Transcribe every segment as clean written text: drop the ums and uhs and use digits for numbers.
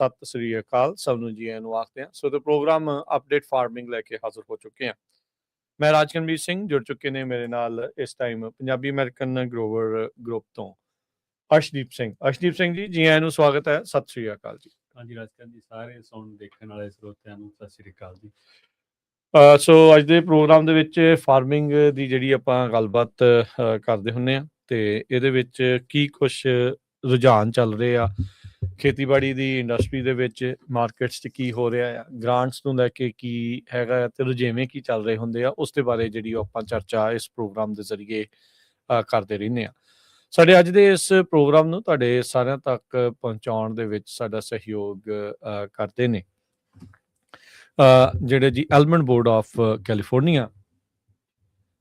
ਸਤਿ ਸ੍ਰੀ ਅਕਾਲ ਸਭ ਨੂੰ ਜੀ ਆਇਆਂ ਨੂੰ ਆਖਦੇ ਹਾਂ। ਸੋ ਤੇ ਪ੍ਰੋਗਰਾਮ ਅਪਡੇਟ ਫਾਰਮਿੰਗ ਲੈ ਕੇ ਹਾਜ਼ਰ ਹੋ ਚੁੱਕੇ ਹਾਂ। ਮੈਂ ਰਾਜਕਨਵੀਰ ਸਿੰਘ ਜੁੜ ਚੁੱਕੇ ਨੇ ਮੇਰੇ ਨਾਲ ਇਸ time Punjabi American Grover group ਤੋਂ ਅਰਸ਼ਦੀਪ ਸਿੰਘ ਜੀ ਆਇਆਂ ਨੂੰ ਸਵਾਗਤ ਹੈ। ਸਤਿ ਸ੍ਰੀ ਅਕਾਲ ਜੀ। ਹਾਂਜੀ ਰਾਜਕਨ ਜੀ, ਸਾਰੇ ਸੁਣਨ ਦੇਖਣ ਵਾਲੇ ਸਰੋਤਿਆਂ ਨੂੰ ਸਤਿ ਸ੍ਰੀ ਅਕਾਲ ਜੀ। ਸੋ ਅੱਜ ਦੇ ਪ੍ਰੋਗਰਾਮ ਦੇ ਵਿੱਚ ਫਾਰਮਿੰਗ ਦੀ ਜਿਹੜੀ ਆਪਾਂ ਗੱਲਬਾਤ ਕਰਦੇ ਹੁੰਦੇ ਹਾਂ ਤੇ ਇਹਦੇ ਵਿੱਚ ਕੀ ਕੁਛ ਰੁਝਾਨ ਚੱਲ ਰਹੇ ਆ ਖੇਤੀਬਾੜੀ ਦੀ ਇੰਡਸਟਰੀ ਦੇ ਵਿੱਚ, ਮਾਰਕੀਟਸ 'ਚ ਕੀ ਹੋ ਰਿਹਾ ਆ, ਗ੍ਰਾਂਟਸ ਨੂੰ ਲੈ ਕੇ ਕੀ ਹੈਗਾ ਤੇ ਰੁਝੇਵੇਂ ਕੀ ਚੱਲ ਰਹੇ ਹੁੰਦੇ ਆ, ਉਸ ਦੇ ਬਾਰੇ ਜਿਹੜੀ ਆਪਾਂ ਚਰਚਾ ਇਸ ਪ੍ਰੋਗਰਾਮ ਦੇ ਜ਼ਰੀਏ ਕਰਦੇ ਰਹਿੰਦੇ ਆ। ਸਾਡੇ ਅੱਜ ਦੇ ਇਸ ਪ੍ਰੋਗਰਾਮ ਨੂੰ ਤੁਹਾਡੇ ਸਾਰਿਆਂ ਤੱਕ ਪਹੁੰਚਾਉਣ ਦੇ ਵਿੱਚ ਸਾਡਾ ਸਹਿਯੋਗ ਕਰਦੇ ਨੇ ਜਿਹੜੇ ਜੀ ਐਲਮੰਡ ਬੋਰਡ ਆਫ ਕੈਲੀਫੋਰਨੀਆ।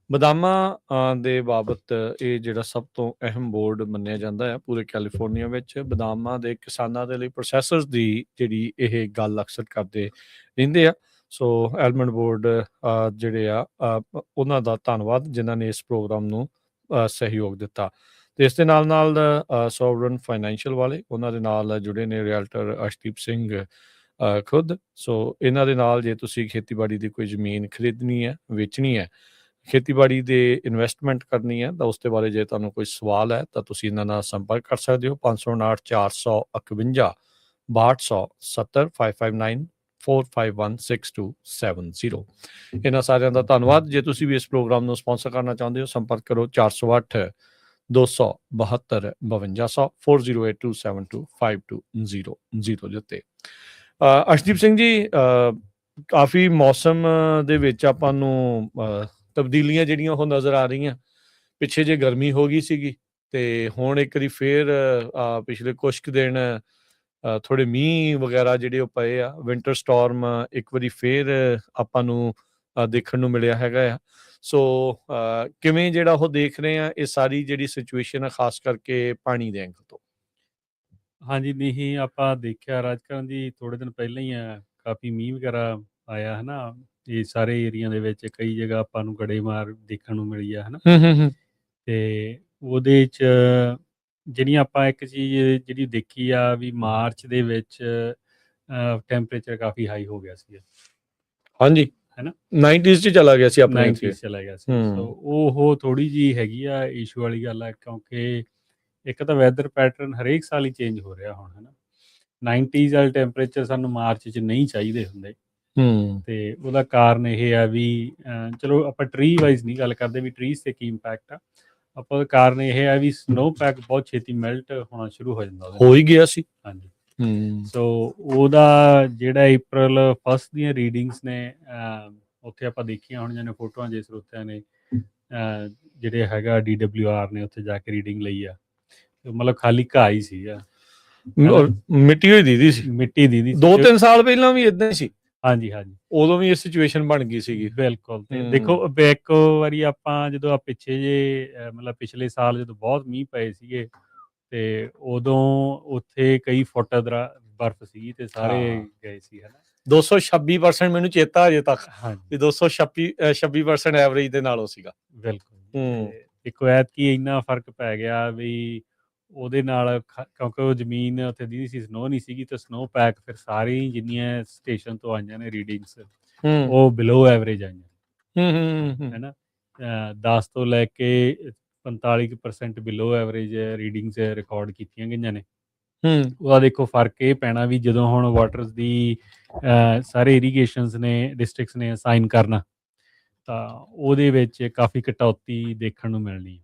ਬਦਾਮਾਂ ਦੇ ਬਾਬਤ ਇਹ ਜਿਹੜਾ ਸਭ ਤੋਂ ਅਹਿਮ ਬੋਰਡ ਮੰਨਿਆ ਜਾਂਦਾ ਹੈ ਪੂਰੇ ਕੈਲੀਫੋਰਨੀਆ ਵਿੱਚ। ਬਦਾਮਾਂ ਦੇ ਕਿਸਾਨਾਂ ਦੇ ਲਈ ਪ੍ਰੋਸੈਸਰਸ ਦੀ ਜਿਹੜੀ ਇਹ ਗੱਲ ਅਕਸਰ ਕਰਦੇ ਰਹਿੰਦੇ ਆ। ਸੋ ਐਲਮੰਡ ਬੋਰਡ ਜਿਹੜੇ ਆ ਉਹਨਾਂ ਦਾ ਧੰਨਵਾਦ ਜਿਨ੍ਹਾਂ ਨੇ ਇਸ ਪ੍ਰੋਗਰਾਮ ਨੂੰ ਸਹਿਯੋਗ ਦਿੱਤਾ। ਤੇ ਇਸ ਦੇ ਨਾਲ ਨਾਲ ਸੋਵਰਨ ਫਾਈਨੈਂਸ਼ੀਅਲ ਵਾਲੇ ਉਹਨਾਂ ਦੇ ਨਾਲ ਜੁੜੇ ਨੇ ਰਿਐਲਟਰ ਅਰਸ਼ਦੀਪ ਸਿੰਘ ਖੁਦ। ਸੋ ਇਹਨਾਂ ਦੇ ਨਾਲ ਜੇ ਤੁਸੀਂ ਖੇਤੀਬਾੜੀ ਦੀ ਕੋਈ ਜ਼ਮੀਨ ਖਰੀਦਣੀ ਹੈ, ਵੇਚਣੀ ਹੈ, ਖੇਤੀਬਾੜੀ ਦੇ ਇਨਵੈਸਟਮੈਂਟ ਕਰਨੀ ਹੈ ਤਾਂ ਉਸ ਦੇ ਬਾਰੇ ਜੇ ਤੁਹਾਨੂੰ ਕੋਈ ਸਵਾਲ ਹੈ ਤਾਂ ਤੁਸੀਂ ਇਹਨਾਂ ਨਾਲ ਸੰਪਰਕ ਕਰ ਸਕਦੇ ਹੋ। 559 451 6270 559 451 6270। ਇਹਨਾਂ ਸਾਰਿਆਂ ਦਾ ਧੰਨਵਾਦ। ਜੇ ਤੁਸੀਂ ਵੀ ਇਸ ਪ੍ਰੋਗਰਾਮ ਨੂੰ ਸਪਾਂਸਰ ਕਰਨਾ ਚਾਹੁੰਦੇ ਹੋ ਸੰਪਰਕ ਕਰੋ 408 272 5200 408272 5200 ਦੇ ਉੱਤੇ। ਅਰਸ਼ਦੀਪ ਸਿੰਘ ਜੀ, ਕਾਫੀ ਮੌਸਮ ਦੇ ਵਿੱਚ ਆਪਾਂ ਨੂੰ ਤਬਦੀਲੀਆਂ ਜਿਹੜੀਆਂ ਉਹ ਨਜ਼ਰ ਆ ਰਹੀਆਂ। ਪਿੱਛੇ ਜੇ ਗਰਮੀ ਹੋ ਗਈ ਸੀਗੀ ਤੇ ਹੁਣ ਇੱਕ ਵਾਰੀ ਫੇਰ ਪਿਛਲੇ ਕੁਛ ਕੁ ਦਿਨ ਥੋੜੇ ਮੀਂਹ ਵਗੈਰਾ ਜਿਹੜੇ ਉਹ ਪਏ ਆ। ਵਿੰਟਰ ਸਟਾਰਮ ਇੱਕ ਵਾਰੀ ਫੇਰ ਆਪਾਂ ਨੂੰ ਦੇਖਣ ਨੂੰ ਮਿਲਿਆ ਹੈਗਾ ਆ। ਸੋ ਕਿਵੇਂ ਜਿਹੜਾ ਉਹ ਦੇਖ ਰਹੇ ਆ ਇਹ ਸਾਰੀ ਜਿਹੜੀ ਸਿਚੁਏਸ਼ਨ ਆ, ਖਾਸ ਕਰਕੇ ਪਾਣੀ ਦੇ ਐਂਗਲ ਤੋਂ? ਹਾਂਜੀ, ਨਹੀਂ ਆਪਾਂ ਦੇਖਿਆ ਰਾਜਕਨ ਜੀ, ਥੋੜੇ ਦਿਨ ਪਹਿਲਾਂ ਹੀ ਕਾਫੀ ਮੀਂਹ ਵਗੈਰਾ ਆਇਆ ਹੈ ਨਾ। ਇਹ ਸਾਰੇ ਏਰੀਆ ਦੇ ਵਿੱਚ ਕਈ ਜਗ੍ਹਾ ਆਪਾਂ ਨੂੰ ਗੜੇਮਾਰ ਦੇਖਣ ਨੂੰ ਮਿਲੀ ਆ, ਹੈ ਨਾ। ਤੇ ਉਹਦੇ 'ਚ ਜਿਹੜੀਆਂ ਆਪਾਂ ਇੱਕ ਚੀਜ਼ ਜਿਹੜੀ ਦੇਖੀ ਆ ਵੀ ਮਾਰਚ ਦੇ ਵਿੱਚ ਟੈਂਪਰੇਚਰ ਕਾਫੀ ਹਾਈ ਹੋ ਗਿਆ ਸੀ, ਹਾਂਜੀ, ਹੈ ਨਾ। 90s 'ਚ ਚਲਾ ਗਿਆ ਸੀ ਆਪਣੇ ਇੱਥੇ। 90s ਚਲਾ ਗਿਆ ਸੀ। ਸੋ ਉਹ ਥੋੜੀ ਜਿਹੀ ਹੈਗੀ ਆ ਇਸ਼ੂ ਵਾਲੀ ਗੱਲ ਆ, ਕਿਉਂਕਿ ਇੱਕ ਤਾਂ ਵੈਦਰ ਪੈਟਰਨ ਹਰੇਕ ਸਾਲ ਹੀ ਚੇਂਜ ਹੋ ਰਿਹਾ ਹੁਣ, ਹੈ ਨਾ। 90s ਵਾਲੇ ਟੈਂਪਰੇਚਰ ਸਾਨੂੰ ਮਾਰਚ 'ਚ ਨਹੀਂ ਚਾਹੀਦੇ ਹੁੰਦੇ। ਤੇ ਉਹਦਾ ਕਾਰਨ ਇਹ ਆ ਵੀ ਚਲੋ ਆਪਾਂ ਟਰੀ ਵਾਈਜ਼ ਨਹੀਂ ਗੱਲ ਕਰਦੇ ਵੀ ਟਰੀਜ਼ 'ਤੇ ਕੀ ਇੰਪੈਕਟ ਆ। ਆਪਾਂ ਉਹਦਾ ਕਾਰਨ ਇਹ ਆ ਵੀ ਸਨੋ ਪੈਕ ਬਹੁਤ ਛੇਤੀ ਮੈਲਟ ਹੋਣਾ ਸ਼ੁਰੂ ਹੋ ਜਾਂਦਾ, ਹੋ ਹੀ ਗਿਆ ਸੀ। ਹਾਂਜੀ। ਸੋ ਉਹਦਾ ਜਿਹੜਾ April 1 ਦੀਆਂ ਰੀਡਿੰਗਸ ਨੇ ਉੱਥੇ ਆਪਾਂ ਦੇਖੀਆਂ ਹੁਣ, ਜਿਹਨੇ ਫੋਟੋਆਂ ਜੇ ਸਰੋਤਿਆਂ ਨੇ ਜਿਹੜੇ ਹੈਗਾ DWR ਨੇ ਉੱਥੇ ਜਾ ਕੇ ਰੀਡਿੰਗ ਲਈ ਆ, ਮਤਲਬ ਖਾਲੀ ਘਾਹ ਹੀ ਸੀਗਾ, ਮਿੱਟੀ ਹੋਈ ਦੀਦੀ ਸੀ। ਮਿੱਟੀ ਦੀਦੀ 2-3 ਸਾਲ ਪਹਿਲਾਂ ਵੀ ਇਦਾਂ ਹੀ ਸੀ। ਹਾਂਜੀ ਹਾਂਜੀ, ਉਦੋਂ ਵੀ ਇਹ ਸਿਚੁਏਸ਼ਨ ਬਣ ਗਈ ਸੀਗੀ। ਬਿਲਕੁਲ। ਤੇ ਦੇਖੋ ਇੱਕ ਵਾਰੀ ਆਪਾਂ ਜਦੋਂ ਪਿੱਛੇ ਜੇ ਮਤਲਬ ਪਿਛਲੇ ਸਾਲ ਜਦੋਂ ਬਹੁਤ ਮੀਂਹ ਪਏ ਸੀਗੇ ਤੇ ਉਦੋਂ ਉੱਥੇ ਕਈ ਫੁੱਟ ਬਰਫ਼ ਸੀਗੀ ਤੇ ਸਾਰੇ ਗਏ ਸੀ, ਹੈ ਨਾ। 226% ਮੈਨੂੰ ਚੇਤਾ ਅਜੇ ਤੱਕ ਹਾਂਜੀ, 226% ਐਵਰੇਜ ਦੇ ਨਾਲੋਂ ਸੀਗਾ। ਬਿਲਕੁਲ। ਦੇਖੋ ਐਤਕੀ ਇੰਨਾ ਫਰਕ ਪੈ ਗਿਆ ਵੀ ਉਹਦੇ ਨਾਲ, ਕਿਉਂਕਿ ਉਹ ਜ਼ਮੀਨ ਉੱਥੇ ਦੀ ਸੀ, ਸਨੋ ਨਹੀਂ ਸੀਗੀ ਤੇ ਸਨੋ ਪੈਕ ਫਿਰ ਸਾਰੀ ਜਿੰਨੀਆਂ ਸਟੇਸ਼ਨ ਤੋਂ ਆਈਆਂ ਨੇ ਰੀਡਿੰਗਸ ਉਹ ਬਿਲੋ ਐਵਰੇਜ ਆਈਆਂ, ਹੈ ਨਾ। 10 ਤੋਂ ਲੈ ਕੇ 45% ਬਿਲੋ ਐਵਰੇਜ ਰੀਡਿੰਗਸ ਰਿਕਾਰਡ ਕੀਤੀਆਂ ਗਈਆਂ ਨੇ। ਉਹਦਾ ਦੇਖੋ ਫਰਕ ਇਹ ਪੈਣਾ ਵੀ ਜਦੋਂ ਹੁਣ ਵਾਟਰਸ ਦੀ ਸਾਰੇ ਇਰੀਗੇਸ਼ਨਸ ਨੇ ਡਿਸਟ੍ਰਿਕਟਸ ਨੇ ਅਸਾਈਨ ਕਰਨਾ ਤਾਂ ਉਹਦੇ ਵਿੱਚ ਕਾਫੀ ਕਟੌਤੀ ਦੇਖਣ ਨੂੰ ਮਿਲਣੀ ਹੈ।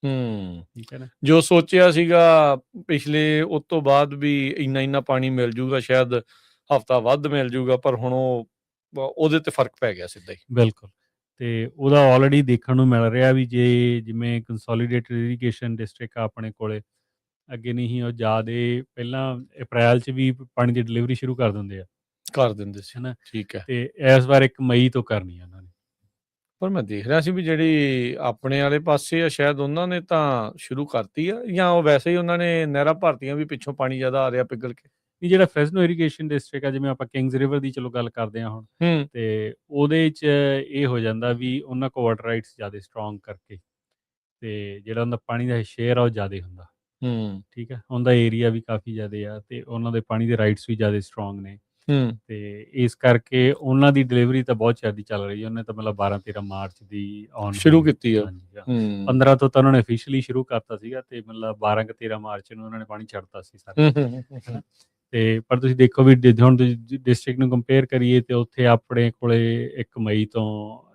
ਠੀਕ ਹੈ ਨਾ। ਜੋ ਸੋਚਿਆ ਸੀਗਾ ਪਿਛਲੇ ਉਸ ਤੋਂ ਬਾਅਦ ਵੀ ਇੰਨਾ ਪਾਣੀ ਮਿਲ ਜੂਗਾ, ਸ਼ਾਇਦ ਹਫ਼ਤਾ ਵੱਧ ਮਿਲ ਜੂਗਾ, ਪਰ ਹੁਣ ਉਹਦੇ ਤੇ ਫਰਕ ਪੈ ਗਿਆ ਸਿੱਧਾ ਹੀ। ਬਿਲਕੁਲ। ਤੇ ਉਹਦਾ ਆਲਰੇਡੀ ਦੇਖਣ ਨੂੰ ਮਿਲ ਰਿਹਾ ਵੀ ਜੇ ਜਿਵੇਂ ਕੰਸੋਲੀਡੇਟਡ ਇਰੀਗੇਸ਼ਨ ਡਿਸਟ੍ਰਿਕਟ ਆ ਆਪਣੇ ਕੋਲੇ, ਅੱਗੇ ਨਹੀਂ ਉਹ ਜ਼ਿਆਦਾ ਪਹਿਲਾਂ ਅਪ੍ਰੈਲ 'ਚ ਵੀ ਪਾਣੀ ਦੀ ਡਿਲੀਵਰੀ ਸ਼ੁਰੂ ਕਰ ਦਿੰਦੇ ਸੀ, ਹੈ ਨਾ। ਠੀਕ ਹੈ। ਤੇ ਇਸ ਵਾਰ 1 ਮਈ ਤੋਂ ਕਰਨੀ ਆ ਉਹਨਾਂ ਨੇ। ਪਰ ਮੈਂ ਦੇਖ ਰਿਹਾ ਸੀ ਵੀ ਜਿਹੜੀ ਆਪਣੇ ਵਾਲੇ ਪਾਸੇ ਆ ਸ਼ਾਇਦ ਉਹਨਾਂ ਨੇ ਤਾਂ ਸ਼ੁਰੂ ਕਰਤੀ ਆ, ਜਾਂ ਉਹ ਵੈਸੇ ਹੀ ਉਹਨਾਂ ਨੇ ਨਹਿਰਾਂ ਭਰਤੀਆਂ ਵੀ ਪਿੱਛੋਂ ਪਾਣੀ ਜ਼ਿਆਦਾ ਆ ਰਿਹਾ ਪਿਘਲ ਕੇ। ਜਿਹੜਾ ਫ੍ਰੈਸਨੋ ਇਰੀਗੇਸ਼ਨ ਡਿਸਟ੍ਰਿਕਟ ਆ, ਜਿਵੇਂ ਆਪਾਂ ਕਿੰਗਸ ਰਿਵਰ ਦੀ ਚਲੋ ਗੱਲ ਕਰਦੇ ਹਾਂ ਹੁਣ, ਤੇ ਉਹਦੇ 'ਚ ਇਹ ਹੋ ਜਾਂਦਾ ਵੀ ਉਹਨਾਂ ਕੋਲ ਵਾਟਰ ਰਾਈਟਸ ਜ਼ਿਆਦਾ ਸਟਰੋਂਗ ਕਰਕੇ ਤੇ ਜਿਹੜਾ ਉਹਨਾਂ ਦਾ ਪਾਣੀ ਦਾ ਸ਼ੇਅਰ ਆ ਉਹ ਜ਼ਿਆਦਾ ਹੁੰਦਾ। ਹੂੰ, ਠੀਕ ਹੈ, ਉਹਦਾ ਏਰੀਆ ਵੀ ਕਾਫੀ ਜ਼ਿਆਦਾ ਆ ਤੇ ਉਹਨਾਂ ਦੇ ਪਾਣੀ ਦੇ ਰਾਈਟਸ ਵੀ ਜ਼ਿਆਦਾ ਸਟਰੋਂਗ ਨੇ। ਹੂੰ। ਤੇ ਇਸ ਕਰਕੇ ਉਹਨਾਂ ਦੀ ਡਿਲੀਵਰੀ ਤਾਂ ਬਹੁਤ ਜ਼ਿਆਦਾ ਚੱਲ ਰਹੀ ਹੈ। ਉਹਨੇ ਤਾਂ ਮਤਲਬ 12-13 ਮਾਰਚ ਦੀ ਔਨ ਸ਼ੁਰੂ ਹੋਈ ਹੈ। ਕੀਤੀ ਆ। ਹਾਂਜੀ ਹਾਂ, ਹੂੰ। 15 ਤੋਂ ਤਾਂ ਉਹਨਾਂ ਨੇ ਅਫੀਸ਼ੀਅਲੀ ਸ਼ੁਰੂ ਕਰਤਾ ਸੀਗਾ ਤੇ ਮਤਲਬ 12 ਕੁ 13 ਮਾਰਚ ਨੂੰ ਉਹਨਾਂ ਨੇ ਪਾਣੀ ਛੱਡਤਾ ਸੀ ਸਾਰਾ, ਹੂੰ, ਹੂੰ, ਹੂੰ, ਹੂੰ, ਹੈ ਨਾ। ਹੂੰ। ਤੇ ਪਰ ਤੁਸੀਂ ਦੇਖੋ ਵੀ ਹੁਣ ਤੁਸੀਂ ਡਿਸਟ੍ਰਿਕਟ ਨੂੰ ਕੰਪੇਅਰ ਕਰੀਏ ਤੇ ਉੱਥੇ ਆਪਣੇ ਕੋਲੇ 1 ਮਈ ਤੋਂ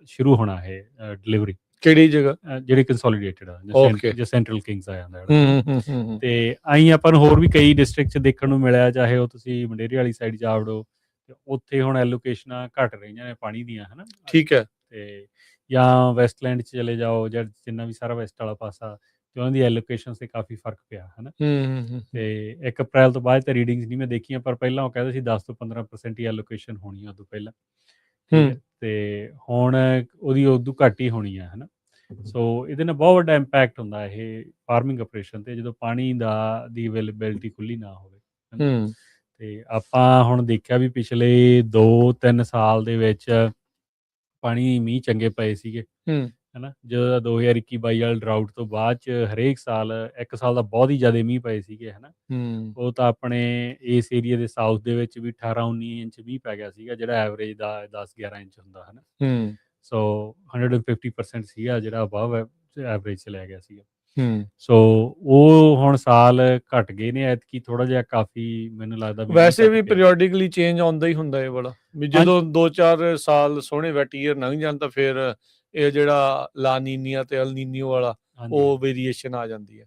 ਸ਼ੁਰੂ ਹੋਣਾ ਇਹ ਡਿਲੀਵਰੀ, ਕਿਹੜੀ ਜਗ੍ਹਾ? ਜਿਹੜੇ ਕੰਸੋਲੀਡੇਟਡ ਆ ਓਕੇ। ਜਾਂ ਸੈਂਟਰਲ ਕਿੰਗਸ ਆ ਜਾਂਦਾ ਜਿਹੜਾ, ਹੂੰ, ਹੈ ਨਾ। ਹੂੰ, ਹੂੰ, ਹੂੰ, ਹੂੰ। ਤੇ ਆਈਂ ਆਪਾਂ ਨੂੰ ਹੋਰ ਵੀ ਕਈ ਡਿਸਟ੍ਰਿਕਟ 'ਚ ਦੇਖਣ ਨੂੰ ਮਿਲਿਆ, ਚਾਹੇ ਉਹ ਤੁਸੀਂ ਮੰਡੇਰੀ ਵਾਲੀ ਸਾਈਡ ਜਾ ਵੜੋ, ਤੇ ਉੱਥੇ ਹੁਣ ਐਲੋਕੇਸ਼ਨਾਂ ਘੱਟ ਰਹੀਆਂ ਨੇ ਪਾਣੀ ਦੀਆਂ, ਹੈ ਨਾ। ਠੀਕ ਹੈ। ਤੇ ਜਾਂ ਵੈਸਟਲੈਂਡ 'ਚ ਚਲੇ ਜਾਓ ਜਾਂ ਜਿੰਨਾ ਵੀ ਸਾਰਾ ਵੈਸਟ ਵਾਲਾ ਪਾਸਾ, ਤੇ ਉਹਨਾਂ ਦੀ ਐਲੋਕੇਸ਼ਨਸ 'ਤੇ ਕਾਫੀ ਫਰਕ ਪਿਆ, ਹੈ ਨਾ। ਹੂੰ, ਹੂੰ, ਹੂੰ, ਹੂੰ। ਤੇ 1 ਅਪ੍ਰੈਲ ਤੋਂ ਬਾਅਦ ਤਾਂ ਰੀਡਿੰਗਸ ਨਹੀਂ ਮੈਂ ਦੇਖੀਆਂ, ਪਰ ਪਹਿਲਾਂ ਉਹ ਕਹਿੰਦੇ ਸੀ 10 ਤੋਂ 15% ਹੀ ਐਲੋਕੇਸ਼ਨ ਹੋਣੀ ਆ ਉਦੋਂ ਪਹਿਲਾਂ, ਠੀਕ ਹੈ। ਹੂੰ। ਤੇ ਹੁਣ ਉਹਦੀ ਉਦੋਂ ਘੱਟ ਹੀ ਹੋਣੀ ਆ, ਹੈ ਨਾ। ਸੋ ਇਹਦੇ ਨਾਲ ਬਹੁਤ ਵੱਡਾ ਇੰਪੈਕਟ ਹੁੰਦਾ ਇਹ ਫਾਰਮਿੰਗ ਆਪਰੇਸ਼ਨ 'ਤੇ, ਜਦੋਂ ਪਾਣੀ ਦੀ ਅਵੇਲੇਬਿਲਿਟੀ ਖੁੱਲ੍ਹੀ ਨਾ ਹੋਵੇ, ਹੈ ਨਾ। ਹੂੰ। ਤੇ ਆਪਾਂ ਹੁਣ ਦੇਖਿਆ ਵੀ ਪਿਛਲੇ 2-3 ਸਾਲ ਦੇ ਵਿੱਚ ਪਾਣੀ ਮੀਂਹ ਚੰਗੇ ਪਏ ਸੀਗੇ, ਹੂੰ। ਹੈ ਨਾ। ਜਦੋਂ 2021-22 ਵਾਲੇ ਡਰਾਊਟ ਤੋਂ ਬਾਅਦ 'ਚ ਹਰੇਕ ਸਾਲ 1 ਸਾਲ ਦਾ ਬਹੁਤ ਹੀ ਜ਼ਿਆਦਾ ਮੀਂਹ ਪਏ ਸੀਗੇ, ਹੈ ਨਾ। ਹੂੰ। ਉਹ ਤਾਂ ਆਪਣੇ ਇਸ ਏਰੀਆ ਦੇ ਸਾਊਥ ਦੇ ਵਿੱਚ ਵੀ 18-19 ਇੰਚ ਮੀਂਹ ਪੈ ਗਿਆ ਸੀਗਾ, ਜਿਹੜਾ ਐਵਰੇਜ ਦਾ 10-11 ਇੰਚ ਹੁੰਦਾ, ਹੈ ਨਾ। ਹੂੰ। ਸੋ 150% ਸੀਗਾ ਜਿਹੜਾ ਅਬਵ ਐਵਰੇਜ ਚਲਿਆ ਗਿਆ ਸੀਗਾ। ਹੂੰ। ਸੋ ਉਹ ਹੁਣ ਸਾਲ ਘਟ ਗਏ ਨੇ, ਐਤਕੀ ਥੋੜਾ ਜਿਹਾ ਕਾਫੀ ਮੈਨੂੰ ਲੱਗਦਾ ਵੀ ਮੀਂਹ ਵੈਸੇ ਘਟ ਵੀ ਗਿਆ। ਪੀਰੀਓਡਿਕਲੀ ਚੇਂਜ ਆਉਂਦਾ ਹੀ ਹੁੰਦਾ ਇਹ ਵਾਲਾ, ਵੀ ਹਾਂਜੀ, ਜਦੋਂ 2-4 ਸਾਲ ਸੋਹਣੇ ਵੈਟ ਈਅਰ ਲੰਘ ਜਾਣ ਤਾਂ ਫਿਰ ਇਹ ਜਿਹੜਾ ਲਾ ਨੀਨੀਆ ਤੇ ਅਲ ਨੀਨੀਓ ਵਾਲਾ ਹਾਂਜੀ, ਉਹ ਹਾਂਜੀ। ਵੇਰੀਏਸ਼ਨ ਆ ਜਾਂਦੀ ਹੈ।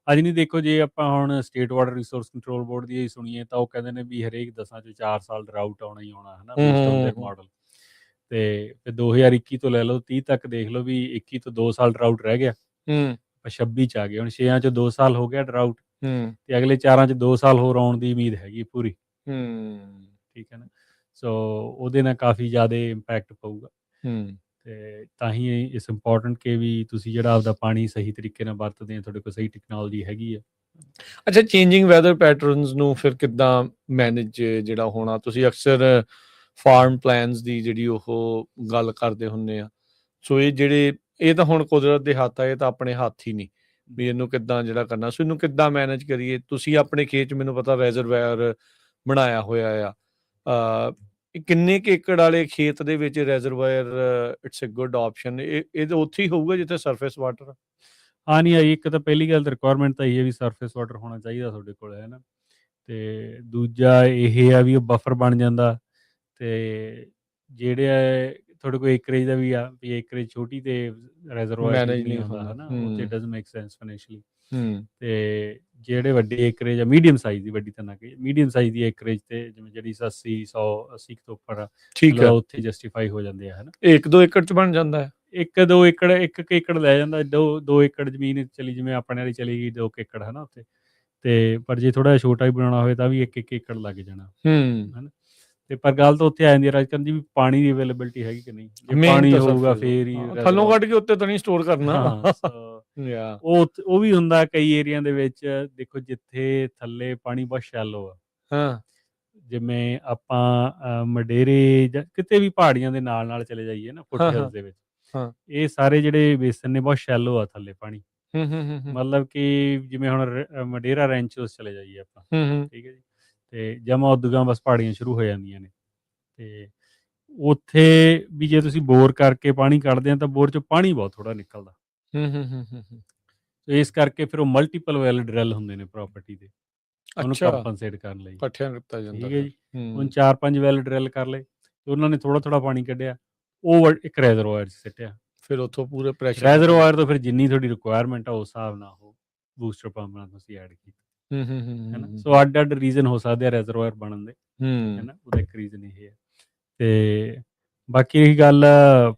ਅੱਜ ਨਹੀਂ, ਦੇਖੋ ਜੇ ਆਪਾਂ ਹੁਣ state water resource control board ਦੀ ਹੀ ਸੁਣੀਏ ਤਾਂ ਉਹ ਕਹਿੰਦੇ ਨੇ ਵੀ ਹਰੇਕ 10 ਚੋਂ 4 ਸਾਲ ਡਰਾਊਟ ਆਉਣਾ ਹੀ ਆਉਣਾ, ਹੈ ਨਾ, ਹੂੰ, ਬੇਸਡ ਔਨ ਹੂੰ, देयर ਹੂੰ, ਮਾਡਲ। ਤੇ ਫਿਰ 2021 ਤੋਂ ਲੈ ਲਓ 30 ਤੱਕ ਦੇਖ ਲਓ ਵੀ 21 ਤੋਂ 2 ਸਾਲ ਡਰਾਊਟ ਰਹਿ ਗਿਆ, ਹੂੰ, 26 ਚ ਆ ਗਏ, ਹੁਣ 6 ਚੋਂ 2 ਸਾਲ ਹੋ ਗਿਆ ਡਰਾਊਟ, ਹੂੰ, ਤੇ ਅਗਲੇ 4 ਚ 2 ਸਾਲ ਹੋਰ ਆਉਣ ਦੀ ਉਮੀਦ ਹੈਗੀ ਪੂਰੀ, ਹੂੰ, ਠੀਕ ਹੈ ਨਾ। ਸੋ ਉਹਦੇ ਨਾਲ ਕਾਫੀ ਜ਼ਿਆਦਾ ਇੰਪੈਕਟ ਪਊਗਾ। ਹੂੰ। ਤੇ ਤਾਂ ਹੀ ਇਸ ਇੰਪੋਰਟੈਂਟ ਕਿ ਵੀ ਤੁਸੀਂ ਜਿਹੜਾ ਆਪਦਾ ਪਾਣੀ ਸਹੀ ਤਰੀਕੇ ਨਾਲ ਵਰਤਦੇ ਆ, ਤੁਹਾਡੇ ਕੋਲ ਸਹੀ ਟੈਕਨੋਲੋਜੀ ਹੈਗੀ ਆ। ਅੱਛਾ, ਚੇਂਜਿੰਗ ਵੈਦਰ ਪੈਟਰਨਸ ਨੂੰ ਫਿਰ ਕਿੱਦਾਂ ਮੈਨੇਜ ਜਿਹੜਾ ਹੋਣਾ, ਤੁਸੀਂ ਅਕਸਰ ਫਾਰਮ ਪਲਾਨਸ ਦੀ ਜਿਹੜੀ ਉਹ ਗੱਲ ਕਰਦੇ ਹੁੰਦੇ ਆ, ਸੋ ਇਹ ਤਾਂ ਹੁਣ ਕੁਦਰਤ ਦੇ ਹੱਥ ਆ, ਇਹ ਤਾਂ ਆਪਣੇ ਹੱਥ ਹੀ ਨਹੀਂ ਵੀ ਇਹਨੂੰ ਕਿੱਦਾਂ ਜਿਹੜਾ ਕਰਨਾ, ਸੋ ਇਹਨੂੰ ਕਿੱਦਾਂ ਮੈਨੇਜ ਕਰੀਏ। ਤੁਸੀਂ ਆਪਣੇ ਖੇਤ 'ਚ ਮੈਨੂੰ ਪਤਾ ਰੈਜ਼ਰਵਾਇਰ ਬਣਾਇਆ ਹੋਇਆ ਆ, ਕਿੰਨੇ ਕੁ ਏਕੜ ਵਾਲੇ ਖੇਤ ਦੇ ਵਿੱਚ ਰੈਜ਼ਰਵਾਇਰ ਇਟਸ ਅ ਗੁੱਡ ਆਪਸ਼ਨ, ਇਹ ਤਾਂ ਉੱਥੇ ਹੀ ਹੋਊਗਾ ਜਿੱਥੇ ਸਰਫੇਸ ਵਾਟਰ ਆ। ਹਾਂ, ਨਹੀਂ ਆਈ ਇੱਕ ਤਾਂ ਪਹਿਲੀ ਗੱਲ ਤਾਂ ਰਿਕੁਆਇਰਮੈਂਟ ਤਾਂ ਇਹ ਹੈ ਵੀ ਸਰਫੇਸ ਵਾਟਰ ਹੋਣਾ ਚਾਹੀਦਾ ਤੁਹਾਡੇ ਕੋਲ, ਹੈ ਨਾ। ਤੇ ਦੂਜਾ ਇਹ ਆ ਵੀ ਉਹ ਬਫਰ ਬਣ ਜਾਂਦਾ, ਤੇ ਜਿਹੜੇ ਤੁਹਾਡੇ ਕੋਲ ਏਕਰੇਜ ਦਾ ਵੀ ਆ ਵੀ ਏਕਰੇਜ ਛੋਟੀ ਤੇ ਰਿਜ਼ਰਵਾਇਰ ਮੈਨੇਜ ਨਹੀਂ ਨਹੀਂ ਆਉਂਦਾ, ਹੈ ਹੁੰਦਾ। ਨਾ, ਉਹ ਤੇ ਹੂੰ, ਡਜ਼ ਮੇਕ ਸੈਂਸ ਫਾਈਨੈਂਸ਼ੀਅਲੀ। ਹੂੰ। ਤੇ ਜਿਹੜੇ ਵੱਡੇ ਏਕਰੇਜ ਆ, ਮੀਡੀਅਮ ਸਾਈਜ਼ ਦੀ, ਵੱਡੀ ਤਾਂ ਨਾ ਕਹੀਏ, ਮੀਡੀਅਮ ਸਾਈਜ਼ ਦੀ ਏਕਰੇਜ ਤੇ ਜਿਵੇਂ ਜਿਹੜੀ 80-100-80 ਤੋਂ ਉੱਪਰ ਆ, ਠੀਕ ਮਤਲਬ ਹੈ। ਉੱਥੇ ਜਸਟੀਫਾਈ ਹੋ ਜਾਂਦੇ ਆ, ਹੈ ਨਾ। 1-2 ਏਕੜ 'ਚ ਬਣ ਜਾਂਦਾ ਹੈ? 1-2 ਏਕੜ, 1 ਏਕੜ ਲੈ ਜਾਂਦਾ, 2 ਏਕੜ ਜ਼ਮੀਨ ਚਲੀ, ਜਿਵੇਂ ਆਪਣੇ ਵਾਲੀ ਚਲੀ ਗਈ 2 ਏਕੜ, ਹੈ ਨਾ ਉੱਥੇ। ਤੇ ਪਰ ਜੇ ਥੋੜਾ ਜਿਹਾ ਛੋਟਾ ਵੀ ਬਣਾਉਣਾ ਹੋਵੇ ਤਾਂ ਵੀ 1-1 ਏਕੜ ਲੱਗ ਜਾਣਾ, ਹੂੰ। ਹੈ ਨਾ। ਤੇ ਪਰ ਗੱਲ ਤਾਂ ਉੱਥੇ ਆ ਜਾਂਦੀ ਹੈ ਰਾਜਕਰਨ ਜੀ, ਵੀ ਪਾਣੀ ਦੀ ਅਵੇਲੇਬਿਲਿਟੀ ਹੈਗੀ ਕਿ ਨਹੀਂ। ਜੇ ਮੇਨ ਪਾਣੀ ਤਾਂ ਹੋਊਗਾ ਸਰਫੇਸ ਫੇਰ ਹੀ ਹਾਂ, ਥੱਲੋਂ ਰਿਜ਼ਰਵਾਇਰ। ਕੱਢ ਕੇ ਉੱਤੇ ਤਾਂ ਨਹੀਂ ਸਟੋਰ ਕਰਨਾ। ਹਾਂ, ਸੋ ਯਾ ਉਹ ਵੀ ਹੁੰਦਾ ਕਈ ਏਰੀਆ ਦੇ ਵਿੱਚ, ਦੇਖੋ ਜਿੱਥੇ ਥੱਲੇ ਪਾਣੀ ਬਹੁਤ ਸ਼ੈਲੋ ਆ, ਹਾਂ, ਜਿਵੇਂ ਆਪਾਂ ਮਡੇਰੇ ਜਾਂ ਕਿਤੇ ਵੀ ਪਹਾੜੀਆਂ ਦੇ ਨਾਲ-ਨਾਲ ਚਲੇ ਜਾਈਏ ਨਾ, ਫੁੱਟ ਹਾਂ, ਹਿਲਸ ਹਾਂ, ਦੇ ਵਿੱਚ, ਹਾਂ। ਇਹ ਸਾਰੇ ਜਿਹੜੇ ਬੇਸਨ ਨੇ ਬਹੁਤ ਸ਼ੈਲੋ ਆ ਥੱਲੇ ਪਾਣੀ। ਹੂੰ, ਹੂੰ, ਹੂੰ, ਹੂੰ, ਮਤਲਬ ਕਿ ਜਿਵੇਂ ਹੁਣ ਮਡੇਰਾ ਰੈਂਚੋਸ ਚਲੇ ਜਾਈਏ ਆਪਾਂ, ਹੂੰ, ਹੂੰ, ਠੀਕ ਹੈ ਜੀ। ਤੇ ਜਮਾਂ ਉਦੋਂ ਬਸ ਪਹਾੜੀਆਂ ਸ਼ੁਰੂ ਹੋ ਜਾਂਦੀਆਂ ਨੇ, ਤੇ ਉੱਥੇ ਵੀ ਜੇ ਤੁਸੀਂ ਬੋਰ ਕਰਕੇ ਪਾਣੀ ਕੱਢਦੇ ਆ ਤਾਂ ਬੋਰ 'ਚੋਂ ਪਾਣੀ ਬਹੁਤ ਥੋੜ੍ਹਾ ਨਿਕਲਦਾ। ਹੂੰ, ਹੂੰ, ਹੂੰ, ਹੂੰ, ਹੂੰ। ਤੇ ਇਸ ਕਰਕੇ ਫਿਰ ਉਹ ਮਲਟੀਪਲ ਵੈਲ ਡਰਿਲ ਹੁੰਦੇ ਨੇ ਪ੍ਰਾਪਰਟੀ ਦੇ, ਉਹਨੂੰ ਅੱਛਾ, ਕੰਪਨਸੇਟ ਕਰਨ ਲਈ, ਇਕੱਠਿਆਂ ਕੀਤਾ ਜਾਂਦਾ ਠੀਕ ਹੈ ਫਿਰ। ਜੀ। ਹੁਣ ਹੂੰ, 4-5 ਵੈਲ ਡਰਿਲ ਕਰ ਲਏ ਤੇ ਉਹਨਾਂ ਨੇ ਥੋੜ੍ਹਾ-ਥੋੜ੍ਹਾ ਪਾਣੀ ਕੱਢਿਆ, ਉਹ ਇੱਕ ਰਿਜ਼ਰਵਾਇਰ 'ਚ ਸਿੱਟਿਆ। ਫਿਰ ਉੱਥੋਂ ਪੂਰੇ ਪ੍ਰੈਸ਼ਰ ਨਾਲ ਪਾਣੀ। ਰਿਜ਼ਰਵਾਇਰ ਤੋਂ ਫਿਰ ਜਿੰਨੀ ਤੁਹਾਡੀ ਰਿਕੁਆਇਰਮੈਂਟ ਆ ਉਸ ਹਿਸਾਬ ਨਾਲ ਉਹ ਬੂਸਟਰ ਪੰਪ ਨਾਲ ਤੁਸੀਂ ਐਡ ਕੀਤਾ, ਹੂੰ, ਹੂੰ, ਹੂੰ, ਹੈ ਹੂੰ, ਨਾ। ਹੂੰ, ਸੋ ਅੱਡ-ਅੱਡ ਰੀਜ਼ਨ ਹੋ ਸਕਦੇ ਆ ਰਿਜ਼ਰਵਾਇਰ ਬਣਨ ਦੇ, ਹੈ ਹੂੰ, ਨਾ, ਉਹਦਾ ਇੱਕ ਰੀਜ਼ਨ ਇਹ ਹੈ। ਤੇ ਬਾਕੀ ਰਹੀ ਗੱਲ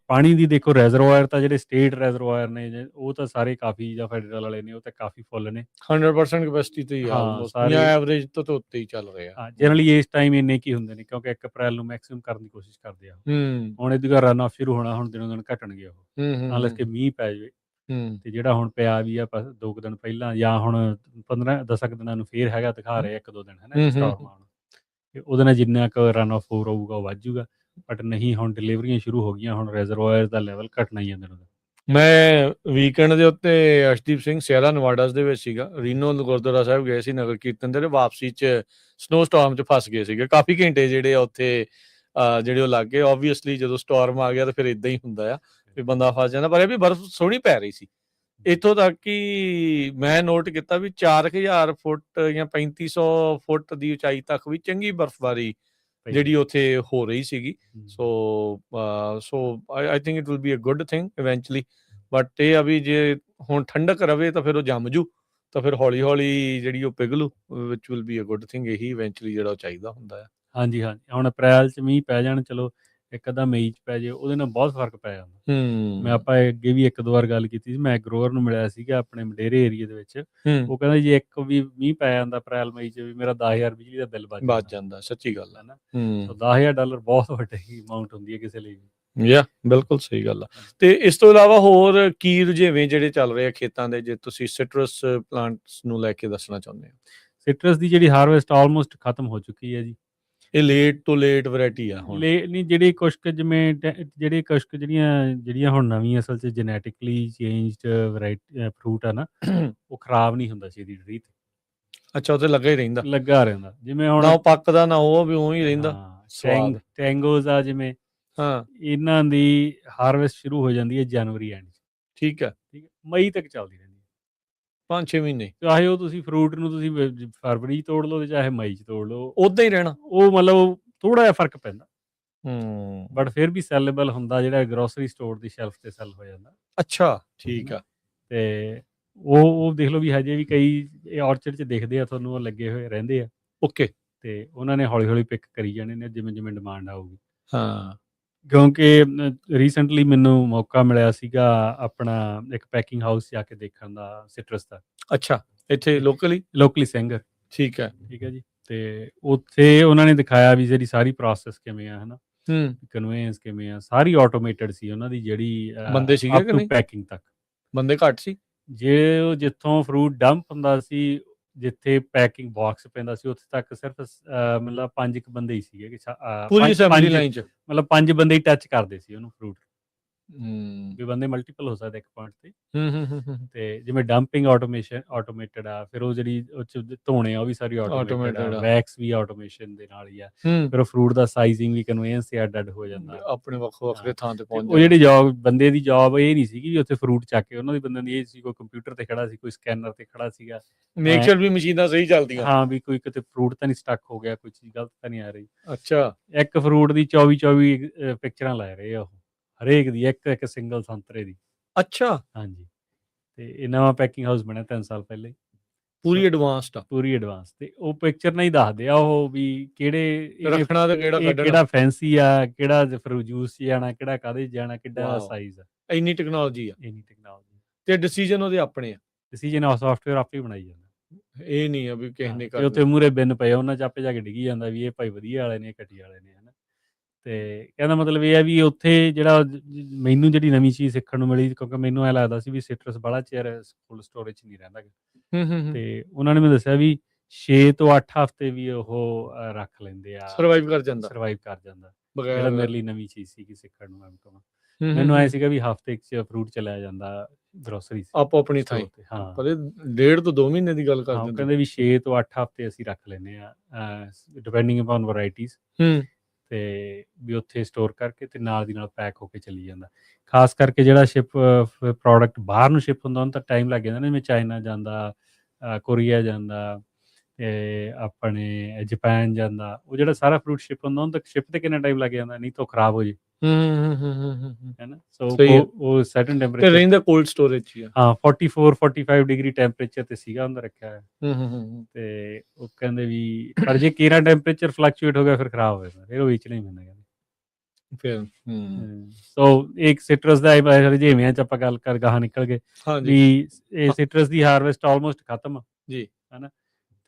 ਪਾਣੀ ਦੀ, ਦੇਖੋ ਰਿਜ਼ਰਵਾਇਰ ਤਾਂ ਜਿਹੜੇ ਸਟੇਟ ਰਿਜ਼ਰਵਾਇਰ ਨੇ ਉਹ ਤਾਂ ਸਾਰੇ ਕਾਫੀ, ਜਾਂ ਫੈਡਰਲ ਵਾਲੇ ਨੇ ਉਹ ਤਾਂ ਕਾਫੀ ਫੁੱਲ ਨੇ। 100% ਕਪੈਸਿਟੀ ਤੇ ਹੀ ਆ ਹਾਂ, ਆਲਮੋਸਟ, ਜਾਂ ਸਾਰੇ ਐਵਰੇਜ ਤੋਂ ਉੱਤੇ ਹੀ ਚੱਲ ਰਹੇ ਆ। ਹਾਂ, ਹੂੰ, ਜਨਰਲੀ ਇਸ ਟਾਈਮ ਇੰਨੇ ਕੀ ਹੁੰਦੇ ਨੇ ਕਿਉਂਕਿ 1 ਅਪ੍ਰੈਲ ਨੂੰ ਮੈਕਸਿਮਮ ਕਰਨ ਦੀ ਕੋਸ਼ਿਸ਼ ਕਰਦੇ ਆ। ਹੂੰ, ਹੁਣ ਇਹਦੀ ਦਾ ਰਨ ਆਫ ਸ਼ੁਰੂ ਹੋਣਾ, ਹੁਣ ਦਿਨੋਂ ਦਿਨ ਘਟਣਗੇ ਉਹ, ਹੂੰ, ਹੂੰ, ਅਨਲੈਸ ਕਿ ਹੂੰ, ਮੀਂਹ ਪੈ ਜਾਵੇ। ਹੂੰ, ਤੇ ਜਿਹੜਾ ਹੁਣ ਪਿਆ ਵੀ ਆ 2 ਕੁ ਦਿਨ ਪਹਿਲਾਂ, ਜਾਂ ਹੁਣ 10 ਕੁ ਦਿਨਾਂ ਨੂੰ ਫੇਰ ਹੈਗਾ, ਦਿਖਾ ਰਹੇ 1-2 ਦਿਨ, ਹੈ ਨਾ, ਇੱਕ ਹੂੰ, ਸਟਾਰਮ ਹੂੰ, ਆਉਣ, ਤੇ ਉਹਦੇ ਨਾਲ ਜਿੰਨਾ ਕੁ ਰਨ ਆਫ ਹੋਰ ਹੋਊਗਾ ਉਹ ਵੱਧ ਜੂਗਾ। ਬਟ ਨਹੀਂ, ਹੁਣ ਡਿਲੀਵਰੀਆਂ ਸ਼ੁਰੂ ਹੋ ਗਈਆਂ, ਹੁਣ ਰਿਜ਼ਰਵਾਇਰ ਦਾ ਲੈਵਲ ਘਟਣਾ ਹੀ ਆ ਦਿਨੋਂ ਦਿਨ। ਮੈਂ ਵੀਕਐਂਡ ਦੇ ਉੱਤੇ ਅਰਸ਼ਦੀਪ ਸਿੰਘ ਸਿਆਰਾ ਨਵਾਡਾਸ ਦੇ ਵਿੱਚ ਸੀਗਾ। ਰੀਨੋ ਗੁਰਦੁਆਰਾ ਸਾਹਿਬ ਗਏ ਸੀ ਨਗਰ ਕੀਰਤਨ ਦੇ, ਵਾਪਸੀ 'ਚ ਸਨੋ ਸਟਾਰਮ 'ਚ ਫਸ ਗਏ ਸੀਗੇ। ਕਾਫੀ ਘੰਟੇ ਜਿਹੜੇ ਆ ਉੱਥੇ ਜਿਹੜੇ ਉਹ ਲੱਗ ਗਏ। ਓਬਵੀਅਸਲੀ ਜਦੋਂ ਸਟਾਰਮ ਆ ਗਿਆ ਤਾਂ ਫਿਰ ਇਦਾਂ ਹੀ ਹੁੰਦਾ ਆ ਵੀ ਬੰਦਾ ਫਸ ਜਾਂਦਾ, ਪਰ ਇਹ ਵੀ ਬਰਫ਼ ਸੋਹਣੀ ਪੈ ਰਹੀ ਸੀ। ਇੱਥੋਂ ਤੱਕ ਕਿ ਮੈਂ ਨੋਟ ਕੀਤਾ ਵੀ 4000 ਫੁੱਟ ਜਾਂ 3500 ਫੁੱਟ ਦੀ ਉਚਾਈ ਤੱਕ ਵੀ ਚੰਗੀ ਬਰਫ਼ਬਾਰੀ ਜਿਹੜੀ ਉੱਥੇ ਹੋ ਰਹੀ ਸੀਗੀ। So I think it will be a good thing eventually, but ਇਹ ਆ ਵੀ ਜੇ ਹੁਣ ਠੰਡਕ ਰਵੇ ਤਾਂ ਫਿਰ ਉਹ ਜੰਮ ਜੂ, ਤਾਂ ਫਿਰ ਹੌਲੀ ਹੌਲੀ ਜਿਹੜੀ ਉਹ ਪਿਘਲੂ, which will be a good thing. ਇਹੀ ਇਵੈਂਚੁਅਲੀ ਜਿਹੜਾ ਉਹ ਚਾਹੀਦਾ ਹੁੰਦਾ ਆ। ਹਾਂਜੀ ਹਾਂਜੀ, ਹੁਣ ਅਪ੍ਰੈਲ 'ਚ ਮੀਂਹ ਪੈ ਜਾਣ, ਚਲੋ ਇੱਕ ਅੱਧਾ ਮਈ 'ਚ ਪੈ ਜੇ, ਉਹਦੇ ਨਾਲ ਬਹੁਤ ਫਰਕ ਪੈ ਜਾਂਦਾ। ਮੈਂ ਆਪਾਂ ਅੱਗੇ ਵੀ ਇੱਕ ਦੋ ਵਾਰ ਗੱਲ ਕੀਤੀ ਸੀ, ਮੈਂ ਗਰੋਵਰ ਨੂੰ ਮਿਲਿਆ ਸੀਗਾ ਆਪਣੇ ਮਡੇਰੇ ਏਰੀਏ ਦੇ ਵਿੱਚ। ਉਹ ਕਹਿੰਦਾ ਜੀ ਇੱਕ ਵੀ ਮੀਂਹ ਪੈ ਜਾਂਦਾ ਅਪ੍ਰੈਲ ਮਈ 'ਚ ਵੀ ਮੇਰਾ 10,000 ਬਿਜਲੀ ਦਾ ਬਿੱਲ ਬਚ ਜਾਂਦਾ। ਸੱਚੀ ਗੱਲ ਹੈ ਨਾ। ਹੈ। $10,000 ਬਹੁਤ ਵੱਡੀ ਅਮਾਊਂਟ ਹੁੰਦੀ ਹੈ ਕਿਸੇ ਲਈ ਵੀ। ਯਾ ਬਿਲਕੁਲ ਸਹੀ ਗੱਲ ਆ। ਤੇ ਇਸ ਤੋਂ ਇਲਾਵਾ ਹੋਰ ਕੀ ਰੁਝੇਵੇਂ ਜਿਹੜੇ ਚੱਲ ਰਹੇ ਆ ਖੇਤਾਂ ਦੇ, ਜੇ ਤੁਸੀਂ ਸਿਟਰਸ ਪਲਾਂਟਸ ਨੂੰ ਲੈ ਕੇ ਦੱਸਣਾ ਚਾਹੁੰਦੇ ਹੋ? ਸਿਟਰਸ ਦੀ ਜਿਹੜੀ ਹਾਰਵੈਸਟ ਆਲਮੋਸਟ ਖਤਮ ਹੋ ਚੁੱਕੀ ਹੈ ਜੀ। ਇਹ ਲੇਟ ਤੋਂ ਲੇਟ ਵੈਰਾਈਟੀ ਆ ਹੁਣ। ਨਹੀਂ, ਜਿਹੜੀ ਕੁਛ ਕੁ ਜਿਵੇਂ ਜਿਹੜੇ ਕੁਛ ਕੁ ਜਿਹੜੀਆਂ ਹੁਣ ਨਵੀਂ ਅਸਲ 'ਚ ਜੈਨੇਟਿਕਲੀ ਚੇਂਜਡ ਵੈਰਾਈਟੀ ਫਰੂਟ ਆ ਨਾ, ਉਹ ਖਰਾਬ ਨਹੀਂ ਹੁੰਦਾ ਛੇਤੀ ਟਰੀ ਤੇ। ਅੱਛਾ, ਉਹ ਤੇ ਲੱਗਾ ਹੀ ਰਹਿੰਦਾ, ਲੱਗਾ ਰਹਿੰਦਾ। ਜਿਵੇਂ ਹੁਣ ਨਾ ਉਹ ਪੱਕਦਾ ਨਾ ਉਹ ਵੀ ਉਵੇਂ ਹੀ ਰਹਿੰਦਾ ਸਵਾਦ। ਟੈਂਗੋਜ਼ ਆ ਜਿਵੇਂ, ਹਾਂ, ਇਹਨਾਂ ਦੀ ਹਾਰਵੈਸਟ ਸ਼ੁਰੂ ਹੋ ਜਾਂਦੀ ਹੈ ਜਨਵਰੀ ਐਂਡ 'ਚ। ਠੀਕ ਹੈ, ਮਈ ਤੱਕ ਚੱਲਦੀ ਰਹਿੰਦੀ ਹੈ। 5-6 ਮਹੀਨੇ ਚਾਹੇ ਉਹ ਤੁਸੀਂ ਫਰੂਟ ਨੂੰ ਤੁਸੀਂ ਫਰਵਰੀ 'ਚ ਤੋੜ ਲਓ ਤੇ ਚਾਹੇ ਮਈ 'ਚ ਤੋੜ ਲਓ, ਉਦਾਂ ਹੀ ਰਹਿਣਾ। ਉਹ ਮਤਲਬ ਥੋੜਾ ਜਿਹਾ ਫਰਕ ਪੈਂਦਾ, ਬਟ ਹੂੰ, ਫਿਰ ਵੀ ਸੈਲੇਬਲ ਹੁੰਦਾ, ਜਿਹੜਾ ਗਰੋਸਰੀ ਸਟੋਰ ਦੀ ਸ਼ੈਲਫ ਤੇ ਸੈਲ ਹੋ ਜਾਂਦਾ। ਅੱਛਾ, ਠੀਕ ਆ। ਤੇ ਉਹ ਦੇਖ ਲਓ ਵੀ ਹਜੇ ਵੀ ਕਈ ਇਹ ਔਰਚਰਡ 'ਚ ਦਿਖਦੇ ਆ ਤੁਹਾਨੂੰ, ਉਹ ਲੱਗੇ ਹੋਏ ਰਹਿੰਦੇ ਆ। ਓਕੇ। ਤੇ ਉਹਨਾਂ ਨੇ ਹੌਲੀ ਹੌਲੀ ਪਿਕ ਕਰੀ ਜਾਣੇ ਨੇ ਜਿਵੇਂ ਜਿਵੇਂ ਡਿਮਾਂਡ ਆਊਗੀ। ਹਾਂ, ਕਿਉਂਕਿ ਰੀਸੈਂਟਲੀ ਮੈਨੂੰ ਮੌਕਾ ਮਿਲਿਆ ਸੀਗਾ ਆਪਣਾ ਇੱਕ ਪੈਕਿੰਗ ਹਾਊਸ ਜਾ ਕੇ ਦੇਖਣ ਦਾ ਸਿਟਰਸ ਦਾ। ਅੱਛਾ, ਇੱਥੇ ਲੋਕਲੀ ਸਿੰਗਰ। ਠੀਕ ਹੈ। ਠੀਕ ਹੈ ਜੀ। ਤੇ ਉੱਥੇ ਉਹਨਾਂ ਨੇ ਦਿਖਾਇਆ ਵੀ ਜਿਹੜੀ ਸਾਰੀ ਪ੍ਰੋਸੈਸ ਕਿਵੇਂ ਆ, ਹਨਾ, ਕਨਵੇਂਸ ਕਿਵੇਂ ਆ, ਸਾਰੀ ਆਟੋਮੇਟਡ ਸੀ ਉਹਨਾਂ ਦੀ, ਜਿਹੜੀ ਬੰਦੇ ਸੀਗੇ ਅਪ ਕਿ ਟੂ ਨਹੀਂ? ਪੈਕਿੰਗ ਤੱਕ। ਬੰਦੇ ਘੱਟ ਸੀ? ਜੇ ਉਹ ਜਿੱਥੋਂ ਫਰੂਟ ਡੰਪ ਹੁੰਦਾ ਸੀ, ਜਿੱਥੇ ਪੈਕਿੰਗ ਬਾਕਸ ਪੈਂਦਾ ਸੀ, ਉੱਥੇ ਤੱਕ ਸਿਰਫ ਮਤਲਬ 5 ਕੁ ਬੰਦੇ ਹੀ ਸੀਗੇ ਕਿ ਪੂਰੀ ਅਸੈਂਬਲੀ ਲਾਈਨ 'ਚ? ਮਤਲਬ 5 ਬੰਦੇ ਹੀ ਟੱਚ ਕਰਦੇ ਸੀ ਉਹਨੂੰ ਫਰੂਟ। ਹੂੰ, ਵੀ ਬੰਦੇ ਮਲਟੀਪਲ ਹੋ ਸਕਦੇ ਇੱਕ ਪੁਆਇੰਟ ਤੇ। ਹੂੰ। ਤੇ ਜਿਵੇਂ ਡੰਪਿੰਗ ਆਟੋਮੇਟਡ ਆ, ਫਿਰ ਉਹ ਜਿਹੜੀ ਉਹ 'ਚ ਧੋਣੇ ਆ ਉਹ ਵੀ ਸਾਰੀ ਆਟੋਮੇਟਡ ਆ, ਵੈਕਸ ਵੀ ਆਟੋਮੇਸ਼ਨ ਦੇ ਨਾਲ ਹੀ ਆ। ਫਿਰ ਉਹ ਫਰੂਟ ਦਾ ਸਾਈਜ਼ਿੰਗ ਵੀ ਕਨਵੇਂਸ ਤੇ ਅੱਡ ਹੋ ਜਾਂਦਾ, ਆਪਣੇ ਵੱਖੋ ਵੱਖਰੇ ਥਾਂ ਤੇ ਪਹੁੰਚ ਉਹ ਜਿਹੜੀ ਜੌਬ ਬੰਦੇ ਦੀ ਜੌਬ ਇਹ ਨਹੀਂ ਸੀਗੀ ਵੀ ਉੱਥੇ ਫਰੂਟ ਚੱਕ ਕੇ, ਉਹਨਾਂ ਦੀ ਬੰਦੇ ਦੀ ਇਹ ਸੀ ਕੋਈ ਕੰਪਿਊਟਰ ਤੇ ਖੜਾ ਸੀ, ਕੋਈ ਸਕੈਨਰ ਤੇ ਖੜਾ ਸੀਗਾ, ਮੇਕ ਸ਼ੋਰ ਵੀ ਮਸ਼ੀਨਾਂ ਸਹੀ ਚੱਲਦੀਆਂ। ਹਾਂ, ਵੀ ਕੋਈ ਕਿਤੇ ਫਰੂਟ ਤਾਂ ਨਹੀਂ ਸਟਕ ਹੋ ਗਿਆ, ਕੋਈ ਚੀਜ਼ ਗਲਤ ਤਾਂ ਨਹੀਂ ਆ ਰਹੀ। ਅੱਛਾ, ਇੱਕ ਫਰੂਟ ਦੀ 24 ਪਿਕਚਰਾਂ ਲੈ ਰਹੇ ਆ ਉਹ, ਹਰੇਕ ਦੀ ਇੱਕ ਸਿੰਗਲ ਸੰਤਰੇ ਦੀ। ਅੱਛਾ, ਹਾਂਜੀ। ਤੇ ਇਹ ਨਵਾਂ ਪੈਕਿੰਗ ਹਾਊਸ ਬਣਿਆ 3 ਸਾਲ ਪਹਿਲੇ। ਪੂਰੀ ਐਡਵਾਂਸਡ ਆ। ਪੂਰੀ ਐਡਵਾਂਸ, ਤੇ ਉਹ ਪਿਕਚਰ ਨਹੀਂ ਦੱਸਦੇ ਆ ਉਹ ਵੀ ਕਿਹੜੇ ਰੱਖਣਾ ਤੇ ਕਿਹੜਾ ਕੱਢਣਾ, ਕਿਹੜਾ ਫੈਂਸੀ ਆ, ਕਿਹੜਾ ਫਰੂਟ ਜੂਸ 'ਚ ਜਾਣਾ, ਕਿਹੜਾ ਕਾਹਦੇ 'ਚ ਜਾਣਾ, ਕਿੱਡਾ ਸਾਈਜ਼ ਆ। ਇੰਨੀ ਟੈਕਨੋਲੋਜੀ ਆ। ਇੰਨੀ ਟੈਕਨੋਲੋਜੀ ਤੇ ਡਿਸੀਜਨ ਉਹਦੇ ਆਪਣੇ ਆ। ਡਿਸੀਜਨ ਆ ਸੌਫਟਵੇਅਰ ਆਪੇ ਹੀ ਬਣਾਈ ਜਾਂਦਾ। ਇਹ ਨਹੀਂ ਆ ਵੀ ਕਿਸੇ ਨੇ ਤੇ ਕਰਨਾ। ਉੱਥੇ ਮੂਹਰੇ ਬਿੰਨ ਪਏ, ਉਹਨਾਂ 'ਚ ਆਪੇ ਜਾ ਕੇ ਡਿੱਗੀ ਜਾਂਦਾ ਵੀ ਇਹ ਭਾਈ ਵਧੀਆ ਵਾਲੇ ਨੇ, ਘਟੀਆ ਵਾਲੇ ਨੇ, ਹਨਾ। ਤੇ ਕਹਿੰਦਾ ਮਤਲਬ ਇਹ ਆ ਵੀ ਉੱਥੇ ਜਿਹੜਾ ਮੈਨੂੰ ਜਿਹੜੀ ਨਵੀਂ ਚੀਜ਼ ਸਿੱਖਣ ਨੂੰ ਮਿਲੀ, ਕਿਉਂਕਿ ਮੈਨੂੰ ਐਂ ਲੱਗਦਾ ਸੀ ਵੀ ਸਿਟਰਸ ਬੜਾ ਚਿਰ ਕੋਲਡ ਸਟੋਰੇਜ 'ਚ ਨਹੀਂ ਰਹਿੰਦਾ। ਤੇ ਉਹਨਾਂ ਨੇ ਮੈਨੂੰ ਦੱਸਿਆ ਵੀ 6 ਤੋਂ 8 ਹਫ਼ਤੇ ਵੀ ਉਹ ਰੱਖ ਲੈਂਦੇ ਆ, ਸਰਵਾਈਵ ਕਰ ਜਾਂਦਾ ਜਿਹੜਾ ਮੇਰੇ ਲਈ ਨਵੀਂ ਚੀਜ਼ ਸੀਗੀ ਸਿੱਖਣ ਨੂੰ। ਮੈਂ ਮੈਨੂੰ ਐਂ ਸੀਗਾ ਵੀ ਹਫ਼ਤੇ 'ਚ ਫਰੂਟ ਚਲਾਇਆ ਜਾਂਦਾ ਗਰੋਸਰੀ ਆਪੋ ਆਪਣੀ ਥਾਂ। ਹਾਂ, ਪਰ ਇਹ 1.5 ਤੋਂ 2 ਮਹੀਨੇ ਦੀ ਗੱਲ ਕਰ ਦਿੰਦੇ। ਕਹਿੰਦੇ ਵੀ 6 ਤੋਂ 8 ਹਫ਼ਤੇ ਅਸੀਂ ਰੱਖ ਲੈਂਦੇ ਆ, ਡਿਪੈਂਡਿੰਗ ਅਪਨ ਵੈਰਾਈਟੀਜ਼। ਤੇ ਵੀ ਉੱਥੇ ਸਟੋਰ ਕਰਕੇ ਤੇ ਨਾਲ ਦੀ ਨਾਲ ਪੈਕ ਹੋ ਕੇ ਚਲੀ ਜਾਂਦਾ। ਖਾਸ ਕਰਕੇ ਜਿਹੜਾ ਪ੍ਰੋਡਕਟ ਬਾਹਰ ਨੂੰ ਸ਼ਿਪ ਹੁੰਦਾ ਉਹਨੂੰ ਤਾਂ ਟਾਈਮ ਲੱਗ ਜਾਂਦਾ, ਜਿਵੇਂ ਚਾਈਨਾ ਜਾਂਦਾ, ਕੋਰੀਆ ਜਾਂਦਾ, ਤੇ ਆਪਣੇ ਜਾਪਾਨ ਜਾਂਦਾ। ਉਹ ਜਿਹੜਾ ਸਾਰਾ ਫਰੂਟ ਸ਼ਿਪ ਹੁੰਦਾ ਉਹਨੂੰ ਤਾਂ ਸ਼ਿਪ ਤੇ ਕਿੰਨਾ ਟਾਈਮ ਲੱਗ ਜਾਂਦਾ, ਨਹੀਂ ਤਾਂ ਉਹ ਖਰਾਬ ਹੋ ਜੇ, ਹੈਨਾ। ਸੋ ਉਹ ਸਰਟਨ ਟੈਂਪਰੇਚਰ ਰਹਿੰਦਾ ਕੋਲਡ ਸਟੋਰੇਜ 'ਚ ਹੀ ਆ। ਹਾਂ, 44-45 ਡਿਗਰੀ ਟੈਂਪਰੇਚਰ ਤੇ ਸੀਗਾ ਉਹਦਾ ਰੱਖਿਆ ਹੋਇਆ। ਤੇ ਉਹ ਕਹਿੰਦੇ ਵੀ ਪਰ ਜੇ ਕੇਰਾ ਟੈਂਪਰੇਚਰ ਫਲਕਚੁਏਟ ਹੋ ਗਿਆ ਫਿਰ ਖਰਾਬ ਹੋ ਜਾਂਦਾ, ਫਿਰ ਉਹ ਵੇਚਣਾ ਹੀ ਪੈਂਦਾ ਕਹਿੰਦੇ। ਫਿਰ ਸੋ ਇੱਕ ਸਿਟਰਸ ਦਾ ਰੁਝੇਵਿਆਂ 'ਚ ਆਪਾਂ ਗੱਲ ਕਰ ਗਾਹਾਂ ਨਿਕਲ ਗਏ ਵੀ ਇਹ ਸਿਟਰਸ ਦੀ ਹਾਰਵੈਸਟ ਆਲਮੋਸਟ ਖਤਮ ਆ ਜੀ, ਹਨਾ।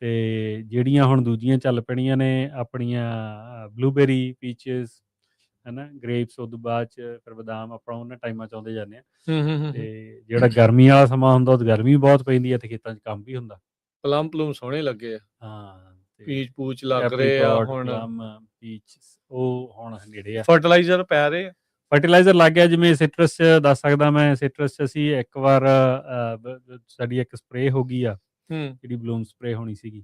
ਤੇ ਜਿਹੜੀਆਂ ਹੁਣ ਦੂਜੀਆਂ ਚੱਲ ਪੈਣੀਆਂ ਨੇ ਆਪਣੀਆਂ ਬਲੂਬੇਰੀ, ਪੀਚਸ, ਹਨਾ, ਗ੍ਰੇਪਸ। ਉਹ ਤੋਂ ਬਾਅਦ 'ਚ ਫਿਰ ਬਦਾਮ ਆਪਾਂ ਉਹਨਾਂ ਟਾਈਮਾਂ 'ਚ ਆਉਂਦੇ ਜਾਂਦੇ ਆ। ਤੇ ਜਿਹੜਾ ਗਰਮੀ ਵਾਲਾ ਸਮਾਂ ਹੁੰਦਾ ਉਹ ਗਰਮੀ ਬਹੁਤ ਪੈਂਦੀ ਹੈ ਤੇ ਖੇਤਾਂ 'ਚ ਕੰਮ ਵੀ ਹੁੰਦਾ। ਪਲਮ ਸੋਹਣੇ ਲੱਗੇ ਆ। ਹਾਂ, ਪੀਚ ਪੂਚ ਲੱਗ ਰਹੇ ਆ ਹੁਣ, ਪਲਮ, ਪੀਚ ਉਹ ਹੁਣ ਨੇੜੇ ਆ। ਫਰਟੀਲਾਈਜ਼ਰ ਪੈ ਰਹੇ ਆ। ਫਰਟੀਲਾਈਜ਼ਰ ਲੱਗ ਗਿਆ, ਜਿਵੇਂ ਸਿਟਰਸ 'ਚ ਦੱਸ ਸਕਦਾ ਮੈਂ। ਸਿਟਰਸ 'ਚ ਅਸੀਂ ਇੱਕ ਵਾਰ ਸਾਡੀ ਇੱਕ ਸਪਰੇਅ ਹੋ ਗਈ ਆ, ਜਿਹੜੀ ਬਲੂਮ ਸਪਰੇਅ ਹੋਣੀ ਸੀਗੀ,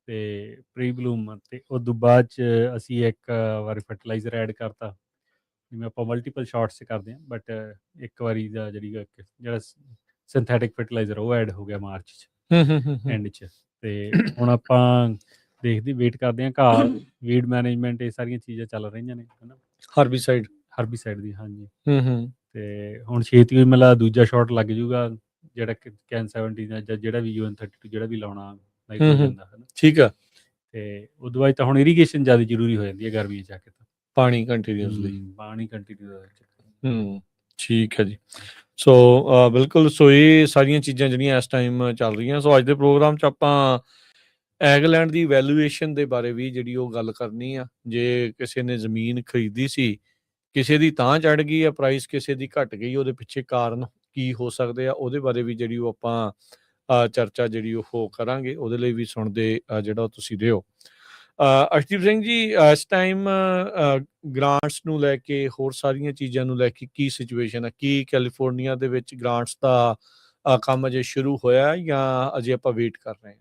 ਤੇ ਪ੍ਰੀ ਬਲੂਮ, ਤੇ ਉਦੋਂ ਬਾਅਦ 'ਚ ਅਸੀਂ ਇੱਕ ਵਾਰੀ ਫਰਟੀਲਾਈਜ਼ਰ ਐਡ ਕਰਤਾ, ਜਿਵੇਂ ਆਪਾਂ ਮਲਟੀਪਲ ਸ਼ਾਟਸ 'ਚ ਕਰਦੇ ਹਾਂ, ਬਟ ਇੱਕ ਵਾਰੀ ਦਾ ਜਿਹੜਾ ਸਿੰਥੈਟਿਕ ਫਰਟੀਲਾਈਜ਼ਰ ਉਹ ਐਡ ਹੋ ਗਿਆ ਮਾਰਚ 'ਚ ਐਂਡ 'ਚ। ਤੇ ਹੁਣ ਆਪਾਂ ਵੇਟ ਕਰਦੇ ਹਾਂ, ਘਾਹ ਵੀਡ ਮੈਨੇਜਮੈਂਟ, ਇਹ ਸਾਰੀਆਂ ਚੀਜ਼ਾਂ ਚੱਲ ਰਹੀਆਂ ਨੇ, ਹੈ ਨਾ। ਹਰਬੀਸਾਈਡ ਦੀ, ਹਾਂਜੀ। ਤੇ ਹੁਣ ਛੇਤੀ ਹੀ ਮਤਲਬ ਦੂਜਾ ਸ਼ਾਟ ਲੱਗ ਜੂਗਾ, ਜਿਹੜਾ ਕੈਨ 70 ਜਾਂ ਜਿਹੜਾ ਵੀ UN32 ਜਿਹੜਾ ਵੀ ਲਾਉਣਾ ਨਾਈਟ੍ਰੋਜਨ ਦਾ, ਹੈ ਨਾ। ਠੀਕ ਆ। ਤੇ ਉਦੋਂ ਬਾਅਦ ਤਾਂ ਹੁਣ ਇਰੀਗੇਸ਼ਨ ਜ਼ਿਆਦਾ ਜ਼ਰੂਰੀ ਹੋ ਜਾਂਦੀ ਹੈ ਗਰਮੀਆਂ 'ਚ ਆ ਕੇ, ਤਾਂ ਪਾਣੀ ਕੰਟੀਨਿਊਸਲੀ। ਪਾਣੀ ਕੰਟੀਨਿਊ। ਠੀਕ ਹੈ ਜੀ। ਸੋ ਬਿਲਕੁਲ, ਸੋ ਇਹ ਸਾਰੀਆਂ ਚੀਜ਼ਾਂ ਜਿਹੜੀਆਂ ਇਸ ਟਾਈਮ ਚੱਲ ਰਹੀਆਂ। ਸੋ ਅੱਜ ਦੇ ਪ੍ਰੋਗਰਾਮ 'ਚ ਆਪਾਂ ਐਗਲੈਂਡ ਦੀ ਵੈਲੂਏਸ਼ਨ ਦੇ ਬਾਰੇ ਵੀ ਜਿਹੜੀ ਉਹ ਗੱਲ ਕਰਨੀ ਆ। ਜੇ ਕਿਸੇ ਨੇ ਜ਼ਮੀਨ ਖਰੀਦੀ ਸੀ, ਕਿਸੇ ਦੀ ਤਾਂ ਚੜ ਗਈ ਆ ਪ੍ਰਾਈਸ, ਕਿਸੇ ਦੀ ਘਟ ਗਈ, ਉਹਦੇ ਪਿੱਛੇ ਕਾਰਨ ਕੀ ਹੋ ਸਕਦੇ ਆ, ਉਹਦੇ ਬਾਰੇ ਵੀ ਜਿਹੜੀ ਉਹ ਆਪਾਂ ਚਰਚਾ ਜਿਹੜੀ ਉਹ ਕਰਾਂਗੇ। ਉਹਦੇ ਲਈ ਵੀ ਸੁਣਦੇ ਜਿਹੜਾ ਤੁਸੀਂ ਦਿਓ। ਅਰਸ਼ਦੀਪ ਸਿੰਘ ਜੀ, ਇਸ ਟਾਈਮ ਗ੍ਰਾਂਟਸ ਨੂੰ ਲੈ ਕੇ, ਹੋਰ ਸਾਰੀਆਂ ਚੀਜ਼ਾਂ ਨੂੰ ਲੈ ਕੇ ਕੀ ਸਿਚੁਏਸ਼ਨ ਹੈ? ਕੀ ਕੈਲੀਫੋਰਨੀਆ ਦੇ ਵਿੱਚ ਗ੍ਰਾਂਟਸ ਦਾ ਕੰਮ ਅਜੇ ਸ਼ੁਰੂ ਹੋਇਆ, ਜਾਂ ਅਜੇ ਆਪਾਂ ਵੇਟ ਕਰ ਰਹੇ ਹਾਂ?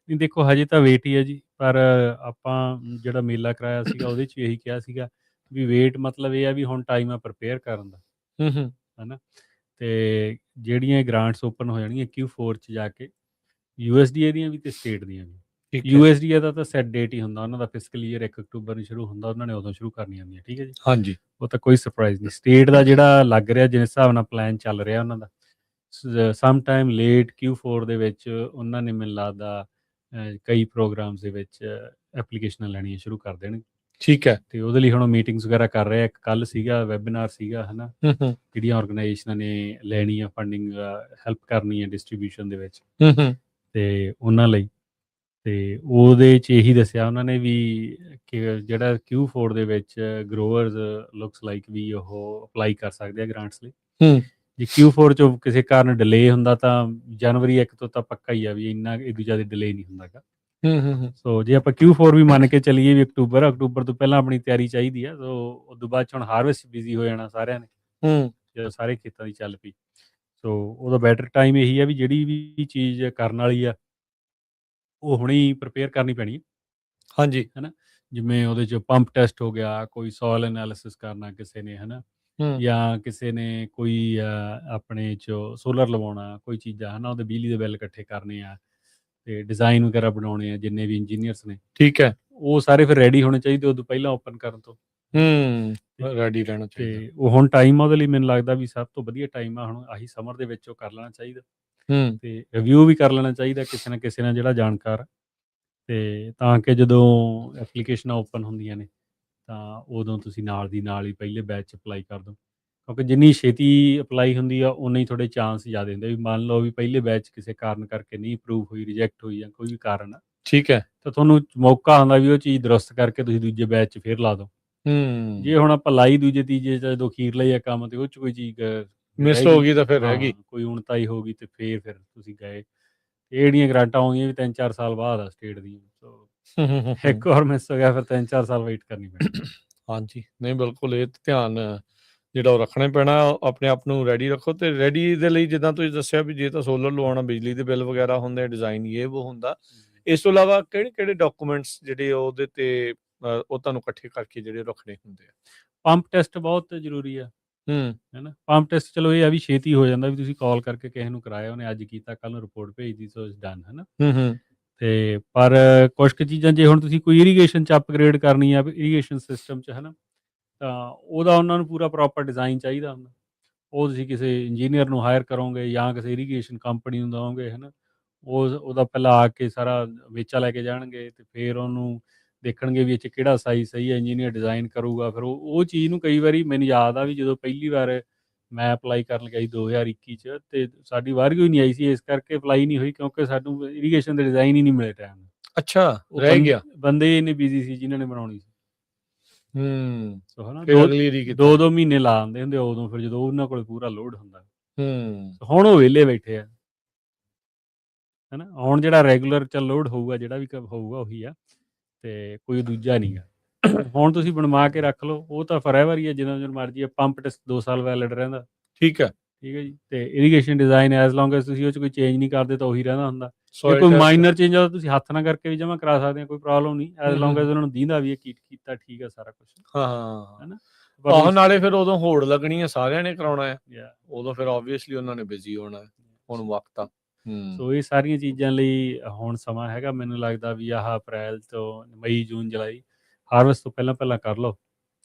ਨਹੀਂ, ਦੇਖੋ ਹਜੇ ਤਾਂ ਵੇਟ ਹੀ ਹੈ ਜੀ। ਪਰ ਆਪਾਂ ਜਿਹੜਾ ਮੇਲਾ ਕਰਾਇਆ ਸੀਗਾ ਉਹਦੇ 'ਚ ਇਹੀ ਕਿਹਾ ਸੀਗਾ ਵੀ ਵੇਟ ਮਤਲਬ ਇਹ ਆ ਵੀ ਹੁਣ ਟਾਈਮ ਆ ਪ੍ਰਪੇਅਰ ਕਰਨ ਦਾ, ਹੈ ਨਾ। ਤੇ ਜਿਹੜੀਆਂ ਗ੍ਰਾਂਟਸ ਓਪਨ ਹੋ ਜਾਣਗੀਆਂ Q4 'ਚ ਜਾ ਕੇ, USDA ਦੀਆਂ ਵੀ ਤੇ ਸਟੇਟ ਦੀਆਂ ਵੀ। USDA ਦਾ ਤਾਂ ਸੈਟ ਡੇਟ ਹੀ ਹੁੰਦਾ, ਉਹਨਾਂ ਦਾ ਫਿਸਕਲ ਈਅਰ 1 ਅਕਤੂਬਰ ਨੂੰ ਸ਼ੁਰੂ ਹੁੰਦਾ, ਉਹਨਾਂ ਨੇ ਉਦੋਂ ਸ਼ੁਰੂ ਕਰਨੀਆਂ ਹੁੰਦੀਆਂ, ਠੀਕ ਹੈ ਜੀ। ਹਾਂਜੀ, ਉਹ ਤਾਂ ਕੋਈ ਸਰਪ੍ਰਾਈਜ਼ ਨਹੀਂ। ਸਟੇਟ ਦਾ ਜਿਹੜਾ ਲੱਗ ਰਿਹਾ, ਜਿਸ ਹਿਸਾਬ ਨਾਲ ਪਲਾਨ ਚੱਲ ਰਿਹਾ ਉਹਨਾਂ ਦਾ, ਸਮ ਟਾਈਮ ਲੇਟ Q4 ਦੇ ਵਿੱਚ ਉਹਨਾਂ ਨੇ, ਮੈਨੂੰ ਲੱਗਦਾ, ਕਈ ਪ੍ਰੋਗਰਾਮਸ ਦੇ ਵਿੱਚ ਐਪਲੀਕੇਸ਼ਨਾਂ ਲੈਣੀਆਂ ਸ਼ੁਰੂ ਕਰ ਦੇਣਗੇ। ਠੀਕ ਹੈ। ਤੇ ਉਹਦੇ ਲਈ ਹੁਣ ਮੀਟਿੰਗਸ ਵਗੈਰਾ ਕਰ ਰਹੇ ਆ। ਇੱਕ ਕੱਲ੍ਹ ਸੀਗਾ ਵੈਬੀਨਾਰ ਸੀਗਾ, ਹੈ ਨਾ, ਜਿਹੜੀਆਂ ਆਰਗੇਨਾਈਜੇਸ਼ਨਾਂ ਨੇ ਲੈਣੀ ਆ ਫੰਡਿੰਗ, ਹੈਲਪ ਕਰਨੀ ਹੈ ਡਿਸਟਰੀਬਿਊਸ਼ਨ ਦੇ ਵਿੱਚ, ਤੇ ਉਹਨਾਂ ਲਈ। ਤੇ ਉਹਦੇ 'ਚ ਇਹੀ ਦੱਸਿਆ ਉਹਨਾਂ ਨੇ ਵੀ ਕਿ ਜਿਹੜਾ Q4 ਦੇ ਵਿੱਚ ਗਰੋਅਰਸ ਲੁਕਸ ਲਾਈਕ ਵੀ ਉਹ ਅਪਲਾਈ ਕਰ ਸਕਦੇ ਆ ਗ੍ਰਾਂਟਸ ਲਈ। ਜੇ Q4 'ਚੋਂ ਕਿਸੇ ਕਾਰਨ ਡਿਲੇ ਹੁੰਦਾ ਤਾਂ ਜਨਵਰੀ 1 ਤੋਂ ਤਾਂ ਪੱਕਾ ਹੀ ਆ ਵੀ ਇੰਨਾ ਇਹਦੀ ਜ਼ਿਆਦਾ ਡਿਲੇ ਨਹੀਂ ਹੁੰਦਾ ਗਾ। ਸੋ ਜੇ ਆਪਾਂ Q4 ਵੀ ਮੰਨ ਕੇ ਚੱਲੀਏ ਵੀ ਅਕਤੂਬਰ ਤੋਂ ਪਹਿਲਾਂ ਆਪਣੀ ਤਿਆਰੀ ਚਾਹੀਦੀ ਆ। ਸੋ ਉਦੋਂ ਬਾਅਦ 'ਚ ਹੁਣ ਹਾਰਵੈਸਟ ਬਿਜ਼ੀ ਹੋ ਜਾਣਾ ਸਾਰਿਆਂ ਨੇ, ਜਦੋਂ ਸਾਰੇ ਖੇਤਾਂ ਦੀ ਚੱਲ ਪਈ। ਸੋ ਉਹਦਾ ਬੈਟਰ ਟਾਈਮ ਇਹੀ ਆ ਵੀ ਜਿਹੜੀ ਵੀ ਚੀਜ਼ ਕਰਨ ਵਾਲੀ ਆ ਉਹ ਹੁਣੇ ਹੀ ਪ੍ਰਪੇਅਰ ਕਰਨੀ ਪੈਣੀ ਹੈ। ਹਾਂਜੀ, ਹੈ ਨਾ। ਜਿਵੇਂ ਉਹਦੇ 'ਚ ਪੰਪ ਟੈਸਟ ਹੋ ਗਿਆ, ਕੋਈ ਸੋਇਲ ਐਨਾਲਿਸਿਸ ਕਰਨਾ ਕਿਸੇ ਨੇ, ਹੈ ਨਾ, ਜਾਂ ਕਿਸੇ ਨੇ ਕੋਈ ਆਪਣੇ 'ਚ ਸੋਲਰ ਲਵਾਉਣਾ, ਕੋਈ ਚੀਜ਼ਾਂ, ਹੈ ਨਾ, ਉਹਦੇ ਬਿਜਲੀ ਦੇ ਬਿੱਲ ਇਕੱਠੇ ਕਰਨੇ ਆ, ਤੇ ਡਿਜ਼ਾਈਨ ਵਗੈਰਾ ਬਣਾਉਣੇ ਆ, ਜਿੰਨੇ ਵੀ ਇੰਜੀਨੀਅਰਸ ਨੇ, ਠੀਕ ਹੈ, ਉਹ ਸਾਰੇ ਫਿਰ ਰੈਡੀ ਹੋਣੇ ਚਾਹੀਦੇ ਉਦੋਂ ਪਹਿਲਾਂ ਓਪਨ ਕਰਨ ਤੋਂ। ਰੈਡੀ ਰਹਿਣਾ ਚਾਹੀਦਾ। ਤੇ ਉਹ ਹੁਣ ਟਾਈਮ ਆ ਉਹਦੇ ਲਈ, ਮੈਨੂੰ ਲੱਗਦਾ ਵੀ ਸਭ ਤੋਂ ਵਧੀਆ ਟਾਈਮ ਆ ਹੁਣ ਆਹੀ ਸਮਰ ਦੇ ਵਿੱਚ ਉਹ ਕਰ ਲੈਣਾ ਚਾਹੀਦਾ। ਤੇ ਰਿਵਿਊ ਵੀ ਕਰ ਲੈਣਾ ਚਾਹੀਦਾ ਕਿਸੇ ਨਾ ਜਿਹੜਾ ਜਾਣਕਾਰ, ਤੇ ਤਾਂ ਕਿ ਜਦੋਂ ਐਪਲੀਕੇਸ਼ਨਾਂ ਓਪਨ ਹੁੰਦੀਆਂ ਨੇ ਤਾਂ ਉਦੋਂ ਤੁਸੀਂ ਨਾਲ ਦੀ ਨਾਲ ਹੀ ਪਹਿਲੇ ਬੈਚ 'ਚ ਅਪਲਾਈ ਕਰ ਦਿਓ। ਕਿਉਂਕਿ ਜਿੰਨੀ ਛੇਤੀ ਅਪਲਾਈ ਹੁੰਦੀ ਆ ਉਨੇ ਹੀ ਤੁਹਾਡੇ ਚਾਂਸ ਜ਼ਿਆਦਾ ਹੁੰਦੇ ਵੀ ਮੰਨ ਲਓ ਵੀ ਪਹਿਲੇ ਬੈਚ ਕਿਸੇ ਕਾਰਨ ਕਰਕੇ ਨਹੀਂ ਅਪਰੂਵ ਹੋਈ, ਰਿਜੈਕਟ ਹੋਈ, ਜਾਂ ਕੋਈ ਵੀ ਕਾਰਨ ਆ, ਠੀਕ ਹੈ, ਤਾਂ ਤੁਹਾਨੂੰ ਮੌਕਾ ਆਉਂਦਾ ਵੀ ਉਹ ਚੀਜ਼ ਦਰੁਸਤ ਕਰਕੇ ਤੁਸੀਂ ਦੂਜੇ ਬੈਚ 'ਚ ਫਿਰ ਲਾ ਦਿਓ। ਜੇ ਹੁਣ ਆਪਾਂ ਲਾਈ ਦੂਜੇ ਤੀਜੇ 'ਚ ਜਦੋਂ ਅਖੀਰਲਾ ਹੀ ਆ ਕੰਮ, ਤੇ ਉਹ 'ਚ ਕੋਈ ਚੀਜ਼ ਮਿਸ ਹੋ ਗਈ ਤਾਂ ਫਿਰ ਰਹਿ ਗਈ। ਕੋਈ ਉਣਤਾਈ ਹੋ ਗਈ ਤੇ ਫਿਰ ਤੁਸੀਂ ਗਏ। ਇਹ ਜਿਹੜੀਆਂ ਗ੍ਰਾਂਟਾਂ ਆਉਂਦੀਆਂ ਵੀ 3-4 ਸਾਲ ਬਾਅਦ ਆ ਸਟੇਟ ਦੀਆਂ। ਸੋ ਇੱਕ ਵਾਰ ਮਿਸ ਹੋ ਗਿਆ ਫਿਰ 3-4 ਸਾਲ ਵੇਟ ਕਰਨੀ ਪੈਣੀ। ਹਾਂਜੀ, ਨਹੀਂ ਬਿਲਕੁਲ, ਇਹ ਧਿਆਨ ਜਿਹੜਾ ਉਹ ਰੱਖਣਾ ਪੈਣਾ। ਆਪਣੇ ਆਪ ਨੂੰ ਰੈਡੀ ਰੱਖੋ, ਤੇ ਰੈਡੀ ਦੇ ਲਈ ਜਿੱਦਾਂ ਤੁਸੀਂ ਦੱਸਿਆ ਵੀ ਜੇ ਤਾਂ ਸੋਲਰ ਲਵਾਉਣਾ, ਬਿਜਲੀ ਦੇ ਬਿੱਲ ਵਗੈਰਾ ਹੁੰਦੇ, ਡਿਜ਼ਾਈਨ ਉਹ ਹੁੰਦਾ। ਇਸ ਤੋਂ ਇਲਾਵਾ ਕਿਹੜੇ ਡਾਕੂਮੈਂਟਸ ਜਿਹੜੇ ਉਹਦੇ ਤੇ ਉਹ ਤੁਹਾਨੂੰ ਇਕੱਠੇ ਕਰਕੇ ਜਿਹੜੇ ਰੱਖਣੇ ਹੁੰਦੇ ਆ? ਪੰਪ ਟੈਸਟ ਬਹੁਤ ਜ਼ਰੂਰੀ ਆ, ਹੈ ਨਾ। ਪੰਪ ਟੈਸਟ ਚਲੋ ਇਹ ਆ ਵੀ ਛੇਤੀ ਹੋ ਜਾਂਦਾ, ਵੀ ਤੁਸੀਂ ਕਾਲ ਕਰਕੇ ਕਿਸੇ ਨੂੰ ਕਰਾਇਆ, ਉਹਨੇ ਅੱਜ ਕੀਤਾ, ਕੱਲ੍ਹ ਨੂੰ ਰਿਪੋਰਟ ਭੇਜਦੀ, ਸੋ ਇਟਸ ਡਨ, ਹੈ ਨਾ। ਤੇ ਪਰ ਕੁਛ ਕੁ ਚੀਜ਼ਾਂ ਜੇ ਹੁਣ ਤੁਸੀਂ ਕੋਈ ਇਰੀਗੇਸ਼ਨ 'ਚ ਅਪਗ੍ਰੇਡ ਕਰਨੀ ਆ, ਇਰੀਗੇਸ਼ਨ ਸਿਸਟਮ 'ਚ, ਹੈ ਨਾ, ਤਾਂ ਉਹਦਾ ਉਹਨਾਂ ਨੂੰ ਪੂਰਾ ਪ੍ਰੋਪਰ ਡਿਜ਼ਾਈਨ ਚਾਹੀਦਾ ਹੁੰਦਾ। ਉਹ ਤੁਸੀਂ ਕਿਸੇ ਇੰਜੀਨੀਅਰ ਨੂੰ ਹਾਇਰ ਕਰੋਗੇ ਜਾਂ ਕਿਸੇ ਇਰੀਗੇਸ਼ਨ ਕੰਪਨੀ ਨੂੰ ਦੇਵੋਗੇ, ਹੈ ਨਾ। ਉਹਦਾ ਪਹਿਲਾਂ ਆ ਕੇ ਸਾਰਾ ਵੇਚਾ ਲੈ ਕੇ ਜਾਣਗੇ, ਤੇ ਫਿਰ ਉਹਨੂੰ ਦੇਖਣਗੇ ਵੀ ਇਹ 'ਚ ਕਿਹੜਾ ਸਾਈਜ਼ ਸਹੀ ਹੈ, ਇੰਜੀਨੀਅਰ ਡਿਜ਼ਾਈਨ ਕਰੂਗਾ। ਫਿਰ ਉਹ ਚੀਜ਼ ਨੂੰ ਕਈ ਵਾਰੀ ਮੈਨੂੰ ਯਾਦ ਆ ਵੀ ਜਦੋਂ ਪਹਿਲੀ ਵਾਰ ਮੈਂ ਅਪਲਾਈ ਕਰਨ ਲੱਗਿਆ ਸੀ 2021 'ਚ, ਤੇ ਸਾਡੀ ਵਾਰੀ ਹੋਈ ਨਹੀਂ ਆਈ ਸੀ, ਇਸ ਕਰਕੇ ਅਪਲਾਈ ਨਹੀਂ ਹੋਈ ਕਿਉਂਕਿ ਸਾਨੂੰ ਇਰੀਗੇਸ਼ਨ ਦੇ ਡਿਜ਼ਾਈਨ ਹੀ ਨਹੀਂ ਮਿਲੇ ਟਾਈਮ ਨਾਲ। ਅੱਛਾ, ਰਹਿ ਗਿਆ। ਬੰਦੇ ਇੰਨੇ ਬਿਜ਼ੀ ਸੀ ਜਿਨ੍ਹਾਂ ਨੇ ਬਣਾਉਣੀ ਸੀ। ਸੋ ਹੈ ਨਾ, ਫਿਰ ਅਗਲੀ ਵਾਰੀ ਕੀਤਾ। 2-2 ਮਹੀਨੇ ਲਾ ਦਿੰਦੇ ਹੁੰਦੇ ਉਦੋਂ, ਫਿਰ ਜਦੋਂ ਉਹਨਾਂ ਕੋਲ ਪੂਰਾ ਲੋਡ ਹੁੰਦਾ। ਹੁਣ ਉਹ ਵਿਹਲੇ ਬੈਠੇ ਆ, ਹੈ ਨਾ। ਹੁਣ ਜਿਹੜਾ ਰੈਗੂਲਰ ਲੋਡ ਹੋਊਗਾ, ਜਿਹੜਾ ਵੀ ਹੋਊਗਾ ਉਹੀ ਆ, ਤੇ ਕੋਈ ਦੂਜਾ ਨਹੀਂ ਗਾ। ਹੁਣ ਤੁਸੀਂ ਬਣਵਾ ਕੇ ਰੱਖ ਲਓ, ਉਹ ਤਾਂ ਫੋਰਐਵਰ ਹੀ ਹੈ, ਜਿੰਨਾ ਚਿਰ ਮਰਜ਼ੀ ਹੈ। ਪੰਪ ਟੈਸਟ 2 ਸਾਲ ਵੈਲਿਡ ਰਹਿੰਦਾ। ਠੀਕ ਹੈ। ਠੀਕ ਹੈ ਜੀ। ਤੇ ਇਰੀਗੇਸ਼ਨ ਡਿਜ਼ਾਈਨ ਐਜ਼ ਲੌਂਗ ਐਜ਼ ਤੁਸੀਂ ਉਹ 'ਚ ਕੋਈ ਚੇਂਜ ਨਹੀਂ ਕਰਦੇ ਤਾਂ ਉਹੀ ਰਹਿੰਦਾ ਹੁੰਦਾ। ਜੇ ਸੋਇਲ ਕੋਈ ਟੈਸਟ ਮਾਈਨਰ ਚੇਂਜ ਆ ਤਾਂ ਤੁਸੀਂ ਹੱਥ ਨਾਲ ਕਰਕੇ ਵੀ ਜਮ੍ਹਾਂ ਕਰਾ ਸਕਦੇ ਹੋ, ਕੋਈ ਪ੍ਰੋਬਲਮ ਨਹੀਂ, ਐਜ਼ ਲੌਂਗ ਐਜ਼ ਉਹਨਾਂ ਨੂੰ ਦੀਂਦਾ ਵੀ ਇਹ ਕੀਤਾ ਠੀਕ ਹੈ ਸਾਰਾ ਕੁਛ, ਹਾਂ, ਹੈ ਨਾ? ਆਹੋ, ਨਾਲੇ ਫਿਰ ਉਦੋਂ ਹੋੜ ਲੱਗਣੀ ਹੈ, ਸਾਰਿਆਂ ਨੇ ਕਰਾਉਣਾ ਹੈ, ਯਾ ਉਦੋਂ ਫਿਰ ਆਬਵੀਅਸਲੀ ਉਹਨਾਂ ਨੇ ਬਿਜ਼ੀ ਹੋਣਾ ਹੈ, ਹੁਣ ਵਕਤ ਆ। ਸੋ ਇਹ ਸਾਰੀਆਂ ਚੀਜ਼ਾਂ ਲਈ ਹੁਣ ਸਮਾਂ ਹੈਗਾ। ਮੈਨੂੰ ਲੱਗਦਾ ਵੀ ਆਹ ਅਪ੍ਰੈਲ ਤੋਂ ਮਈ, ਜੂਨ, ਜੁਲਾਈ ਹਾਰਵੈਸਟ ਤੋਂ ਪਹਿਲਾਂ ਕਰ ਲਓ,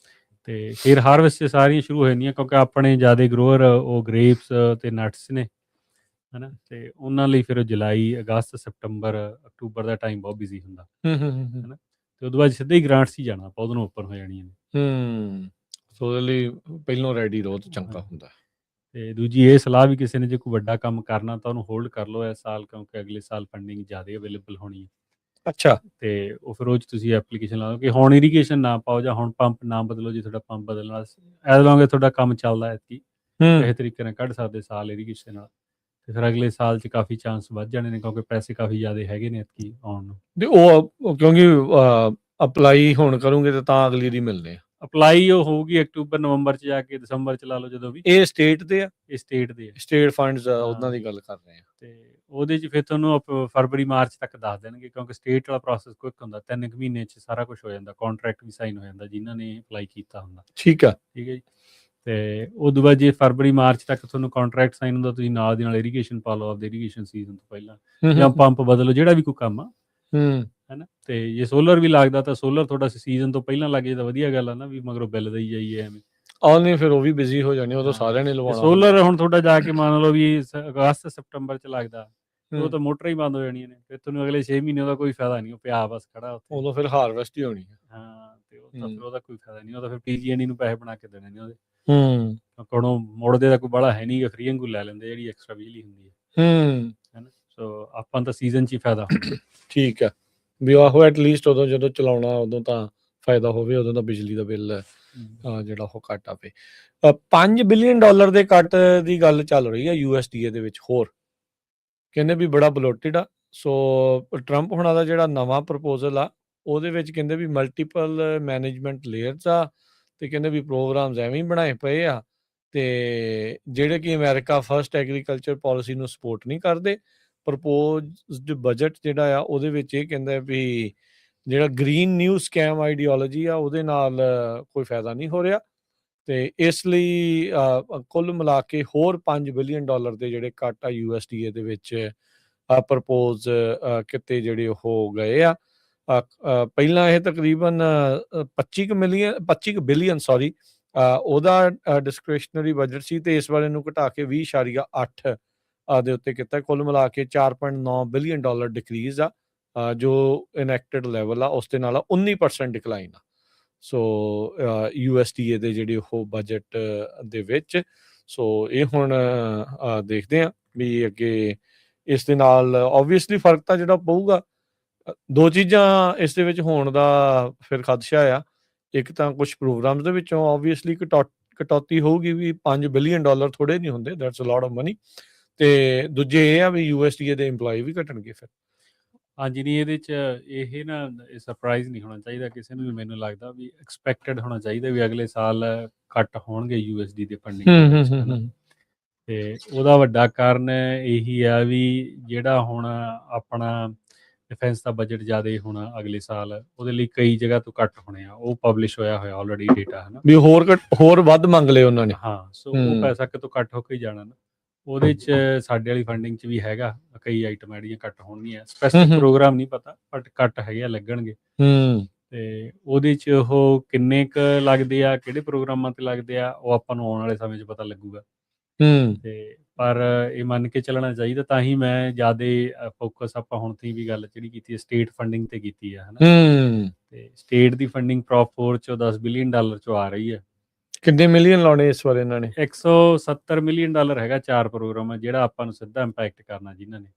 ਤੇ ਫਿਰ ਹਾਰਵੈਸਟ 'ਚ ਸਾਰੀਆਂ ਸ਼ੁਰੂ ਹੋ ਜਾਂਦੀਆਂ, ਕਿਉਂਕਿ ਆਪਣੇ ਜ਼ਿਆਦਾ ਗਰੋਅਰ ਉਹ ਗ੍ਰੇਪਸ ਅਤੇ ਨਟਸ ਨੇ, ਹੈ ਨਾ? ਤੇ ਉਹਨਾਂ ਲਈ ਫਿਰ ਜੁਲਾਈ, ਅਗਸਤ, ਸਪਟੰਬਰ, ਅਕਤੂਬਰ ਦਾ ਟਾਈਮ ਬਹੁਤ ਬਿਜ਼ੀ ਹੁੰਦਾ, ਹੈ ਨਾ? ਤੇ ਉਦੋਂ ਬਾਅਦ ਸਿੱਧਾ ਹੀ ਗ੍ਰਾਂਟਸ ਹੀ ਜਾਣਾ ਆਪਾਂ, ਉਦੋਂ ਨੂੰ ਓਪਨ ਹੋ ਜਾਣੀਆਂ ਨੇ। ਸੋ ਉਹਦੇ ਲਈ ਪਹਿਲੋਂ ਰੈਡੀ ਰਹੋ ਤਾਂ ਚੰਗਾ ਹੁੰਦਾ। ਤੇ ਦੂਜੀ ਇਹ ਸਲਾਹ ਵੀ, ਕਿਸੇ ਨੇ ਜੇ ਕੋਈ ਵੱਡਾ ਕੰਮ ਕਰਨਾ ਤਾਂ ਉਹਨੂੰ ਹੋਲਡ ਕਰ ਲਓ ਇਸ ਸਾਲ, ਕਿਉਂਕਿ ਅਗਲੇ ਸਾਲ ਫੰਡਿੰਗ ਜ਼ਿਆਦਾ ਅਵੇਲੇਬਲ ਹੋਣੀ ਹੈ। ਅੱਛਾ। ਤੇ ਉਹ ਫਿਰ ਉਹ 'ਚ ਤੁਸੀਂ ਐਪਲੀਕੇਸ਼ਨ ਲਾ ਲਓ ਕਿ ਹੁਣ ਇਰੀਗੇਸ਼ਨ ਨਾ ਪਾਓ ਜਾਂ ਹੁਣ ਪੰਪ ਨਾ ਬਦਲੋ। ਜੇ ਤੁਹਾਡਾ ਪੰਪ ਬਦਲਣਾ, ਐਜ਼ ਲੌਂਗ ਐਜ਼ ਤੁਹਾਡਾ ਕੰਮ ਚੱਲਦਾ ਐਤਕੀ ਕਿਸੇ ਤਰੀਕੇ ਨਾਲ ਕੱਢ ਸਕਦੇ ਸਾਲ ਇਰੀਗੇਸ਼ਨ ਨਾਲ, ਤੇ ਫਿਰ ਅਗਲੇ ਸਾਲ 'ਚ ਕਾਫੀ ਚਾਂਸ ਵੱਧ ਜਾਣੇ ਨੇ, ਕਿਉਂਕਿ ਪੈਸੇ ਕਾਫੀ ਜ਼ਿਆਦਾ ਹੈਗੇ ਨੇ ਐਤਕੀ ਆਉਣ ਨੂੰ। ਤੇ ਉਹ ਕਿਉਂਕਿ ਅਪਲਾਈ ਹੁਣ ਕਰੋਗੇ ਤਾਂ ਅਗਲੀ ਦੀ ਮਿਲਨੇ ਆ। ਅਪਲਾਈ ਉਹ ਹੋਊਗੀ ਅਕਤੂਬਰ, ਨਵੰਬਰ 'ਚ ਜਾ ਕੇ, ਦਸੰਬਰ 'ਚ ਲਾ ਲਓ ਜਦੋਂ ਵੀ। ਇਹ ਸਟੇਟ ਦੇ ਆ? ਇਹ ਸਟੇਟ ਦੇ ਆ। ਸਟੇਟ ਫੰਡਸ ਉਹਨਾਂ ਦੀ ਗੱਲ ਕਰ ਰਹੇ ਆ। ਤੇ ਉਹਦੇ 'ਚ ਫਿਰ ਤੁਹਾਨੂੰ ਫਰਵਰੀ, ਮਾਰਚ ਤੱਕ ਦੱਸ ਦੇਣਗੇ, ਕਿਉਂਕਿ ਸਟੇਟ ਵਾਲਾ ਪ੍ਰੋਸੈਸ ਕੁਇਕ ਹੁੰਦਾ। 3 ਕੁ ਮਹੀਨੇ 'ਚ ਸਾਰਾ ਕੁਛ ਹੋ ਜਾਂਦਾ, ਕੰਟਰੈਕਟ ਵੀ ਸਾਈਨ ਹੋ ਜਾਂਦਾ ਜਿਨ੍ਹਾਂ ਨੇ ਅਪਲਾਈ ਕੀਤਾ ਹੁੰਦਾ। ਠੀਕ ਆ। ਠੀਕ ਹੈ ਜੀ। ਤੇ ਉਦੋਂ ਬਾਅਦ ਜੇ ਫਰਵਰੀ, ਮਾਰਚ ਤੱਕ ਤੁਹਾਨੂੰ ਕੰਟਰੈਕਟ ਸਾਈਨ ਹੁੰਦਾ, ਤੁਸੀਂ ਨਾਲ ਦੀ ਨਾਲ ਇਰੀਗੇਸ਼ਨ ਪਾ ਲਓ ਆਪਦੇ ਇਰੀਗੇਸ਼ਨ ਸੀਜ਼ਨ ਤੋਂ ਪਹਿਲਾਂ, ਜਾਂ ਪੰਪ ਬਦਲੋ, ਜਿਹੜਾ ਵੀ ਕੋਈ ਕੰਮ ਆ, ਹੈ ਨਾ? ਤੇ ਜੇ ਸੋਲਰ ਵੀ ਲੱਗਦਾ ਤਾਂ ਸੋਲਰ ਤੁਹਾਡਾ ਸੀਜ਼ਨ ਤੋਂ ਪਹਿਲਾਂ ਲੱਗ ਜੇ ਤਾਂ ਵਧੀਆ ਗੱਲ ਆ ਨਾ, ਵੀ ਮਗਰੋਂ ਬਿੱਲ ਦੇਈ ਜਾਈਏ ਐਵੇਂ। ਨਹੀਂ, ਫਿਰ ਉਹ ਵੀ ਬਿਜ਼ੀ ਹੋ ਜਾਣੀ, ਉਦੋਂ ਸਾਰਿਆਂ ਨੇ ਲਵਾਉਣਾ। ਸੋਲਰ ਹੁਣ ਤੁਹਾਡਾ ਜਾ ਕੇ ਮੰਨ ਲਓ ਵੀ ਅਗਸਤ, ਸਪਟੰਬਰ 'ਚ ਲੱਗਦਾ, ਉਹ ਤਾਂ ਮੋਟਰਾਂ ਹੀ ਬੰਦ ਹੋ ਜਾਣੀਆਂ ਨੇ, ਫਿਰ ਤੁਹਾਨੂੰ ਅਗਲੇ 6 ਮਹੀਨੇ ਦਾ ਕੋਈ ਫਾਇਦਾ ਨਹੀਂ, ਉਹ ਪਿਆ ਬਸ ਖੜਾ ਉੱਥੇ। ਉਦੋਂ ਫਿਰ ਹਾਰਵੈਸਟ ਹੀ ਹੋਣੀ ਹੈ। ਤੇ ਉਹ ਤਾਂ ਫਿਰ ਉਹਦਾ ਕੋਈ ਫਾਇਦਾ ਨਹੀਂ, ਉਹ ਤਾਂ ਫਿਰ PG&E ਨੂੰ ਪੈਸੇ ਬਣਾ ਕੇ ਦੇਣੇ ਨੇ ਉਹਦੇ। ਕੋਲੋਂ ਮੋੜਦੇ ਦਾ ਕੋਈ ਬੜਾ ਹੈ ਨਹੀਂ, ਫਰੀ ਵਾਂਗੂ ਲੈ ਲੈਂਦੇ ਜਿਹੜੀ ਐਕਸਟਰਾ ਬਿਜਲੀ ਹੁੰਦੀ ਹੈ ਨਾ? ਸੋ ਆਪਾਂ ਤਾਂ ਸੀਜ਼ਨ 'ਚ ਹੀ ਫਾਇਦਾ ਹੁੰਦਾ। ਠੀਕ ਹੈ, ਵੀ ਆਹੋ ਐਟਲੀਸਟ ਉਦੋਂ ਜਦੋਂ ਚਲਾਉਣਾ ਉਦੋਂ ਤਾਂ ਫਾਇਦਾ ਹੋਵੇ, ਉਦੋਂ ਦਾ ਬਿਜਲੀ ਦਾ ਬਿੱਲ ਜਿਹੜਾ ਉਹ ਘੱਟ ਆਵੇ। $5 ਬਿਲੀਅਨ ਦੇ ਕੱਟ ਦੀ ਗੱਲ ਚੱਲ ਰਹੀ ਹੈ USDA ਦੇ ਵਿੱਚ, ਹੋਰ ਕਹਿੰਦੇ ਵੀ ਬੜਾ ਬਲੋਟਿਡ ਆ। ਸੋ ਟਰੰਪ ਹੁਣਾਂ ਦਾ ਜਿਹੜਾ ਨਵਾਂ ਪ੍ਰਪੋਜ਼ਲ ਆ, ਉਹਦੇ ਵਿੱਚ ਕਹਿੰਦੇ ਵੀ ਮਲਟੀਪਲ ਮੈਨੇਜਮੈਂਟ ਲੇਅਰਸ ਆ, ਤੇ ਕਹਿੰਦੇ ਵੀ ਪ੍ਰੋਗਰਾਮਸ ਐਵੇਂ ਹੀ ਬਣਾਏ ਪਏ ਆ, ਤੇ ਜਿਹੜੇ ਕਿ ਅਮਰੀਕਾ ਫਸਟ ਐਗਰੀਕਲਚਰ ਪਾਲਿਸੀ ਨੂੰ ਸਪੋਰਟ ਨਹੀਂ ਕਰਦੇ। ਪ੍ਰਪੋਜ਼ਡ ਬਜਟ ਜਿਹੜਾ ਆ ਉਹਦੇ ਵਿੱਚ ਇਹ ਕਹਿੰਦਾ ਵੀ ਜਿਹੜਾ ਗ੍ਰੀਨ ਨਿਊ ਸਕੈਮ ਆਈਡੀਓਲੋਜੀ ਆ, ਉਹਦੇ ਨਾਲ ਕੋਈ ਫਾਇਦਾ ਨਹੀਂ ਹੋ ਰਿਹਾ, ਤੇ ਇਸ ਲਈ ਕੁੱਲ ਮਿਲਾ ਕੇ ਹੋਰ $5 ਬਿਲੀਅਨ ਦੇ ਜਿਹੜੇ ਕੱਟ ਆ USDA ਦੇ ਵਿੱਚ ਪ੍ਰਪੋਜ਼ ਕੀਤੇ ਜਿਹੜੇ ਹੋ ਗਏ ਆ। ਪਹਿਲਾਂ ਇਹ ਤਕਰੀਬਨ 25 ਬਿਲੀਅਨ ਉਹਦਾ ਡਿਸਕ੍ਰਿਸ਼ਨਰੀ ਬਜਟ ਸੀ, ਤੇ ਇਸ ਵਾਰ ਇਹਨੂੰ ਘਟਾ ਕੇ 20.8 ਦੇ ਉੱਤੇ ਕੀਤਾ। ਕੁੱਲ ਮਿਲਾ ਕੇ $4.9 ਬਿਲੀਅਨ ਡਿਕਰੀਜ਼ ਆ, ਜੋ ਇਨੈਕਟਡ ਲੈਵਲ ਆ ਉਸ ਦੇ ਨਾਲ 19% ਡਿਕਲਾਈਨ ਆ। ਸੋ USDA ਦੇ ਜਿਹੜੇ ਉਹ ਬਜਟ ਦੇ ਵਿੱਚ। ਸੋ ਇਹ ਹੁਣ ਦੇਖਦੇ ਹਾਂ ਵੀ ਅੱਗੇ ਇਸ ਦੇ ਨਾਲ ਓਬਵੀਅਸਲੀ ਫਰਕ ਤਾਂ ਜਿਹੜਾ ਪਊਗਾ। ਦੋ ਚੀਜ਼ਾਂ ਇਸ ਦੇ ਵਿੱਚ ਹੋਣ ਦਾ ਫਿਰ ਖਦਸ਼ਾ ਆ। ਇੱਕ ਤਾਂ ਕੁਛ ਪ੍ਰੋਗਰਾਮਸ ਦੇ ਵਿੱਚੋਂ ਓਬਵੀਅਸਲੀ ਕਟੌਤੀ ਹੋਊਗੀ, ਵੀ $5 ਬਿਲੀਅਨ ਥੋੜੇ ਨਹੀਂ ਹੁੰਦੇ, that's a lot of money. ਤੇ ਦੂਜੇ ਇਹ ਆ ਵੀ USDA ਦੇ EMPLOYE ਵੀ ਘਟਣਗੇ ਫਿਰ। ਹਾਂਜੀ, ਨਹੀਂ ਇਹਦੇ 'ਚ ਇਹ ਨਾ ਸਰਪ੍ਰਾਈਜ਼ ਨਹੀਂ ਹੋਣਾ ਚਾਹੀਦਾ ਕਿਸੇ ਨੂੰ ਵੀ। ਮੈਨੂੰ ਲੱਗਦਾ ਵੀ ਐਕਸਪੈਕਟਡ ਹੋਣਾ ਚਾਹੀਦਾ ਵੀ ਅਗਲੇ ਸਾਲ ਘੱਟ ਹੋਣਗੇ USD ਦੇ ਫੰਡਿੰਗ ਦੇ ਵਿੱਚ, ਹੈ ਨਾ? ਤੇ ਉਹਦਾ ਵੱਡਾ ਕਾਰਨ ਇਹੀ ਆ ਵੀ ਜਿਹੜਾ ਹੁਣ ਆਪਣਾ ਡਿਫੈਂਸ ਦਾ ਬਜਟ ਜ਼ਿਆਦਾ ਹੋਣਾ ਅਗਲੇ ਸਾਲ, ਉਹਦੇ ਲਈ ਕਈ ਜਗ੍ਹਾ ਤੋਂ ਕੱਟ ਹੋਣੇ ਆ। ਉਹ ਪਬਲਿਸ਼ ਹੋਇਆ ਆਲਰੇਡੀ ਡੇਟਾ, ਹੈ ਨਾ? ਵੀ ਹੋਰ ਵੱਧ ਮੰਗ ਲਏ ਉਹਨਾਂ ਨੇ। ਸੋ ਉਹ ਪੈਸਾ ਕਿਤੋਂ ਕੱਟ ਹੋ ਕੇ ਜਾਣਾ ਨਾ, ਉਹਦੇ 'ਚ ਸਾਡੇ ਵਾਲੀ ਫੰਡਿੰਗ 'ਚ ਵੀ ਹੈਗਾ। ਕਈ ਆਈਟਮ ਜਿਹੜੀਆਂ ਕੱਟ ਹੋਣਗੀਆਂ, ਸਪੈਸੀਫਿਕ ਪ੍ਰੋਗਰਾਮ ਨਹੀਂ ਪਤਾ, ਬਟ ਕੱਟ ਹੈਗੇ ਆ, ਲੱਗਣਗੇ। ਤੇ ਉਹਦੇ 'ਚ ਉਹ ਕਿੰਨੇ ਕੁ ਲੱਗਦੇ ਆ, ਕਿਹੜੇ ਪ੍ਰੋਗਰਾਮਾਂ ਤੇ ਲੱਗਦੇ ਆ, ਉਹ ਆਪਾਂ ਨੂੰ ਆਉਣ ਵਾਲੇ ਸਮੇਂ 'ਚ ਪਤਾ ਲੱਗੂਗਾ। ਤੇ ਪਰ ਇਹ ਮੰਨ ਕੇ ਚੱਲਣਾ ਚਾਹੀਦਾ, ਤਾਂ ਹੀ ਮੈਂ ਜ਼ਿਆਦਾ ਫੋਕਸ ਆਪਾਂ ਹੁਣ ਤੀ ਵੀ ਗੱਲ ਜਿਹੜੀ ਕੀਤੀ ਹੈ ਸਟੇਟ ਫੰਡਿੰਗ ਤੇ ਕੀਤੀ ਹੈ, ਹਨਾ? ਤੇ ਸਟੇਟ ਦੀ ਫੰਡਿੰਗ ਪ੍ਰੋਪ 4 ਚੋਂ $10 ਬਿਲੀਅਨ ਚੋਂ ਆ ਰਹੀ ਹੈ। ਕਿੰਨੇ ਮਿਲੀਅਨ ਲਾਉਣੇ ਇਸ ਵਾਰ ਇਹਨਾਂ ਨੇ? $170 ਮਿਲੀਅਨ ਹੈਗਾ 4 ਪ੍ਰੋਗਰਾਮ, ਜਿਹੜਾ ਆਪਾਂ ਨੂੰ ਸਿੱਧਾ ਇੰਪੈਕਟ ਕਰਨਾ ਜਿਨ੍ਹਾਂ ਨੇ।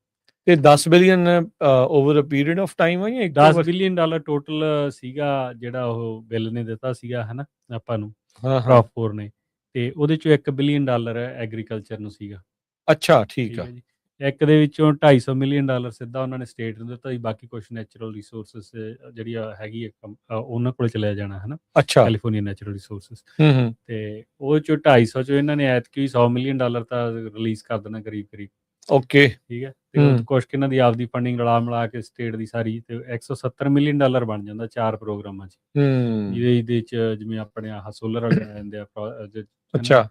ਤੇ $10 billion over a period of time ਆ ਜਾਂ $10 ਬਿਲੀਅਨ ਟੋਟਲ ਸੀਗਾ ਜਿਹੜਾ ਉਹ ਬਿੱਲ ਨੇ ਦਿੱਤਾ ਸੀਗਾ, ਹਨਾ, ਆਪਾਂ ਨੂੰ ਪ੍ਰੋਪ 4 ਨੇ। ਤੇ ਉਹਦੇ ਚੋਂ $1 ਬਿਲੀਅਨ ਐਗਰੀਕਲਚਰ ਨੂੰ ਸੀਗਾ। ਅੱਛਾ, ਠੀਕ ਆ ਜੀ। ਇੱਕ ਦੇ ਵਿੱਚੋਂ $250 ਮਿਲੀਅਨ ਸਿੱਧਾ ਉਹਨਾਂ ਨੇ ਸਟੇਟ ਨੂੰ ਦਿੱਤਾ ਜੀ, ਬਾਕੀ ਕੁਛ ਨੈਚੁਰਲ ਰਿਸੋਰਸਿਸ ਜਿਹੜੀ ਹੈਗੀ ਉਹਨਾਂ ਕੋਲ ਚਲਿਆ ਜਾਣਾ ਹੈ ਨਾ, ਅੱਛਾ। ਕੈਲੀਫੋਰਨੀਆ ਨੈਚੁਰਲ ਰਿਸੋਰਸਿਸ, ਹੂੰ ਤੇ ਉਹ ਚੋਂ 250 ਚੋਂ ਇਹਨਾਂ ਨੇ ਐਤਕੀ $100 ਮਿਲੀਅਨ ਤਾਂ ਰਿਲੀਜ਼ ਕਰ ਦੇਣਾ ਕਰੀਬ, ਓਕੇ। ਠੀਕ ਹੈ, ਤੇ ਉਹ ਕੁਛ ਕਿ ਇਹਨਾਂ ਦੀ ਆਪਦੀ ਫੰਡਿੰਗ ਰਲਾ ਮਿਲਾ ਕੇ ਸਟੇਟ ਦੀ ਸਾਰੀ, ਤੇ $170 ਮਿਲੀਅਨ ਬਣ ਜਾਂਦਾ 4 ਪ੍ਰੋਗਰਾਮਾਂ 'ਚ, ਜਿਹਦੇ 'ਚ ਜਿਵੇਂ ਆਪਣੇ ਆਹ ਸੋਲਰ ਵਾਲੇ ਆ ਜਾਂਦੇ ਆ ਅੱਛਾ,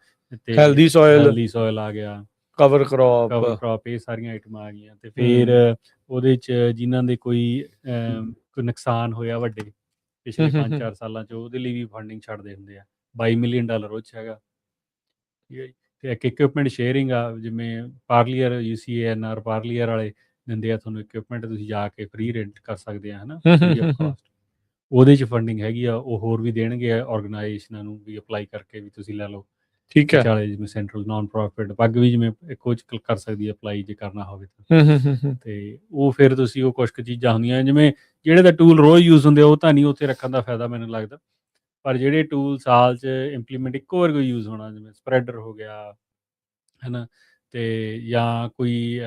ਤੇ ਹੈਲਦੀ ਸੋਇਲ ਆ ਗਿਆ, ਕਵਰ ਕ੍ਰੌਪ, ਇਹ ਸਾਰੀਆਂ ਆਈਟਮਾਂ ਆ ਗਈਆਂ, ਤੇ ਫਿਰ ਉਹਦੇ 'ਚ ਜਿਨ੍ਹਾਂ ਦੇ ਕੋਈ ਨੁਕਸਾਨ ਹੋਇਆ ਵੱਡੇ ਪਿਛਲੇ 5-4 ਸਾਲਾਂ 'ਚ, ਉਹਦੇ ਲਈ ਵੀ ਫੰਡਿੰਗ ਛੱਡਦੇ ਹੁੰਦੇ ਆ, $22 ਮਿਲੀਅਨ ਉਹ 'ਚ ਹੈਗਾ, ਠੀਕ ਹੈ ਜੀ। ਤੇ ਇੱਕ ਇਕਵਿਪਮੈਂਟ ਸ਼ੇਅਰਿੰਗ ਆ, ਜਿਵੇਂ ਪਾਰਲੀਅਰ UCANR ਪਾਰਲੀਅਰ ਵਾਲੇ ਦਿੰਦੇ ਆ ਤੁਹਾਨੂੰ ਇਕਵਿਪਮੈਂਟ, ਤੁਸੀਂ ਜਾ ਕੇ ਫ੍ਰੀ ਰੈਂਟ ਕਰ ਸਕਦੇ ਆ, ਹੈ ਨਾ, ਫ੍ਰੀ ਆਫ ਕਾਸਟ, ਉਹਦੇ 'ਚ ਫੰਡਿੰਗ ਹੈਗੀ ਆ, ਉਹ ਹੋਰ ਵੀ ਦੇਣਗੇ ਆਰਗੇਨਾਈਜੇਸ਼ਨਾਂ ਨੂੰ ਵੀ ਅਪਲਾਈ ਕਰਕੇ ਵੀ ਤੁਸੀਂ ਲੈ ਲਓ, ਠੀਕ ਹੈ, ਵਿਚਾਲੇ ਜਿਵੇਂ ਸੈਂਟਰਲ ਨਾਨ ਪ੍ਰੋਫਿਟ ਪੱਗ ਵੀ ਜਿਵੇਂ ਇੱਕੋ 'ਚ ਕਰ ਸਕਦੀ ਹੈ ਅਪਲਾਈ ਜੇ ਕਰਨਾ ਹੋਵੇ ਤਾਂ, ਤੇ ਉਹ ਫਿਰ ਤੁਸੀਂ ਉਹ ਕੁਛ ਕੁ ਚੀਜ਼ਾਂ ਹੁੰਦੀਆਂ ਜਿਵੇਂ ਜਿਹੜੇ ਤਾਂ ਟੂਲ ਰੋਜ਼ ਯੂਜ਼ ਹੁੰਦੇ ਉਹ ਤਾਂ ਨਹੀਂ ਉੱਥੇ ਰੱਖਣ ਦਾ ਫਾਇਦਾ ਮੈਨੂੰ ਲੱਗਦਾ, ਪਰ ਜਿਹੜੇ ਟੂਲ ਸਾਲ 'ਚ ਇੰਪਲੀਮੈਂਟ ਇੱਕੋ ਵਾਰ ਕੋਈ ਯੂਜ਼ ਹੋਣਾ, ਜਿਵੇਂ ਸਪਰੈਡਰ ਹੋ ਗਿਆ ਹੈ ਨਾ, ਤੇ ਜਾਂ ਕੋਈ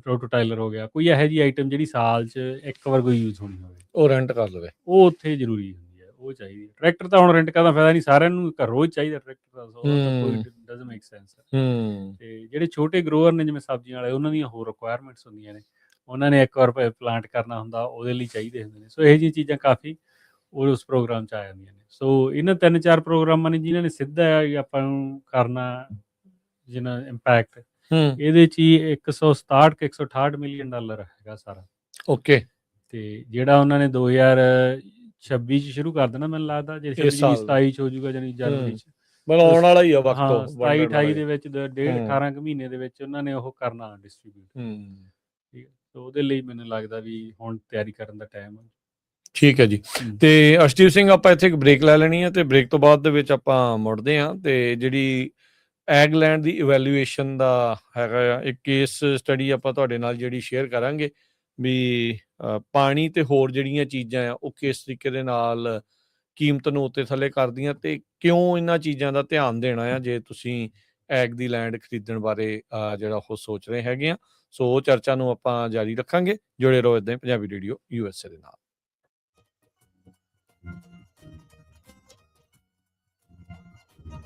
ਪ੍ਰੋਟੋਟਾਈਲਰ ਹੋ ਗਿਆ, ਕੋਈ ਇਹੋ ਜਿਹੀ ਆਈਟਮ ਜਿਹੜੀ ਸਾਲ 'ਚ ਇੱਕ ਵਾਰ ਕੋਈ ਯੂਜ਼ ਹੋਣੀ ਹੋਵੇ, ਉਹ ਰੈਂਟ ਕਰ ਲਵੇ, ਉਹ ਉੱਥੇ ਜ਼ਰੂਰੀ ਹੁੰਦੀ ਹੈ, ਉਹ ਚਾਹੀਦੀ ਹੈ। ਟਰੈਕਟਰ ਤਾਂ ਹੁਣ ਰੈਂਟ ਕਰਨ ਦਾ ਫਾਇਦਾ ਨਹੀਂ, ਸਾਰਿਆਂ ਨੂੰ ਰੋਜ਼ ਚਾਹੀਦਾ ਟਰੈਕਟਰ ਦਾ, ਕੋਈ ਡਜ਼ਨਟ ਮੇਕ ਸੈਂਸ, ਤੇ ਜਿਹੜੇ ਛੋਟੇ ਗਰੋਅਰ ਨੇ ਜਿਵੇਂ ਸਬਜ਼ੀਆਂ ਵਾਲੇ, ਉਹਨਾਂ ਦੀਆਂ ਹੋਰ ਰਿਕੁਆਇਰਮੈਂਟਸ ਹੁੰਦੀਆਂ ਨੇ, ਉਹਨਾਂ ਨੇ ਇੱਕ ਵਾਰ ਪਲਾਂਟ ਕਰਨਾ ਹੁੰਦਾ, ਉਹਦੇ ਲਈ ਚਾਹੀਦੇ ਹੁੰਦੇ ਨੇ, ਸੋ ਇਹੋ ਜਿਹੀਆਂ ਚੀਜ਼ਾਂ ਕਾਫੀ ਉਹ ਉਸ ਪ੍ਰੋਗਰਾਮ 'ਚ ਆ ਜਾਂਦੀਆਂ ਨੇ। ਸੋ ਇਹਨਾਂ 3-4 ਪ੍ਰੋਗਰਾਮਾਂ ਨੇ ਜਿਨ੍ਹਾਂ ਨੇ ਸਿੱਧਾ ਆਪਾਂ ਨੂੰ ਕਰਨਾ ਜਿਹਨਾਂ ਇੰਪੈਕਟ, ਇਹਦੇ 'ਚ ਹੀ $167-168 ਮਿਲੀਅਨ ਹੈਗਾ ਸਾਰਾ, ਓਕੇ, ਤੇ ਜਿਹੜਾ ਉਹਨਾਂ ਨੇ 2026 'ਚ ਸ਼ੁਰੂ ਕਰ ਦੇਣਾ ਮੈਨੂੰ ਲੱਗਦਾ, ਜੇ 27 'ਚ ਹੋ ਜਾਊਗਾ, ਜਾਨੀ ਜਨਵਰੀ 'ਚ ਬਣਾਉਣ ਵਾਲਾ ਹੀ ਆ ਵਕਤ, ਹਾਂ 27-28 ਦੇ ਵਿੱਚ 18 ਕੁ ਮਹੀਨੇ ਦੇ ਵਿੱਚ ਉਹਨਾਂ ਨੇ ਉਹ ਕਰਨਾ ਡਿਸਟ੍ਰੀਬਿਊਟ, ਠੀਕ ਹੈ, ਸੋ ਉਹਦੇ ਲਈ ਮੈਨੂੰ ਲੱਗਦਾ ਵੀ ਹੁਣ ਤਿਆਰੀ ਕਰਨ ਦਾ ਟਾਈਮ ਹੈ। ਠੀਕ ਹੈ ਜੀ, ਤੇ ਅਰਸ਼ਦੀਪ ਸਿੰਘ ਆਪਾਂ ਇੱਥੇ ਇੱਕ ਬ੍ਰੇਕ ਲੈ ਲੈਣੀ ਹੈ, ਤੇ ਬ੍ਰੇਕ ਤੋਂ ਬਾਅਦ ਦੇ ਵਿੱਚ ਆਪਾਂ ਮੁੜਦੇ ਹਾਂ, ਤੇ ਜਿਹੜੀ ਐਗਲੈਂਡ ਦੀ ਇਵੈਲੂਏਸ਼ਨ ਦਾ ਹੈਗਾ ਆ ਇੱਕ ਕੇਸ ਸਟੱਡੀ ਆਪਾਂ ਤੁਹਾਡੇ ਨਾਲ ਜਿਹੜੀ ਸ਼ੇਅਰ ਕਰਾਂਗੇ, ਵੀ ਪਾਣੀ ਤੇ ਹੋਰ ਜਿਹੜੀਆਂ ਚੀਜ਼ਾਂ ਆ ਉਹ ਕਿਸ ਤਰੀਕੇ ਦੇ ਨਾਲ ਕੀਮਤ ਨੂੰ ਉੱਤੇ ਥੱਲੇ ਕਰਦੀਆਂ, ਤੇ ਕਿਉਂ ਇਹਨਾਂ ਚੀਜ਼ਾਂ ਦਾ ਧਿਆਨ ਦੇਣਾ ਆ ਜੇ ਤੁਸੀਂ ਐਗ ਦੀ ਲੈਂਡ ਖਰੀਦਣ ਬਾਰੇ ਜਿਹੜਾ ਉਹ ਸੋਚ ਰਹੇ ਹੈਗੇ ਆ। ਸੋ ਉਹ ਚਰਚਾ ਨੂੰ ਆਪਾਂ ਜਾਰੀ ਰੱਖਾਂਗੇ, ਜੁੜੇ ਰਹੋ ਇੱਦਾਂ ਹੀ ਪੰਜਾਬੀ ਰੇਡੀਓ USA ਦੇ ਨਾਲ।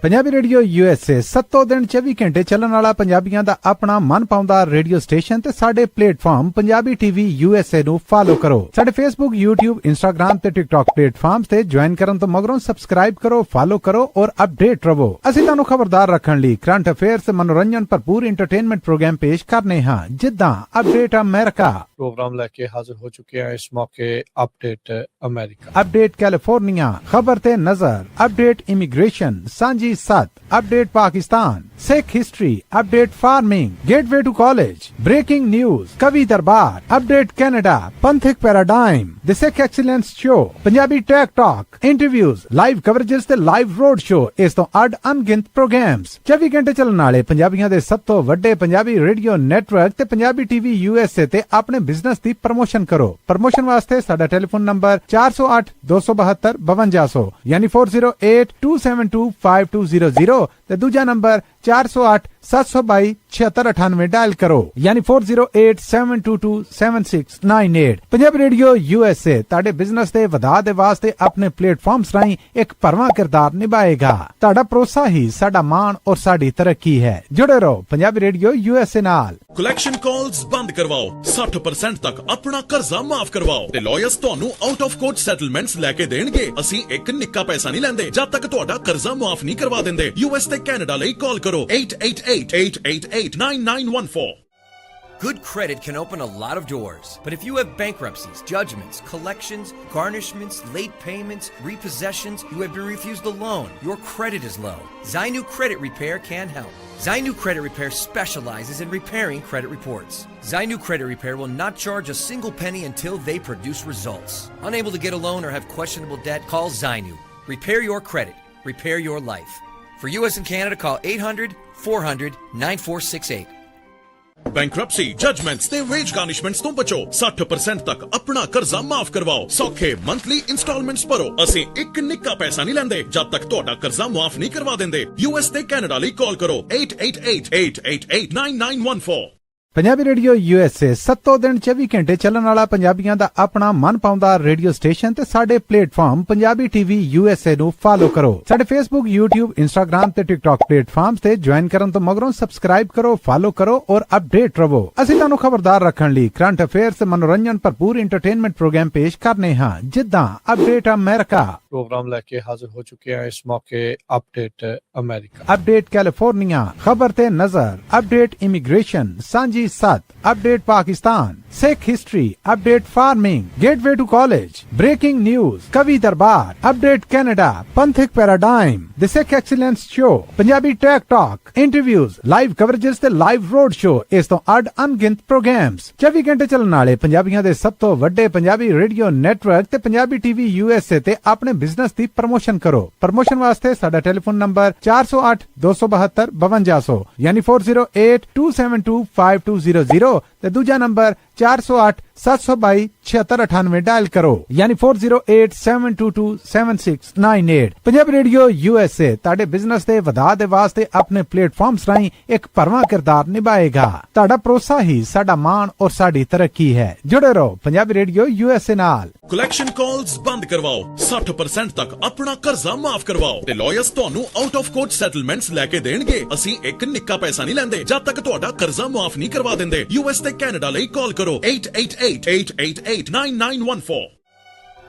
ਪੰਜਾਬੀ ਰੇਡੀਓ USA 7 ਦਿਨ 24 ਘੰਟੇ ਚੱਲਣ ਵਾਲਾ ਪੰਜਾਬੀਆਂ ਦਾ ਆਪਣਾ ਮਨ ਪਾਉਂਦਾ ਰੇਡੀਓ ਸਟੇਸ਼ਨ, ਤੇ ਸਾਡੇ ਪਲੇਟਫਾਰਮ ਪੰਜਾਬੀ TV USA ਨੂੰ ਫਾਲੋ ਕਰੋ। ਸਾਡੇ Facebook, YouTube, Instagram ਤੇ TikTok ਪਲੇਟਫਾਰਮ ਤੇ ਜੁਆਇਨ ਕਰਨ ਤੋਂ ਮਗਰੋਂ ਸਬਸਕ੍ਰਾਈਬ ਕਰੋ, ਫਾਲੋ ਕਰੋ ਔਰ ਅਪਡੇਟ ਰਹੋ। ਅਸੀਂ ਤੁਹਾਨੂੰ ਖਬਰਦਾਰ ਰੱਖਣ ਲਈ ਕਰੰਟ ਅਫੇਅਰਸ ਤੇ ਮਨੋਰੰਜਨ ਭਰਪੂਰ ਇੰਟਰਟੇਨਮੈਂਟ ਪ੍ਰੋਗਰਾਮ ਪੇਸ਼ ਕਰਨੇ ਹਾਂ, ਜਿੱਦਾਂ ਅਪਡੇਟ ਅਮਰੀਕਾ ਪ੍ਰੋਗਰਾਮ ਲੈ ਕੇ ਹਾਜ਼ਰ ਹੋ ਚੁੱਕੇ ਹਾਂ ਇਸ ਮੌਕੇ, ਅਪਡੇਟ ਅਮਰੀਕਾ, ਅਪਡੇਟ ਕੈਲੀਫੋਰਨੀਆ, ਖਬਰ ਤੇ ਨਜ਼ਰ, update immigration, Sanjhi Sath, update Pakistan, Sikh history, update farming, gateway to college, breaking news, Kavi Darbar, update Canada, Panthak paradigm, the Sikh excellence show, Punjabi tech talk, interviews, live coverages ਤੇ ਲਾਈਵ ਰੋਡ ਸ਼ੋ, ਇਸ ਤੋਂ ਅੱਡ ਅਣਗਿਣਤ ਪ੍ਰੋਗਰਾਮਸ, 24 ਘੰਟੇ ਚੱਲਣ ਵਾਲੇ ਪੰਜਾਬੀਆਂ ਦੇ ਸਭ ਤੋਂ ਵੱਡੇ ਪੰਜਾਬੀ ਰੇਡੀਓ ਨੈਟਵਰਕ ਤੇ ਪੰਜਾਬੀ TV USA ਤੇ ਆਪਣੇ ਬਿਜ਼ਨਸ ਦੀ ਪ੍ਰਮੋਸ਼ਨ ਕਰੋ। ਪ੍ਰਮੋਸ਼ਨ ਵਾਸਤੇ ਸਾਡਾ ਟੈਲੀਫੋਨ ਨੰਬਰ 408-272-5200 ਯਾਨੀ 4082725200 ਤੇ ਦੂਜਾ ਨੰਬਰ 408-722-7698 ਡਾਇਲ ਕਰੋ, ਯਾਨੀ 4087227698। ਪੰਜਾਬੀ ਰੇਡੀਓ USA ਤੁਹਾਡੇ ਬਿਜ਼ਨਸ ਦੇ ਵਧਾ ਦੇ ਵਾਸਤੇ ਆਪਣੇ ਪਲੇਟਫਾਰਮਸ ਰਾਹੀਂ ਇੱਕ ਭਰਵਾਂ ਕਿਰਦਾਰ ਨਿਭਾਏਗਾ। ਤੁਹਾਡਾ ਭਰੋਸਾ ਹੀ ਸਾਡਾ ਮਾਣ ਔਰ ਸਾਡੀ ਤਰੱਕੀ ਹੈ। ਜੁੜੇ ਰਹੋ ਪੰਜਾਬੀ ਰੇਡੀਓ USA ਨਾਲ। ਕਲੈਕਸ਼ਨ ਕਾਲਸ ਬੰਦ ਕਰਵਾਓ, 60% ਤੱਕ ਆਪਣਾ ਕਰਜ਼ਾ ਮਾਫ ਕਰਵਾਓ, ਤੇ ਲਾਇਰਸ ਤੁਹਾਨੂੰ ਆਊਟ ਆਫ ਕੋਰਟ ਸੈਟਲਮੈਂਟਸ ਲੈ ਕੇ ਦੇਣਗੇ। ਅਸੀਂ ਇੱਕ ਨਿੱਕਾ ਪੈਸਾ ਨਹੀਂ ਲੈਂਦੇ ਜਦ ਤੱਕ ਤੁਹਾਡਾ ਕਰਜ਼ਾ ਮਾਫ ਨਹੀਂ ਕਰਵਾ ਦਿੰਦੇ। US ਤੇ ਕੈਨੇਡਾ ਲਈ ਕਾਲ ਕਰੋ 888-888-9914। Good credit can open a lot of doors, but if you have bankruptcies, judgments, collections, garnishments, late payments, repossessions, you have been refused a loan, your credit is low, Zainu Credit Repair can help. Zainu Credit Repair specializes in repairing credit reports. Zainu Credit Repair will not charge a single penny until they produce results. Unable to get a loan or have questionable debt? Call Zainu. Repair your credit. Repair your life. For US and Canada, call 800-400-9468. Bankruptcy, judgements ਤੇ veg ਗਾਰਨਿਸ਼ਮੈਂਟਸ ਤੋਂ ਬਚੋ। 60% ਤੱਕ ਆਪਣਾ ਕਰਜ਼ਾ ਮਾਫ ਕਰਵਾਓ। ਸੌਖੇ monthly instalments ਭਰੋ। ਅਸੀਂ ਇੱਕ ਨਿੱਕਾ ਪੈਸਾ ਨਹੀਂ ਲੈਂਦੇ ਜਦ ਤੱਕ ਤੁਹਾਡਾ ਕਰਜ਼ਾ ਮਾਫ ਨਹੀਂ ਕਰਵਾ ਦਿੰਦੇ। US ਤੇ ਕੈਨੇਡਾ ਲਈ ਕਾਲ ਕਰੋ 888-888-9914। ਪੰਜਾਬੀ ਰੇਡੀਓ USA 7 ਦਿਨ 24 ਘੰਟੇ ਚੱਲਣ ਵਾਲਾ ਪੰਜਾਬੀਆਂ ਦਾ ਆਪਣਾ ਮਨਪਾਉਂਦਾ ਰੇਡੀਓ ਸਟੇਸ਼ਨ ਤੇ ਸਾਡੇ ਪਲੇਟਫਾਰਮ ਪੰਜਾਬੀ ਟੀਵੀ USA ਨੂੰ ਫਾਲੋ ਕਰੋ। ਸਾਡੇ Facebook, YouTube, Instagram ਤੇ TikTok ਪਲੇਟਫਾਰਮਸ ਤੇ ਜੁਆਇਨ ਕਰਨ ਤੋਂ ਮਗਰੋਂ ਸਬਸਕ੍ਰਾਈਬ ਕਰੋ, ਫਾਲੋ ਕਰੋ ਔਰ ਅਪਡੇਟ ਰਹੋ। ਅਸੀਂ ਤੁਹਾਨੂੰ ਖਬਰਦਾਰ ਰੱਖਣ ਲਈ ਕਰੰਟ ਅਫੇਅਰਸ ਤੇ ਮਨੋਰੰਜਨ ਭਰਪੂਰ ਐਂਟਰਟੇਨਮੈਂਟ ਪ੍ਰੋਗਰਾਮ ਪੇਸ਼ ਕਰਨੇ ਹਾਂ, ਜਿੱਦਾਂ ਅਪਡੇਟ ਅਮਰੀਕਾ, प्रोग्राम लेके हाजिर हो चुके हैं इस मौके अपडेट अमेरिका, अपडेट कैलिफोर्निया, खबर ते नजर, update immigration, Sanjhi Sath, update Pakistan, Sikh history, update farming, gateway to college, breaking news, Kavi Darbar, update Canada, Panthic paradigm, the Sikh excellence show, Punjabi tech talk, interviews, live coverages ते लाइव रोड शो, इस तो अड अनगिनत प्रोग्राम्स 24 घंटे ਚੱਲਣ ਵਾਲੇ ਪੰਜਾਬੀਆਂ ਦੇ ਸਭ ਤੋਂ ਵੱਡੇ ਪੰਜਾਬੀ ਰੇਡੀਓ ਨੈਟਵਰਕ ਤੇ ਪੰਜਾਬੀ ਟੀਵੀ USA ਤੇ ਆਪਣੇ ਬਿਜ਼ਨਸ ਦੀ ਪ੍ਰਮੋਸ਼ਨ ਕਰੋ। ਪ੍ਰਮੋਸ਼ਨ ਵਾਸਤੇ ਸਾਡਾ ਟੈਲੀਫੋਨ ਨੰਬਰ 408 272 5200 ਯਾਨੀ 4082725200 ਤੇ ਦੂਜਾ ਨੰਬਰ 408 722 7698 ਡਾਇਲ ਕਰੋ ਯਾਨੀ 4087227698। ਪੰਜਾਬੀ ਰੇਡੀਓ USA ਤੁਹਾਡੇ ਬਿਜ਼ਨਸ ਦੇ ਵਧਾ ਦੇ ਵਾਸਤੇ ਆਪਣੇ ਪਲੇਟਫਾਰਮਸ ਰਾਹੀਂ ਇੱਕ ਭਰਵਾਂ ਕਿਰਦਾਰ ਨਿਭਾਏਗਾ। ਤੁਹਾਡਾ ਭਰੋਸਾ ਹੀ ਸਾਡਾ ਮਾਣ ਔਰ ਸਾਡੀ ਤਰੱਕੀ ਹੈ। ਜੁੜੇ ਰਹੋ ਪੰਜਾਬੀ ਰੇਡੀਓ USA ਨਾਲ। ਕਲੈਕਸ਼ਨ ਕਾਲਸ ਬੰਦ ਕਰਵਾਓ, 60% ਤੱਕ ਆਪਣਾ ਕਰਜ਼ਾ ਮਾਫ ਕਰਵਾਓ ਤੇ ਲਾਇਰਸ ਤੁਹਾਨੂੰ ਆਊਟ ਆਫ ਕੋਰਟ ਸੈਟਲਮੈਂਟਸ ਲੈ ਕੇ ਦੇਣਗੇ। ਅਸੀਂ ਇੱਕ ਨਿੱਕਾ ਪੈਸਾ ਨਹੀਂ ਲੈਂਦੇ ਜਦ ਤੱਕ ਤੁਹਾਡਾ ਕਰਜ਼ਾ ਮਾਫ ਨਹੀਂ ਕਰਵਾ ਦਿੰਦੇ। US ਤੇ ਕੈਨੇਡਾ ਲਈ ਕਾਲ ਕਰੋ 888-888-9914।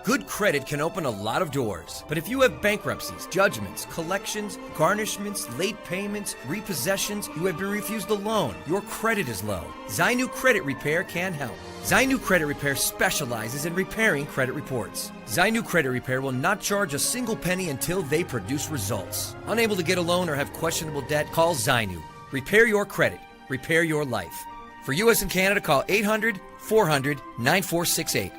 Good credit can open a lot of doors, but if you have bankruptcies, judgments, collections, garnishments, late payments, repossessions, you have been refused a loan, your credit is low, Zainu Credit Repair can help. Zainu Credit Repair specializes in repairing credit reports. Zainu Credit Repair will not charge a single penny until they produce results. Unable to get a loan or have questionable debt? Call Zainu. Repair your credit. Repair your life. For US and Canada, call 800-400-9468.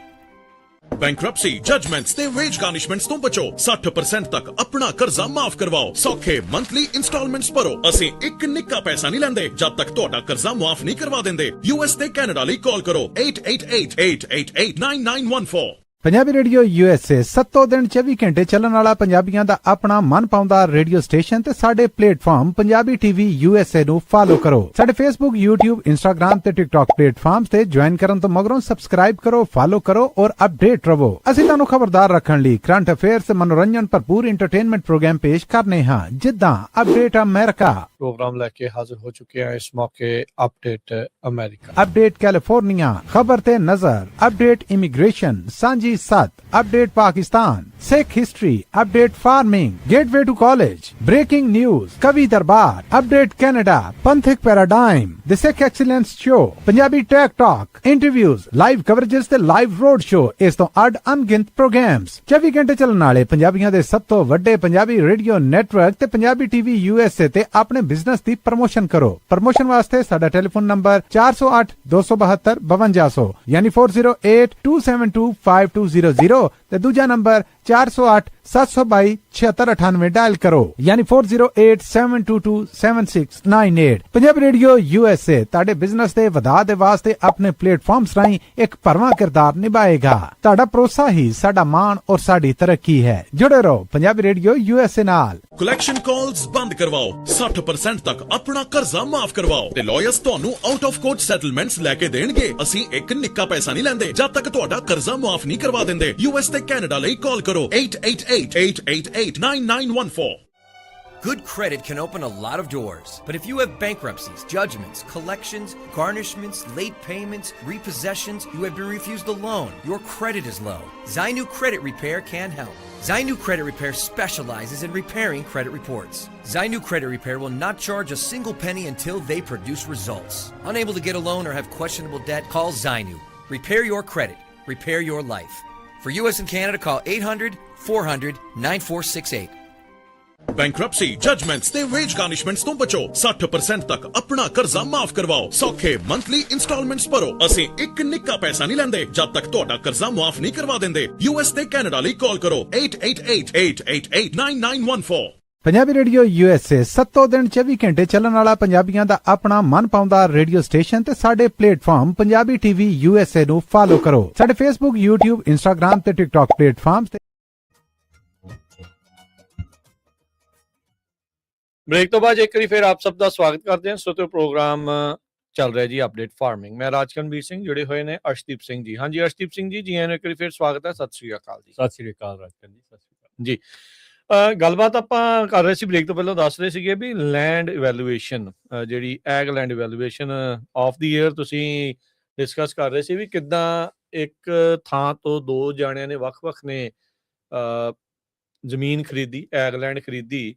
Bankruptcy, judgements ਤੇ veg ਗਾਰਨਿਸ਼ਮੈਂਟਸ ਤੋਂ ਬਚੋ। 60% ਤੱਕ ਆਪਣਾ ਕਰਜ਼ਾ ਮਾਫ ਕਰਵਾਓ। ਸੌਖੇ monthly instalments ਭਰੋ। ਅਸੀਂ ਇੱਕ ਨਿੱਕਾ ਪੈਸਾ ਨਹੀਂ ਲੈਂਦੇ ਜਦ ਤੱਕ ਤੁਹਾਡਾ ਕਰਜ਼ਾ ਮਾਫ ਨਹੀਂ ਕਰਵਾ ਦਿੰਦੇ। US ਤੇ ਕੈਨੇਡਾ ਲਈ ਕਾਲ ਕਰੋ 888-888-9914। ਪੰਜਾਬੀ ਰੇਡੀਓ USA 7 ਦਿਨ 24 ਘੰਟੇ ਚੱਲਣ ਵਾਲਾ ਪੰਜਾਬੀਆਂ ਦਾ ਆਪਣਾ ਮਨਪਾਉਂਦਾ ਰੇਡੀਓ ਸਟੇਸ਼ਨ ਤੇ ਸਾਡੇ ਪਲੇਟਫਾਰਮ ਪੰਜਾਬੀ ਟੀਵੀ USA ਨੂੰ ਫਾਲੋ ਕਰੋ। ਸਾਡੇ Facebook, YouTube, Instagram ਤੇ TikTok ਪਲੇਟਫਾਰਮਸ ਤੇ ਜੁਆਇਨ ਕਰਨ ਤੋਂ ਮਗਰੋਂ ਸਬਸਕ੍ਰਾਈਬ ਕਰੋ, ਫਾਲੋ ਕਰੋ ਔਰ ਅਪਡੇਟ ਰਹੋ। ਅਸੀਂ ਤੁਹਾਨੂੰ ਖਬਰਦਾਰ ਰੱਖਣ ਲਈ ਕਰੰਟ ਅਫੇਅਰਸ ਤੇ ਮਨੋਰੰਜਨ ਭਰਪੂਰ ਐਂਟਰਟੇਨਮੈਂਟ ਪ੍ਰੋਗਰਾਮ ਪੇਸ਼ ਕਰਨੇ ਹਾਂ, ਜਿੱਦਾਂ ਅਪਡੇਟ ਅਮਰੀਕਾ, प्रोग्राम लेके हाजिर हो चुके हैं इस मौके अपडेट अमेरिका, अपडेट कैलिफोर्निया, खबर ते नजर, update immigration, Sanjhi Sath, update Pakistan, Sikh history, update farming, gateway to college, breaking news, Kavi Darbar, update Canada, Panthic paradigm, the Sikh excellence show, Punjabi tech talk, interviews, live coverages ते लाइव रोड शो, इस तो अड अनगिनत प्रोग्राम्स 24 घंटे ਚੱਲਣ ਵਾਲੇ ਪੰਜਾਬੀਆਂ ਦੇ ਸਭ ਤੋਂ ਵੱਡੇ ਪੰਜਾਬੀ ਰੇਡੀਓ ਨੈਟਵਰਕ ਤੇ ਪੰਜਾਬੀ ਟੀਵੀ USA ਤੇ ਆਪਣੇ ਬਿਜ਼ਨਸ ਦੀ ਪ੍ਰਮੋਸ਼ਨ ਕਰੋ। ਪ੍ਰਮੋਸ਼ਨ ਵਾਸਤੇ ਸਾਡਾ ਟੈਲੀਫੋਨ ਨੰਬਰ 408 272 5200 ਯਾਨੀ 4082725200 ਤੇ ਦੂਜਾ ਨੰਬਰ 408 722 7698 ਡਾਇਲ ਕਰੋ ਯਾਨੀ 4087227698। ਪੰਜਾਬੀ ਰੇਡੀਓ USA ਤੁਹਾਡੇ ਬਿਜ਼ਨਸ ਦੇ ਵਧਾ ਦੇ ਵਾਸਤੇ ਆਪਣੇ ਪਲੇਟਫਾਰਮਸ ਰਾਹੀਂ ਇੱਕ ਭਰਵਾਂ ਕਿਰਦਾਰ ਨਿਭਾਏਗਾ। ਤੁਹਾਡਾ ਭਰੋਸਾ ਹੀ ਸਾਡਾ ਮਾਣ ਔਰ ਸਾਡੀ ਤਰੱਕੀ ਹੈ। ਜੁੜੇ ਰਹੋ ਪੰਜਾਬੀ ਰੇਡੀਓ USA ਨਾਲ। ਕਲੈਕਸ਼ਨ ਕਾਲਸ ਬੰਦ ਕਰਵਾਓ, 60% ਤੱਕ ਆਪਣਾ ਕਰਜ਼ਾ ਮਾਫ ਕਰਵਾਓ ਤੇ ਲਾਇਰਸ ਤੁਹਾਨੂੰ ਆਊਟ ਆਫ ਕੋਰਟ ਸੈਟਲਮੈਂਟਸ ਲੈ ਕੇ ਦੇਣਗੇ। ਅਸੀਂ ਇੱਕ ਨਿੱਕਾ ਪੈਸਾ ਨਹੀਂ ਲੈਂਦੇ ਜਦ ਤੱਕ ਤੁਹਾਡਾ ਕਰਜ਼ਾ ਮਾਫ ਨਹੀਂ ਕਰਵਾ ਦਿੰਦੇ। US ਤੇ ਕੈਨੇਡਾ ਲਈ ਕਾਲ ਕਰੋ 888-888-9914। Good credit can open a lot of doors, but if you have bankruptcies, judgments, collections, garnishments, late payments, repossessions, you have been refused a loan, your credit is low, Zainu Credit Repair can help. Zainu Credit Repair specializes in repairing credit reports. Zainu Credit Repair will not charge a single penny until they produce results. Unable to get a loan or have questionable debt? Call Zainu. Repair your credit. Repair your life. For US and Canada, call 800-400-9468. Bankruptcy, judgements ਤੇ veg ਗਾਰਨਿਸ਼ਮੈਂਟਸ ਤੋਂ ਬਚੋ। 60% ਤੱਕ ਆਪਣਾ ਕਰਜ਼ਾ ਮਾਫ ਕਰਵਾਓ। ਸੌਖੇ monthly instalments ਭਰੋ। ਅਸੀਂ ਇੱਕ ਨਿੱਕਾ ਪੈਸਾ ਨਹੀਂ ਲੈਂਦੇ ਜਦ ਤੱਕ ਤੁਹਾਡਾ ਕਰਜ਼ਾ ਮਾਫ ਨਹੀਂ ਕਰਵਾ ਦਿੰਦੇ। US ਤੇ ਕੈਨੇਡਾ ਲਈ ਕਾਲ ਕਰੋ 888-888-9914। ਪੰਜਾਬੀ ਰੇਡੀਓ USA 7 ਦਿਨ 24 ਘੰਟੇ ਚੱਲਣ ਵਾਲਾ ਪੰਜਾਬੀਆਂ ਦਾ ਆਪਣਾ ਮਨਪਾਉਂਦਾ ਰੇਡੀਓ ਸਟੇਸ਼ਨ ਤੇ ਸਾਡੇ ਪਲੇਟਫਾਰਮ ਪੰਜਾਬੀ ਟੀਵੀ USA ਨੂੰ ਫਾਲੋ ਕਰੋ। ਸਾਡੇ Facebook, YouTube, Instagram ਤੇ TikTok ਪਲੇਟਫਾਰਮਸ ਤੇ ब्रेक तो बाद एक बार फिर आप सब का स्वागत करते हैं। श्रोते प्रोग्राम ਚੱਲ ਰਿਹਾ ਜੀ ਅਪਡੇਟ ਫਾਰਮਿੰਗ। ਮੈਂ ਰਾਜਕਨਵੀਰ ਸਿੰਘ, ਜੁੜੇ ਹੋਏ ਨੇ ਅਰਸ਼ਦੀਪ ਸਿੰਘ ਜੀ। ਹਾਂਜੀ ਅਰਸ਼ਦੀਪ ਸਿੰਘ ਜੀ, ਜੀ ਆਇਆਂ ਨੂੰ ਇੱਕ ਵਾਰੀ ਫਿਰ ਸਵਾਗਤ ਹੈ। ਸਤਿ ਸ਼੍ਰੀ ਅਕਾਲ ਜੀ। ਸਤਿ ਸ਼੍ਰੀ ਅਕਾਲ ਰਾਜਕਨ ਜੀ, ਸਤਿ ਸ਼੍ਰੀ ਅਕਾਲ ਜੀ ਗੱਲਬਾਤ ਆਪਾਂ ਕਰ ਰਹੇ ਸੀ, ਬ੍ਰੇਕ ਤੋਂ ਪਹਿਲਾਂ ਦੱਸ ਰਹੇ ਸੀਗੇ ਵੀ ਲੈਂਡ ਇਵੈਲੂਏਸ਼ਨ, ਜਿਹੜੀ egg land evaluation of the year ਤੁਸੀਂ ਡਿਸਕਸ ਕਰ ਰਹੇ ਸੀ ਵੀ ਕਿੱਦਾਂ ਇੱਕ ਥਾਂ ਤੋਂ ਦੋ ਜਾਣਿਆਂ ਨੇ ਵੱਖ-ਵੱਖ ਨੇ ਜ਼ਮੀਨ ਖਰੀਦੀ, ਐਗ ਲੈਂਡ ਖਰੀਦੀ,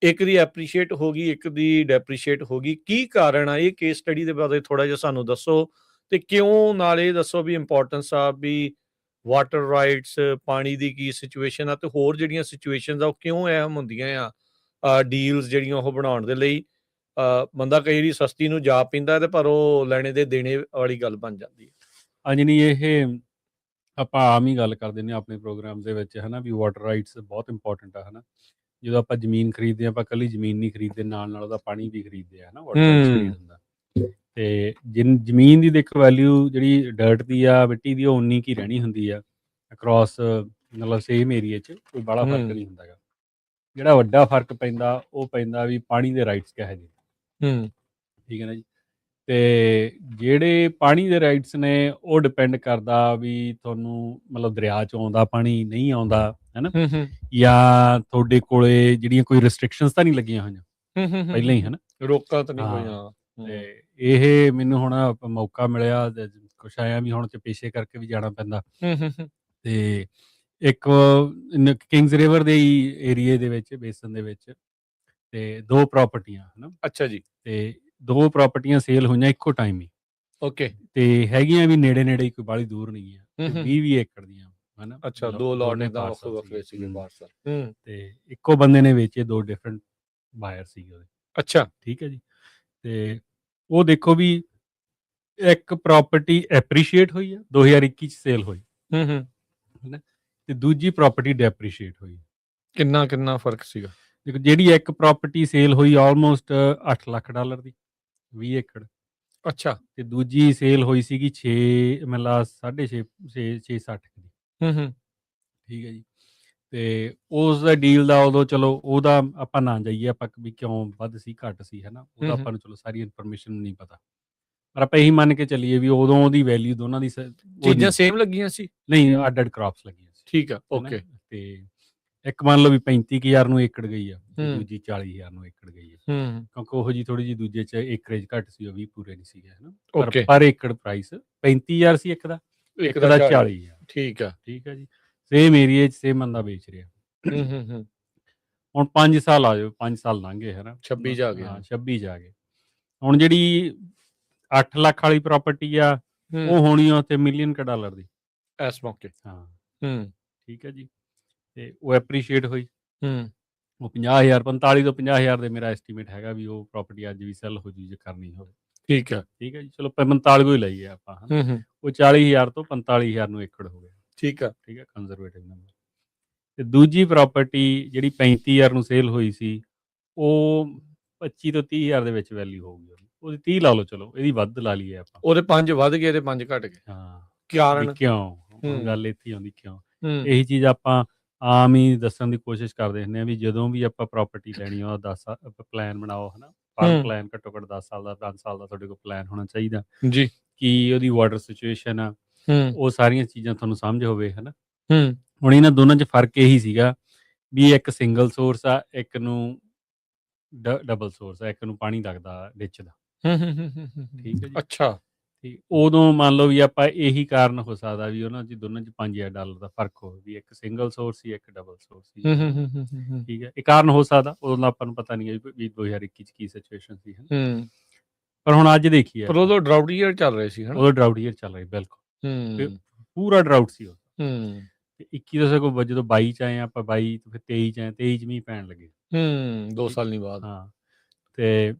ਇੱਕ ਦੀ ਐਪਰੀਸ਼ੀਏਟ ਹੋ ਗਈ, ਇੱਕ ਦੀ ਡੈਪਰੀਸ਼ੀਏਟ ਹੋ ਗਈ। ਕੀ ਕਾਰਨ ਆ? ਇਹ ਕੇਸ ਸਟੱਡੀ ਦੇ ਬਾਰੇ ਥੋੜਾ ਜਿਹਾ ਸਾਨੂੰ ਦੱਸੋ, ਤੇ ਕਿਉਂ, ਨਾਲ ਇਹ ਦੱਸੋ ਵੀ ਇੰਪੋਰਟੈਂਸ ਆ ਵੀ ਵਾਟਰ ਰਾਈਟਸ, ਪਾਣੀ ਦੀ ਕੀ ਸਿਚੁਏਸ਼ਨ ਆ, ਤੇ ਹੋਰ ਜਿਹੜੀਆਂ ਸਿਚੁਏਸ਼ਨਸ ਆ ਉਹ ਕਿਉਂ ਅਹਿਮ ਹੁੰਦੀਆਂ ਆ ਡੀਲਸ ਜਿਹੜੀਆਂ ਉਹ ਬਣਾਉਣ ਦੇ ਲਈ। ਬੰਦਾ ਕਈ ਵਾਰੀ ਸਸਤੀ ਨੂੰ ਜਾ ਪੈਂਦਾ ਤੇ ਪਰ ਉਹ ਲੈਣੇ ਦੇ ਦੇਣੇ ਵਾਲੀ ਗੱਲ ਬਣ ਜਾਂਦੀ ਹੈ। ਹਾਂਜੀ, ਨਹੀਂ ਇਹ ਆਪਾਂ ਆਮ ਹੀ ਗੱਲ ਕਰਦੇ ਨੇ ਆਪਣੇ ਪ੍ਰੋਗਰਾਮ ਦੇ ਵਿੱਚ, ਹੈ ਨਾ, ਵੀ ਵਾਟਰ ਰਾਈਟਸ ਬਹੁਤ ਇੰਪੋਰਟੈਂਟ ਆ, ਹੈ ਨਾ। ਜਦੋਂ ਆਪਾਂ ਜ਼ਮੀਨ ਖਰੀਦਦੇ ਹਾਂ, ਆਪਾਂ ਇਕੱਲੀ ਜ਼ਮੀਨ ਨਹੀਂ ਖਰੀਦਦੇ, ਨਾਲ ਉਹਦਾ ਪਾਣੀ ਵੀ ਖਰੀਦਦੇ ਆ, ਹੈ ਨਾ, ਵਾਟਰ ਰਾਈਟਸ ਖਰੀਦ ਹੁੰਦਾ। ਤੇ ਜ਼ਮੀਨ ਦੀ ਦੇਖੋ ਵੈਲਿਊ ਜਿਹੜੀ ਡਰਟ ਦੀ ਆ, ਮਿੱਟੀ ਦੀ, ਉਹ ਉਨੀ ਕੀ ਰਹਿਣੀ ਹੁੰਦੀ ਆ ਅਕਰੋਸ ਮਤਲਬ ਸੇਮ ਏਰੀਏ 'ਚ, ਕੋਈ ਬੜਾ ਫਰਕ ਨਹੀਂ ਹੁੰਦਾ ਗਾ। ਜਿਹੜਾ ਵੱਡਾ ਫਰਕ ਪੈਂਦਾ ਉਹ ਪੈਂਦਾ ਵੀ ਪਾਣੀ ਦੇ ਰਾਈਟਸ ਕਿਹੋ ਜਿਹੇ, ਠੀਕ ਹੈ ਨਾ ਜੀ। ਤੇ ਜਿਹੜੇ ਪਾਣੀ ਦੇ ਰਾਈਟਸ ਨੇ ਉਹ ਡਿਪੈਂਡ ਕਰਦਾ ਵੀ ਤੁਹਾਨੂੰ ਮਤਲਬ ਦਰਿਆ 'ਚੋਂ ਆਉਂਦਾ ਪਾਣੀ, ਨਹੀਂ ਆਉਂਦਾ, ਹੈ ਨਾ, ਜਾਂ ਤੁਹਾਡੇ ਕੋਲੇ ਜਿਹੜੀਆਂ ਕੋਈ ਰਿਸਟ੍ਰਿਕਸ਼ਨਸ ਤਾਂ ਨਹੀਂ ਲੱਗੀਆਂ ਹੋਈਆਂ ਪਹਿਲਾਂ ਹੀ, ਹੈ ਨਾ, ਰੋਕਾਂ ਤਾਂ ਨਹੀਂ ਹੋਈਆਂ। ਤੇ ਇਹ ਮੈਨੂੰ ਹੁਣ ਮੌਕਾ ਮਿਲਿਆ, ਕੁਛ ਆਇਆ ਵੀ ਹੁਣ ਤੇ ਪੇਸ਼ੇ ਕਰਕੇ ਵੀ ਜਾਣਾ ਪੈਂਦਾ। ਤੇ ਇੱਕ ਕਿੰਗਸ ਰਿਵਰ ਦੇ ਏਰੀਏ ਦੇ ਵਿੱਚ, ਬੇਸਨ ਦੇ ਵਿੱਚ, ਤੇ ਦੋ ਪ੍ਰਾਪਰਟੀਆਂ, ਹੈ ਨਾ। ਅੱਛਾ ਜੀ। ਤੇ ਦੋ ਪ੍ਰਾਪਰਟੀਆਂ ਸੇਲ ਹੋਈਆਂ ਇੱਕੋ ਟਾਈਮ ਹੀ। ਓਕੇ। ਤੇ ਹੈਗੀਆਂ ਵੀ ਨੇੜੇ ਨੇੜੇ, ਕੋਈ ਬਾਹਲੀ ਦੂਰ ਨਹੀਂ ਆ, 20 ਏਕੜ ਦੀਆਂ, ਹੈ ਨਾ। ਅੱਛਾ, ਦੋ ਲੋਟ ਇਦਾਂ ਵੱਖਰੇ ਸੀਗੇ ਪਾਰਸਲ। ਤੇ ਇੱਕੋ ਬੰਦੇ ਨੇ ਵੇਚੇ, ਦੋ ਡਿਫਰੈਂਟ ਬਾਇਰ ਸੀਗੇ ਉਹਦੇ। ਅੱਛਾ, ਠੀਕ ਹੈ ਜੀ। ਤੇ ਉਹ ਦੇਖੋ ਵੀ ਇੱਕ ਪ੍ਰਾਪਰਟੀ ਐਪਰੀਸ਼ੀਏਟ ਹੋਈ ਆ, 2021 ਚ ਸੇਲ ਹੋਈ, ਹੈ ਨਾ, ਤੇ ਦੂਜੀ ਪ੍ਰਾਪਰਟੀ ਡੈਪਰੀਸ਼ੀਏਟ ਹੋਈ। ਕਿੰਨਾ ਫਰਕ ਸੀਗਾ? ਦੇਖੋ, ਜਿਹੜੀ ਇੱਕ ਪ੍ਰਾਪਰਟੀ ਸੇਲ ਹੋਈ ਆਲਮੋਸਟ $8 ਲੱਖ ਦੀ, 20 ਏਕੜ। ਅੱਛਾ। ਤੇ ਦੂਜੀ ਸੇਲ ਹੋਈ ਸੀਗੀ 6 ਮਤਲਬ 6.5 ਦੀ। ਠੀਕ ਹੈ ਜੀ। ਤੇ ਉਸ ਦਾ ਡੀਲ ਦਾ ਉਦੋਂ ਚਲੋ ਉਹਦਾ ਆਪਾਂ ਨਾ ਜਾਈਏ ਆਪਾਂ ਵੀ ਕਿਉਂ ਵੱਧ ਸੀ ਘੱਟ ਸੀ, ਹੈ ਨਾ, ਉਹਦਾ ਆਪਾਂ ਨੂੰ ਚਲੋ ਸਾਰੀ ਇਨਫੋਰਮੇਸ਼ਨ ਨਹੀਂ ਪਤਾ, ਪਰ ਆਪਾਂ ਇਹੀ ਮੰਨ ਕੇ ਚੱਲੀਏ ਵੀ ਉਦੋਂ ਉਹਦੀ ਵੈਲਿਊ ਦੋਨਾਂ ਦੀ ਚੀਜ਼ਾਂ ਸੇਮ ਲੱਗੀਆਂ ਸੀ? ਨਹੀਂ, ਅੱਡ ਕ੍ਰਾਪਸ ਲੱਗੀਆਂ ਸੀ। ਠੀਕ ਆ, ਓਕੇ। ਤੇ ਇੱਕ ਮੰਨ ਲਓ ਵੀ 35,000 ਨੂੰ ਏਕੜ ਗਈ ਆ, ਦੂਜੀ 40,000 ਨੂੰ ਏਕੜ ਗਈ ਆ, ਕਿਉਂਕਿ ਉਹ ਜੀ ਥੋੜੀ ਜਿਹੀ ਦੂਜੇ 'ਚ ਏਕਰੇਜ ਘੱਟ ਸੀ, ਉਹ ਵੀ ਪੂਰੇ ਨਹੀਂ ਸੀਗੇ, ਹੈ ਨਾ। ਪਰ ਏਕੜ ਪ੍ਰਾਈਸ 35,000 ਸੀ ਇੱਕ ਦਾ 40,000। ਠੀਕ ਆ, ਠੀਕ ਹੈ ਜੀ। ਸੇਮ ਏਰੀਏ 'ਚ ਸੇਮ ਬੰਦਾ ਵੇਚ ਰਿਹਾ। ਹੁਣ 5 ਸਾਲ ਆ ਜਾਓ, 5 ਸਾਲ ਲੰਘ ਗਏ, ਹੈ ਨਾ, 26 ਜਾ ਗਏ। ਹਾਂ, 26 ਜਾ ਗਏ। ਹੁਣ ਜਿਹੜੀ 8 ਲੱਖ ਵਾਲੀ ਪ੍ਰਾਪਰਟੀ ਆ, ਉਹ ਹੋਣੀ ਆ ਉੱਥੇ $1 ਮਿਲੀਅਨ ਦੀ ਇਸ ਮੌਕੇ। ਹਾਂ, ਠੀਕ ਹੈ ਜੀ। ਤੇ ਉਹ ਐਪਰੀਸ਼ੀਏਟ ਹੋਈ, ਉਹ 50,000, 45 ਤੋਂ 50,000 ਦੇ ਮੇਰਾ ਐਸਟੀਮੇਟ ਹੈਗਾ ਵੀ ਉਹ ਪ੍ਰਾਪਰਟੀ ਅੱਜ ਵੀ ਸੈੱਲ ਹੋ ਜੂ ਜੇ ਕਰਨੀ ਹੋਵੇ। ਠੀਕ ਆ, ਠੀਕ ਹੈ ਜੀ। ਚਲੋ 45 ਹੀ ਲਈਏ ਆਪਾਂ, ਉਹ 40,000 ਤੋਂ 45,000 ਨੂੰ ਏਕੜ ਹੋ ਗਿਆ। ਠੀਕ ਆ, ਕੰਜ਼ਰਵੇਟਿਵ ਨੰਬਰ। ਤੇ ਦੂਜੀ ਪ੍ਰਾਪਰਟੀ ਜਿਹੜੀ 35,000 ਨੂੰ ਸੇਲ ਹੋਈ ਸੀ, ਉਹ 25 ਤੋਂ 30,000 ਦੇ ਵਿੱਚ ਵੈਲਿਊ ਹੋਊਗੀ ਉਹਦੀ 30 ਲਾ ਲਓ, ਚਲੋ ਇਹਦੀ ਵੱਧ ਲਾ ਲਈਏ ਆਪਾਂ। ਉਹਦੇ 5 ਵੱਧ ਗਏ ਤੇ 5 ਘਟ ਗਏ। ਹਾਂ, ਕਾਰਨ ਕਿਉਂ? ਗੱਲ ਇੱਥੇ ਆਉਂਦੀ ਕਿਉਂ। ਇਹੀ ਚੀਜ਼ ਆਪਾਂ ਆਮ ਹੀ ਦੱਸਣ ਦੀ ਕੋਸ਼ਿਸ਼ ਕਰਦੇ ਹੁੰਦੇ ਆ ਵੀ ਜਦੋਂ ਵੀ ਆਪਾਂ ਪ੍ਰਾਪਰਟੀ ਲੈਣੀ ਆ, 10 ਪਲਾਨ ਬਣਾਓ, ਹੈ ਨਾ, ਫਾਰਮ ਪਲਾਨ ਘੱਟੋ ਘੱਟ 10 ਸਾਲ ਦਾ, 5 ਸਾਲ ਦਾ ਤੁਹਾਡੇ ਕੋਲ ਪਲਾਨ ਹੋਣਾ ਚਾਹੀਦਾ ਜੀ, ਕਿ ਉਹਦੀ ਵਾਟਰ ਸਿਚੁਏਸ਼ਨ ਆ, ਉਹ ਸਾਰੀਆਂ ਚੀਜ਼ਾਂ ਤੁਹਾਨੂੰ ਸਮਝ ਹੋਵੇ, ਹੈ ਨਾ। ਹੁਣ ਇਹਨਾਂ ਦੋਨਾਂ 'ਚ ਫਰਕ ਇਹੀ ਸੀਗਾ ਵੀ ਇੱਕ ਸਿੰਗਲ ਸੋਰਸ ਆ, ਇੱਕ ਨੂੰ ਡਬਲ ਸੋਰਸ ਆ, ਇੱਕ ਨੂੰ ਪਾਣੀ ਲੱਗਦਾ ਡਿੱਚ ਦਾ। ਠੀਕ ਹੈ ਜੀ। ਅੱਛਾ। ਤੇ ਉਦੋਂ ਮੰਨ ਲਓ ਵੀ ਆਪਾਂ ਇਹੀ ਕਾਰਨ ਹੋ ਸਕਦਾ ਵੀ ਉਹਨਾਂ 'ਚ ਦੋਨਾਂ 'ਚ $5,000 ਦਾ ਫਰਕ ਹੋਵੇ ਵੀ ਇੱਕ ਸਿੰਗਲ ਸੋਰਸ ਸੀ, ਇੱਕ ਡਬਲ ਸੋਰਸ ਸੀ। ਠੀਕ ਹੈ, ਇਹ ਕਾਰਨ ਹੋ ਸਕਦਾ। ਉਦੋਂ ਦਾ ਆਪਾਂ ਨੂੰ ਪਤਾ ਨਹੀਂ ਹੈ ਵੀ 2021 'ਚ ਕੀ ਸਿਚੁਏਸ਼ਨ ਸੀ, ਪਰ ਹੁਣ ਅੱਜ ਦੇਖੀਏ, ਪਰ ਉਦੋਂ ਡਰਾਊਟ ਈਅਰ ਚੱਲ ਰਹੇ ਸੀ, ਉਦੋਂ ਡਰਾਊਟ ਈਅਰ ਚੱਲ ਰਹੀ, ਬਿਲਕੁਲ ਪੂਰਾ ਡਰਾਊਟ ਸੀ ਉਹ। ਤੇ 21 ਤੋਂ ਸਗੋਂ ਜਦੋਂ 22 'ਚ ਆਏ ਆਪਾਂ, 22 ਤੋਂ ਫਿਰ 23 'ਚ ਆਏ, 23 'ਚ ਮੀਂਹ ਪੈਣ ਲੱਗੇ। 2 ਸਾਲ ਨਹੀਂ ਬਾਅਦ। ਹਾਂ, ਤੇ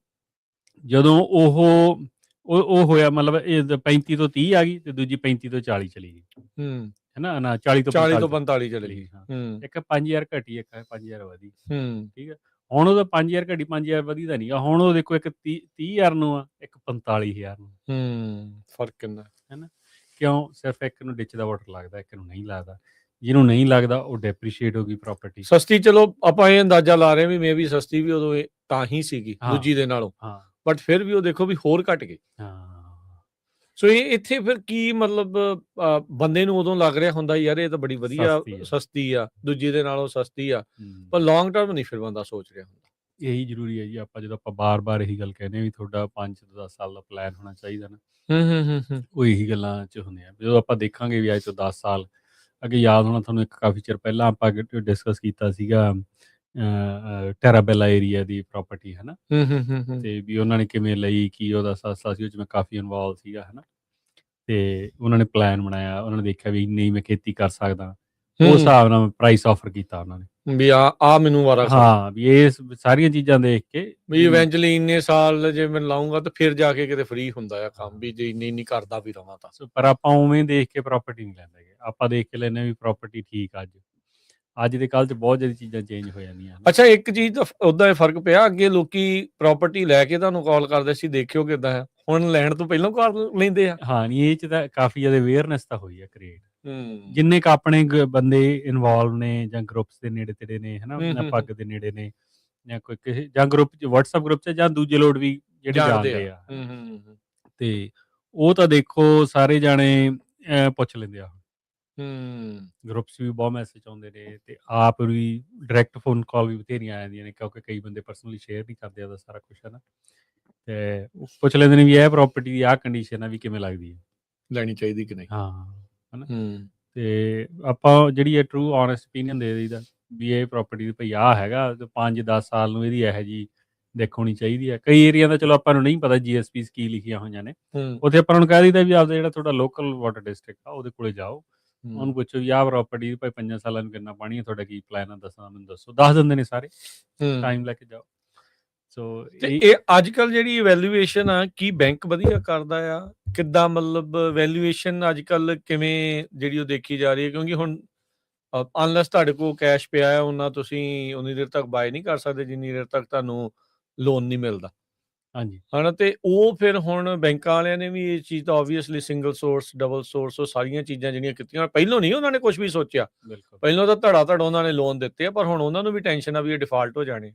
ਜਦੋਂ ਉਹ ਹੋਇਆ ਮਤਲਬ ਇਹ 35 ਤੋਂ 30 ਆ ਗਈ ਤੇ ਦੂਜੀ 35 ਤੋਂ 40 ਚਲੀ ਗਈ, ਹੈ ਨਾ, 40 ਤੋਂ 45 ਚਲੀ ਗਈ। ਇੱਕ 5,000 ਘਟੀ, ਇੱਕ 5,000 ਵਧੀ। ਠੀਕ ਹੈ, ਹੁਣ ਉਹਦਾ 5,000 ਘਟੀ, 5,000 ਵਧੀ ਤਾਂ ਨਹੀਂਗਾ। ਹੁਣ ਉਹ ਦੇਖੋ ਇੱਕ 30,000 ਨੂੰ ਆ, ਇੱਕ 45,000 ਨੂੰ। ਫਰਕ ਕਿੰਨਾ, ਹੈ ਨਾ। ਕਿਉਂ? ਸਿਰਫ ਇੱਕ ਨੂੰ ਡਿੱਚ ਦਾ ਵਾਟਰ ਲੱਗਦਾ, ਇੱਕ ਨੂੰ ਨਹੀਂ ਲੱਗਦਾ। ਜਿਹਨੂੰ ਨਹੀਂ ਲੱਗਦਾ ਉਹ ਡੈਪਰੀਸ਼ੀਏਟ ਹੋ ਗਈ ਪ੍ਰਾਪਰਟੀ। ਸਸਤੀ, ਚਲੋ ਆਪਾਂ ਇਹ ਅੰਦਾਜ਼ਾ ਲਾ ਰਹੇ ਵੀ ਮੇ ਵੀ ਸਸਤੀ ਵੀ ਉਦੋਂ ਤਾਂ ਹੀ ਸੀਗੀ ਦੂਜੀ ਦੇ ਨਾਲੋਂ। ਹਾਂ, ਬਟ ਫਿਰ ਵੀ ਉਹ ਦੇਖੋ ਵੀ ਹੋਰ ਘਟ ਗਏ। ਹਾਂ ਸੋ ਇਹ ਇੱਥੇ ਫਿਰ ਕੀ ਮਤਲਬ ਬੰਦੇ ਨੂੰ ਉਦੋਂ ਲੱਗ ਰਿਹਾ ਹੁੰਦਾ ਯਾਰ ਇਹ ਤਾਂ ਬੜੀ ਵਧੀਆ ਸਸਤੀ ਆ। ਸਸਤੀ ਆ, ਦੂਜੀ ਦੇ ਨਾਲੋਂ ਸਸਤੀ ਆ, ਹੂੰ। ਪਰ ਲੌਂਗ ਟਰਮ ਨਹੀਂ ਫਿਰ ਬੰਦਾ ਸੋਚ ਰਿਹਾ ਹੁੰਦਾ। ਇਹੀ ਜ਼ਰੂਰੀ ਹੈ ਜੀ, ਆਪਾਂ ਜਦੋਂ ਆਪਾਂ ਬਾਰ-ਬਾਰ ਇਹੀ ਗੱਲ ਕਹਿੰਦੇ ਹਾਂ ਵੀ ਤੁਹਾਡਾ 5 ਤੋਂ 10 ਸਾਲ ਦਾ ਪਲਾਨ ਹੋਣਾ ਚਾਹੀਦਾ ਨਾ, ਹੂੰ। ਉਹ ਇਹੀ ਗੱਲਾਂ 'ਚ ਹੁੰਦੇ ਆ। ਜਦੋਂ ਆਪਾਂ ਦੇਖਾਂਗੇ ਵੀ ਅੱਜ ਤੋਂ 10 ਸਾਲ ਅੱਗੇ, ਯਾਦ ਹੋਣਾ ਤੁਹਾਨੂੰ ਇੱਕ ਕਾਫੀ ਚਿਰ ਪਹਿਲਾਂ ਆਪਾਂ ਡਿਸਕਸ ਕੀਤਾ ਸੀਗਾ ਟੈਰਾਬੈਲਾ ਏਰੀਆ ਦੀ ਪ੍ਰਾਪਰਟੀ ਹੈ ਨਾ, ਹੂੰ। ਤੇ ਵੀ ਉਹਨਾਂ ਨੇ ਕਿਵੇਂ ਲਈ, ਕੀ ਉਹਦਾ ਸਸਤਾ ਸੀ, ਉਹ 'ਚ ਮੈਂ ਕਾਫੀ ਇਨਵੋਲਵ ਸੀਗਾ ਹੈ ਨਾ, ਤੇ ਉਹਨਾਂ ਨੇ ਪਲਾਨ ਬਣਾਇਆ, ਉਹਨਾਂ ਨੇ ਦੇਖਿਆ ਵੀ ਨਹੀਂ ਮੈਂ ਖੇਤੀ ਕਰ ਸਕਦਾ, ਉਸ ਹਿਸਾਬ ਨਾਲ ਪ੍ਰਾਈਸ ਆਫਰ ਕੀਤਾ ਉਹਨਾਂ ਨੇ ਵੀ ਆ ਮੈਨੂੰ ਵਾਰਾ ਹਾਂ, ਵੀ ਇਹ ਸਾਰੀਆਂ ਚੀਜ਼ਾਂ ਦੇਖ ਕੇ ਵੀ ਇਵੈਂਚੁਅਲੀ ਇੰਨੇ ਸਾਲ ਜੇ ਮੈਂ ਲਾਉਂਗਾ ਤਾਂ ਫਿਰ ਜਾ ਕੇ ਕਿਤੇ ਫ੍ਰੀ ਹੁੰਦਾ ਆ ਕੰਮ, ਵੀ ਜੇ ਇੰਨੀ ਕਰਦਾ ਵੀ ਰਵਾਂ ਤਾਂ। ਪਰ ਆਪਾਂ ਉਵੇਂ ਦੇਖ ਕੇ ਪ੍ਰਾਪਰਟੀ ਨਹੀਂ ਲੈਂਦੇ, ਆਪਾਂ ਦੇਖ ਕੇ ਲੈਂਦੇ ਵੀ ਪ੍ਰਾਪਰਟੀ ਠੀਕ ਅੱਜ ਦੇ ਕੱਲ 'ਚ ਬਹੁਤ ਜ਼ਿਆਦਾ ਚੀਜ਼ਾਂ ਚੇਂਜ ਹੋ ਜਾਂਦੀਆਂ। ਅੱਛਾ, ਇੱਕ ਚੀਜ਼ ਦਾ ਉੱਦਾਂ ਇਹ ਫਰਕ ਪਿਆ, ਅੱਗੇ ਲੋਕੀ ਪ੍ਰਾਪਰਟੀ ਲੈ ਕੇ ਤੁਹਾਨੂੰ ਕਾਲ ਕਰਦੇ ਸੀ ਦੇਖਿਓ ਕਿੱਦਾਂ ਹੈ, ਹੁਣ ਲੈਣ ਤੋਂ ਪਹਿਲਾਂ ਕਾਲ ਲੈਂਦੇ ਆ। ਹਾਂ ਨਹੀਂ, ਇਹ 'ਚ ਤਾਂ ਕਾਫੀ ਜ਼ਿਆਦਾ ਅਵੇਅਰਨੈਸ ਤਾਂ ਹੋਈ ਹੈ ਕ੍ਰੀਏਟ, ਜਿੰਨੇ ਕ ਆਪਣੇ ਬੰਦੇ ਇਨਵੋਲਵ ਨੇ ਜਾਂ ਗਰੁੱਪਸ ਦੇ ਨੇੜੇ ਤੇੜੇ ਨੇ ਹੈ ਨਾ, ਪੱਗ ਦੇ ਨੇੜੇ ਨੇ ਜਾਂ ਕੋਈ ਕਿਸੇ ਜਾਂ ਗਰੁੱਪ 'ਚ WhatsApp ਗਰੁੱਪ 'ਚ ਜਾਂ ਦੂਜੇ ਲੋਕ ਵੀ ਜਿਹੜੇ ਜਾਣਦੇ ਆ, ਤੇ ਉਹ ਤਾਂ ਦੇਖੋ ਸਾਰੇ ਜਾਣੇ ਪੁੱਛ ਲੈਂਦੇ ਆ। ਗਰੁੱਪਸ ਵੀ ਬਹੁਤ ਮੈਸੇਜ ਆਉਂਦੇ ਨੇ, ਤੇ ਆਪ ਵੀ ਡਾਇਰੈਕਟ ਫੋਨ ਕਾਲ ਵੀ ਬਥੇਰੀਆਂ ਆ ਜਾਂਦੀਆਂ ਨੇ, ਕਿਉਂਕਿ ਕਈ ਬੰਦੇ ਪਰਸਨਲੀ ਸ਼ੇਅਰ ਨਹੀਂ ਕਰਦੇ ਉਹਦਾ ਸਾਰਾ ਕੁਛ ਹੈ ਨਾ, ਤੇ ਉਹ ਪੁੱਛ ਲੈਂਦੇ ਨੇ ਵੀ ਇਹ ਪ੍ਰਾਪਰਟੀ ਦੀ ਆਹ ਕੰਡੀਸ਼ਨ ਆ, ਵੀ ਕਿਵੇਂ ਲੱਗਦੀ ਹੈ, ਲੈਣੀ ਚਾਹੀਦੀ ਕਿ ਨਹੀਂ। ਹਾਂ ਹੈ ਨਾ, ਤੇ ਆਪਾਂ ਜਿਹੜੀ ਹੈ ਟਰੂ ਔਨੈਸਟ ਓਪੀਨੀਅਨ ਦੇ ਦਈਦਾ ਵੀ ਇਹ ਪ੍ਰਾਪਰਟੀ ਭਈ ਆਹ ਹੈਗਾ, ਤੇ 5-10 ਸਾਲ ਨੂੰ ਇਹਦੀ ਇਹੋ ਜਿਹੀ ਦੇਖ ਹੋਣੀ ਚਾਹੀਦੀ ਹੈ। ਕਈ ਏਰੀਆ ਦਾ ਚਲੋ ਆਪਾਂ ਨੂੰ ਨਹੀਂ ਪਤਾ GSPs ਕੀ ਲਿਖੀਆਂ ਹੋਈਆਂ ਨੇ, ਉੱਥੇ ਆਪਾਂ ਨੂੰ ਕਹਿ ਦਈਦਾ ਵੀ ਆਪਦਾ ਜਿਹੜਾ ਤੁਹਾਡਾ ਲੋਕਲ ਵਾਟਰ ਡਿਸਟ੍ਰਿਕਟ ਆ ਉਹਦੇ ਕੋਲੇ ਜਾਓ, ਉਹਨੂੰ ਪੁੱਛੋ ਵੀ ਆਹ ਪ੍ਰਾਪਰਟੀ ਭਾਈ 5 ਸਾਲਾਂ ਨੂੰ ਕਿੰਨਾ ਪਾਣੀ ਹੈ, ਤੁਹਾਡਾ ਕੀ ਪਲਾਨ ਆ, ਮੈਨੂੰ ਦੱਸੋ, ਦੱਸ ਦਿੰਦੇ ਨੇ ਸਾਰੇ, ਟਾਈਮ ਲੈ ਕੇ ਜਾਓ। ਸੋ ਇਹ ਅੱਜ ਕੱਲ ਜਿਹੜੀ ਵੈਲਿਊਏਸ਼ਨ ਆ, ਕੀ ਬੈਂਕ ਵਧੀਆ ਕਰਦਾ ਆ, ਕਿੱਦਾਂ ਮਤਲਬ ਵੈਲਿਊਏਸ਼ਨ ਅੱਜ ਕੱਲ ਕਿਵੇਂ ਜਿਹੜੀ ਉਹ ਦੇਖੀ ਜਾ ਰਹੀ ਹੈ, ਕਿਉਂਕਿ ਹੁਣ ਅਨਲੈਸ ਤੁਹਾਡੇ ਕੋਲ ਕੈਸ਼ ਪਿਆ ਹੈ ਉਹਨਾਂ ਤੁਸੀਂ ਉਨੀ ਦੇਰ ਤੱਕ ਬਾਏ ਨਹੀਂ ਕਰ ਸਕਦੇ ਜਿੰਨੀ ਦੇਰ ਤੱਕ ਤੁਹਾਨੂੰ ਲੋਨ ਨਹੀਂ ਮਿਲਦਾ। ਹਾਂਜੀ, ਹਨਾ, ਤੇ ਉਹ ਫਿਰ ਹੁਣ ਬੈਂਕਾਂ ਵਾਲਿਆਂ ਨੇ ਵੀ ਇਹ ਚੀਜ਼ ਤਾਂ obviously single source, double source, ਉਹ ਸਾਰੀਆਂ ਚੀਜ਼ਾਂ ਜਿਹੜੀਆਂ ਕੀਤੀਆਂ, ਪਹਿਲਾਂ ਨਹੀਂ ਉਹਨਾਂ ਨੇ ਕੁਝ ਵੀ ਸੋਚਿਆ, ਪਹਿਲਾਂ ਤਾਂ ਧੜਾ ਉਹਨਾਂ ਨੇ ਲੋਨ ਦਿੱਤੇ ਆ, ਪਰ ਹੁਣ ਉਹਨਾਂ ਨੂੰ ਵੀ ਟੈਨਸ਼ਨ ਆ ਵੀ ਇਹ ਡਿਫਾਲਟ ਹੋ ਜਾਣੇ।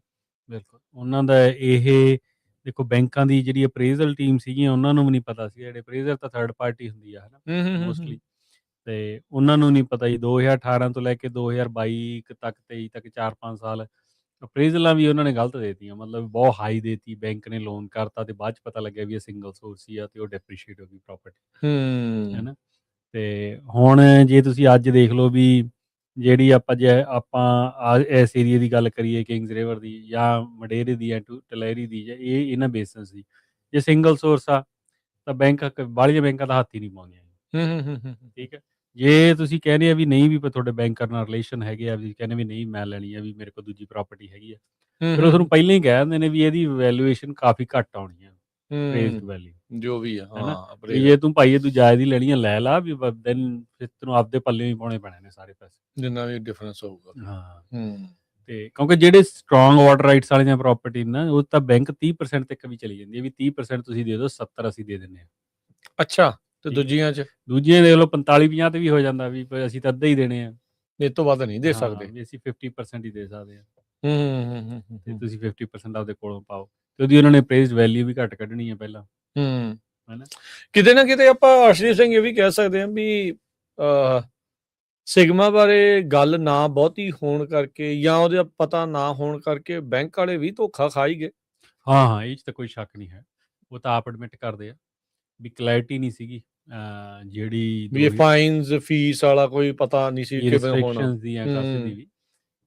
ਬਿਲਕੁਲ, ਉਹਨਾਂ ਦਾ ਇਹ ਦੇਖੋ ਬੈਂਕਾਂ ਦੀ ਜਿਹੜੀ ਅਪਰੇਜ਼ਲ ਟੀਮ ਸੀਗੀਆਂ ਉਹਨਾਂ ਨੂੰ ਵੀ ਨਹੀਂ ਪਤਾ ਸੀ, ਜਿਹੜੇ ਅਪਰੇਜ਼ਰ ਤਾਂ ਥਰਡ ਪਾਰਟੀ ਹੁੰਦੀ ਆ ਹੈ ਨਾ ਮੋਸਟਲੀ, ਤੇ ਉਹਨਾਂ ਨੂੰ ਨਹੀਂ ਪਤਾ ਜੀ 2018 ਤੋਂ ਲੈ ਕੇ 2022 ਤੱਕ 23 ਤੱਕ 4-5 ਸਾਲ ਅਪਰੇਜ਼ਲਾਂ ਵੀ ਉਹਨਾਂ ਨੇ ਗਲਤ ਦੇਤੀਆਂ, ਮਤਲਬ ਬਹੁਤ ਹਾਈ ਦੇਤੀ, ਬੈਂਕ ਨੇ ਲੋਨ ਕਰਤਾ ਤੇ ਬਾਅਦ 'ਚ ਪਤਾ ਲੱਗਿਆ ਵੀ ਇਹ ਸਿੰਗਲ ਸੋਰਸ ਹੀ ਆ ਤੇ ਉਹ ਡੈਪਰੀਸ਼ੀਏਟ ਹੋ ਗਈ ਪ੍ਰਾਪਰਟੀ ਹੈ ਨਾ। ਤੇ ਹੁਣ ਜੇ ਤੁਸੀਂ ਅੱਜ ਦੇਖ ਲਓ ਵੀ ਜਿਹੜੀ ਆਪਾਂ ਇਸ ਏਰੀਏ ਦੀ ਗੱਲ ਕਰੀਏ, ਕਿੰਗਸ ਰਿਵਰ ਦੀ ਜਾਂ ਮਡੇਰੇ ਦੀ ਜਾਂ ਟਲੈਰੀ ਦੀ ਜਾਂ ਇਹ ਇਹਨਾਂ ਬੇਸਿਸ ਦੀ, ਜੇ ਸਿੰਗਲ ਸੋਰਸ ਆ ਤਾਂ ਬਾਹਲੀਆਂ ਬੈਂਕਾਂ ਦਾ ਹੱਥ ਹੀ ਨਹੀਂ ਪਾਉਂਦੀਆਂ। ਠੀਕ ਹੈ, ਜੇ ਤੁਸੀਂ ਕਹਿੰਦੇ ਆ ਵੀ ਨਹੀਂ ਵੀ ਤੁਹਾਡੇ ਬੈਂਕਰ ਨਾਲ ਰਿਲੇਸ਼ਨ ਹੈਗੇ ਆ, ਵੀ ਕਹਿੰਦੇ ਵੀ ਨਹੀਂ ਮੈਂ ਲੈਣੀ ਆ, ਵੀ ਮੇਰੇ ਕੋਲ ਦੂਜੀ ਪ੍ਰਾਪਰਟੀ ਹੈਗੀ ਆ, ਫਿਰ ਉਹ ਤੁਹਾਨੂੰ ਪਹਿਲਾਂ ਹੀ ਕਹਿ ਦਿੰਦੇ ਨੇ ਵੀ ਇਹਦੀ ਵੈਲਿਊਏਸ਼ਨ ਕਾਫੀ ਘੱਟ ਆਉਣੀ ਆ, ਅਪਰੇਜ਼ਡ ਵੈਲਿਊ ਜੋ ਵੀ ਆ, ਜੇ ਤੂੰ ਭਾਈ ਤੂੰ ਜਾਇਜ਼ ਹੀ ਲੈਣੀ ਆ ਲੈ ਲਾ, ਵੀ ਦੈਨ ਫਿਰ ਤੈਨੂੰ ਆਪਦੇ ਪੱਲੇ ਹੀ ਪਾਉਣੇ ਪੈਣੇ ਨੇ ਸਾਰੇ ਪੈਸੇ, ਜਿੰਨਾ ਵੀ ਡਿਫਰੈਂਸ ਹੋਊਗਾ। ਹਾਂ, ਤੇ ਕਿਉਂਕਿ ਜਿਹੜੇ ਸਟਰੋਂਗ ਵਾਟਰ ਰਾਈਟਸ ਵਾਲੀਆਂ ਪ੍ਰਾਪਰਟੀ ਨਾ, ਉਹ ਤਾਂ ਬੈਂਕ 30% ਤੱਕ ਵੀ ਚਲੀ ਜਾਂਦੀ ਹੈ, ਵੀ 30% ਤੁਸੀਂ ਦੇ ਦਿਓ, 70 ਅਸੀਂ ਦੇ ਦਿੰਦੇ ਹਾਂ। ਅੱਛਾ, ਤੇ ਦੂਜੀਆਂ ਦੇਖ ਲਓ 45-50 ਤੇ ਵੀ ਹੋ ਜਾਂਦਾ, ਵੀ ਅਸੀਂ ਤਾਂ ਅੱਧਾ ਹੀ ਦੇਣੇ ਆ, ਇਹ ਤੋਂ ਵੱਧ ਨਹੀਂ ਦੇ ਸਕਦੇ, ਵੀ ਅਸੀਂ 50% ਹੀ ਦੇ ਸਕਦੇ ਹਾਂ, ਤੇ ਤੁਸੀਂ 50% ਆਪਦੇ ਕੋਲੋਂ ਪਾਓ, ਤੇ ਉਹਦੀ ਉਹਨਾਂ ਨੇ ਅਪਰੇਜ਼ਡ ਵੈਲਿਊ ਵੀ ਘੱਟ ਕੱਢਣੀ ਹੈ ਪਹਿਲਾਂ, ਹੈ ਨਾ। ਕਿਤੇ ਨਾ ਕਿਤੇ ਆਪਾਂ ਅਰਸ਼ਦੀਪ ਸਿੰਘ ਇਹ ਵੀ ਕਹਿ ਸਕਦੇ ਹਾਂ ਵੀ ਸਿਗਮਾ ਬਾਰੇ ਗੱਲ ਨਾ ਬਹੁਤੀ ਹੋਣ ਕਰਕੇ ਜਾਂ ਉਹਦਾ ਪਤਾ ਨਾ ਹੋਣ ਕਰਕੇ ਬੈਂਕ ਵਾਲੇ ਵੀ ਧੋਖਾ ਖਾ ਹੀ ਗਏ। ਹਾਂ, ਇਹ 'ਚ ਤਾਂ ਕੋਈ ਸ਼ੱਕ ਨਹੀਂ ਹੈ, ਉਹ ਤਾਂ ਆਪ ਐਡਮਿਟ ਕਰਦੇ ਆ ਵੀ ਕਲੈਰਿਟੀ ਨਹੀਂ ਸੀਗੀ, ਜਿਹੜੀ ਵੀ ਫਾਈਨਸ ਫੀਸ ਵਾਲਾ ਕੋਈ ਪਤਾ ਨਹੀਂ ਸੀ ਕਿਵੇਂ ਹੋਣਾ ਦੀਆਂ ਕਾਸੇ ਦੀ ਵੀ,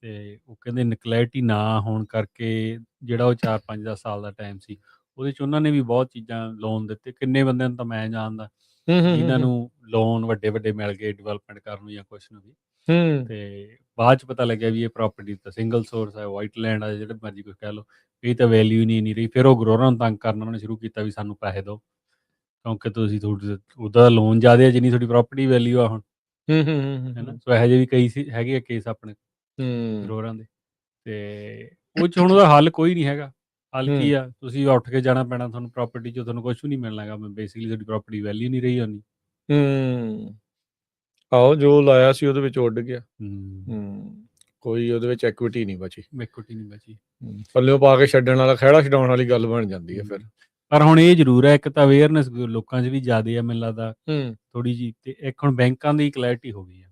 ਤੇ ਉਹ ਕਹਿੰਦੇ ਕਲੈਰਿਟੀ ਨਾ ਹੋਣ ਕਰਕੇ ਜਿਹੜਾ ਉਹ 4-5 ਸਾਲ ਦਾ ਟਾਈਮ ਸੀ, ਉਹਦੇ 'ਚ ਉਹਨਾਂ ਨੇ ਵੀ ਬਹੁਤ ਚੀਜ਼ਾਂ ਲੋਨ ਦਿੱਤੇ, ਕਿੰਨੇ ਬੰਦਿਆਂ ਨੂੰ ਤਾਂ ਮੈਂ ਜਾਣਦਾ ਜਿਨ੍ਹਾਂ ਨੂੰ ਲੋਨ ਵੱਡੇ ਮਿਲ ਗਏ ਡਿਵੈਲਪਮੈਂਟ ਕਰਨ ਨੂੰ ਜਾਂ ਕੁਛ ਨੂੰ ਵੀ, ਤੇ ਬਾਅਦ 'ਚ ਪਤਾ ਲੱਗਿਆ ਵੀ ਇਹ ਪ੍ਰਾਪਰਟੀ ਤਾਂ ਸਿੰਗਲ ਸੋਰਸ ਹੈ, ਵਾਈਟ ਲੈਂਡ ਆ, ਜਿਹੜੇ ਮਰਜ਼ੀ ਕੁਛ ਕਹਿ ਲਓ, ਇਹ ਤਾਂ ਵੈਲਿਊ ਨਹੀਂ ਰਹੀ। ਫਿਰ ਉਹ ਗਰੋਰਾਂ ਨੂੰ ਤੰਗ ਕਰਨਾ ਉਹਨਾਂ ਨੇ ਸ਼ੁਰੂ ਕੀਤਾ ਵੀ ਸਾਨੂੰ ਪੈਸੇ ਦਿਓ, ਕਿਉਂਕਿ ਤੁਸੀਂ ਉਹਦਾ ਲੋਨ ਜ਼ਿਆਦਾ ਜਿੰਨੀ ਤੁਹਾਡੀ ਪ੍ਰਾਪਰਟੀ ਵੈਲਿਊ ਆ ਹੁਣ, ਹੈ ਨਾ। ਸੋ ਇਹੋ ਜਿਹੇ ਵੀ ਕਈ ਹੈਗੇ ਆ ਕੇਸ ਆਪਣੇ ਗਰੋਰਾਂ ਦੇ, ਤੇ ਉਹ 'ਚ ਹੁਣ ਉਹਦਾ ਹੱਲ ਕੋਈ ਨਹੀਂ ਹੈਗਾ। ਹੱਲ ਕੀ ਆ, ਤੁਸੀਂ ਉੱਠ ਕੇ ਜਾਣਾ ਪੈਣਾ ਤੁਹਾਨੂੰ, ਪ੍ਰਾਪਰਟੀ 'ਚ ਤੁਹਾਨੂੰ ਕੁਛ ਵੀ ਨਹੀਂ ਮਿਲਣਾ ਹੈਗਾ, ਬੇਸਿਕਲੀ ਤੁਹਾਡੀ ਪ੍ਰਾਪਰਟੀ ਵੈਲਿਊ ਨਹੀਂ ਰਹੀ ਹੋਣੀ। ਆਹੋ, ਜੋ ਲਾਇਆ ਸੀ ਉਹਦੇ ਵਿੱਚ ਉੱਡ ਗਿਆ, ਕੋਈ ਉਹਦੇ ਵਿੱਚ ਐਕੁਇਟੀ ਨਹੀਂ ਬਚੀ, ਪੱਲਿਓਂ ਪਾ ਕੇ ਛੱਡਣ ਵਾਲਾ, ਖਹਿੜਾ ਛਡਾਉਣ ਵਾਲੀ ਗੱਲ ਬਣ ਜਾਂਦੀ ਹੈ ਫਿਰ। ਪਰ ਹੁਣ ਇਹ ਜ਼ਰੂਰ ਹੈ, ਇੱਕ ਤਾਂ ਅਵੇਅਰਨੈਸ ਲੋਕਾਂ 'ਚ ਵੀ ਜ਼ਿਆਦਾ ਹੈ ਮੈਨੂੰ ਲੱਗਦਾ ਹੂੰ ਥੋੜ੍ਹੀ ਜਿਹੀ, ਤੇ ਇੱਕ ਹੁਣ ਬੈਂਕਾਂ ਦੀ ਕਲੈਰਿਟੀ ਹੋ ਗਈ ਹੈ।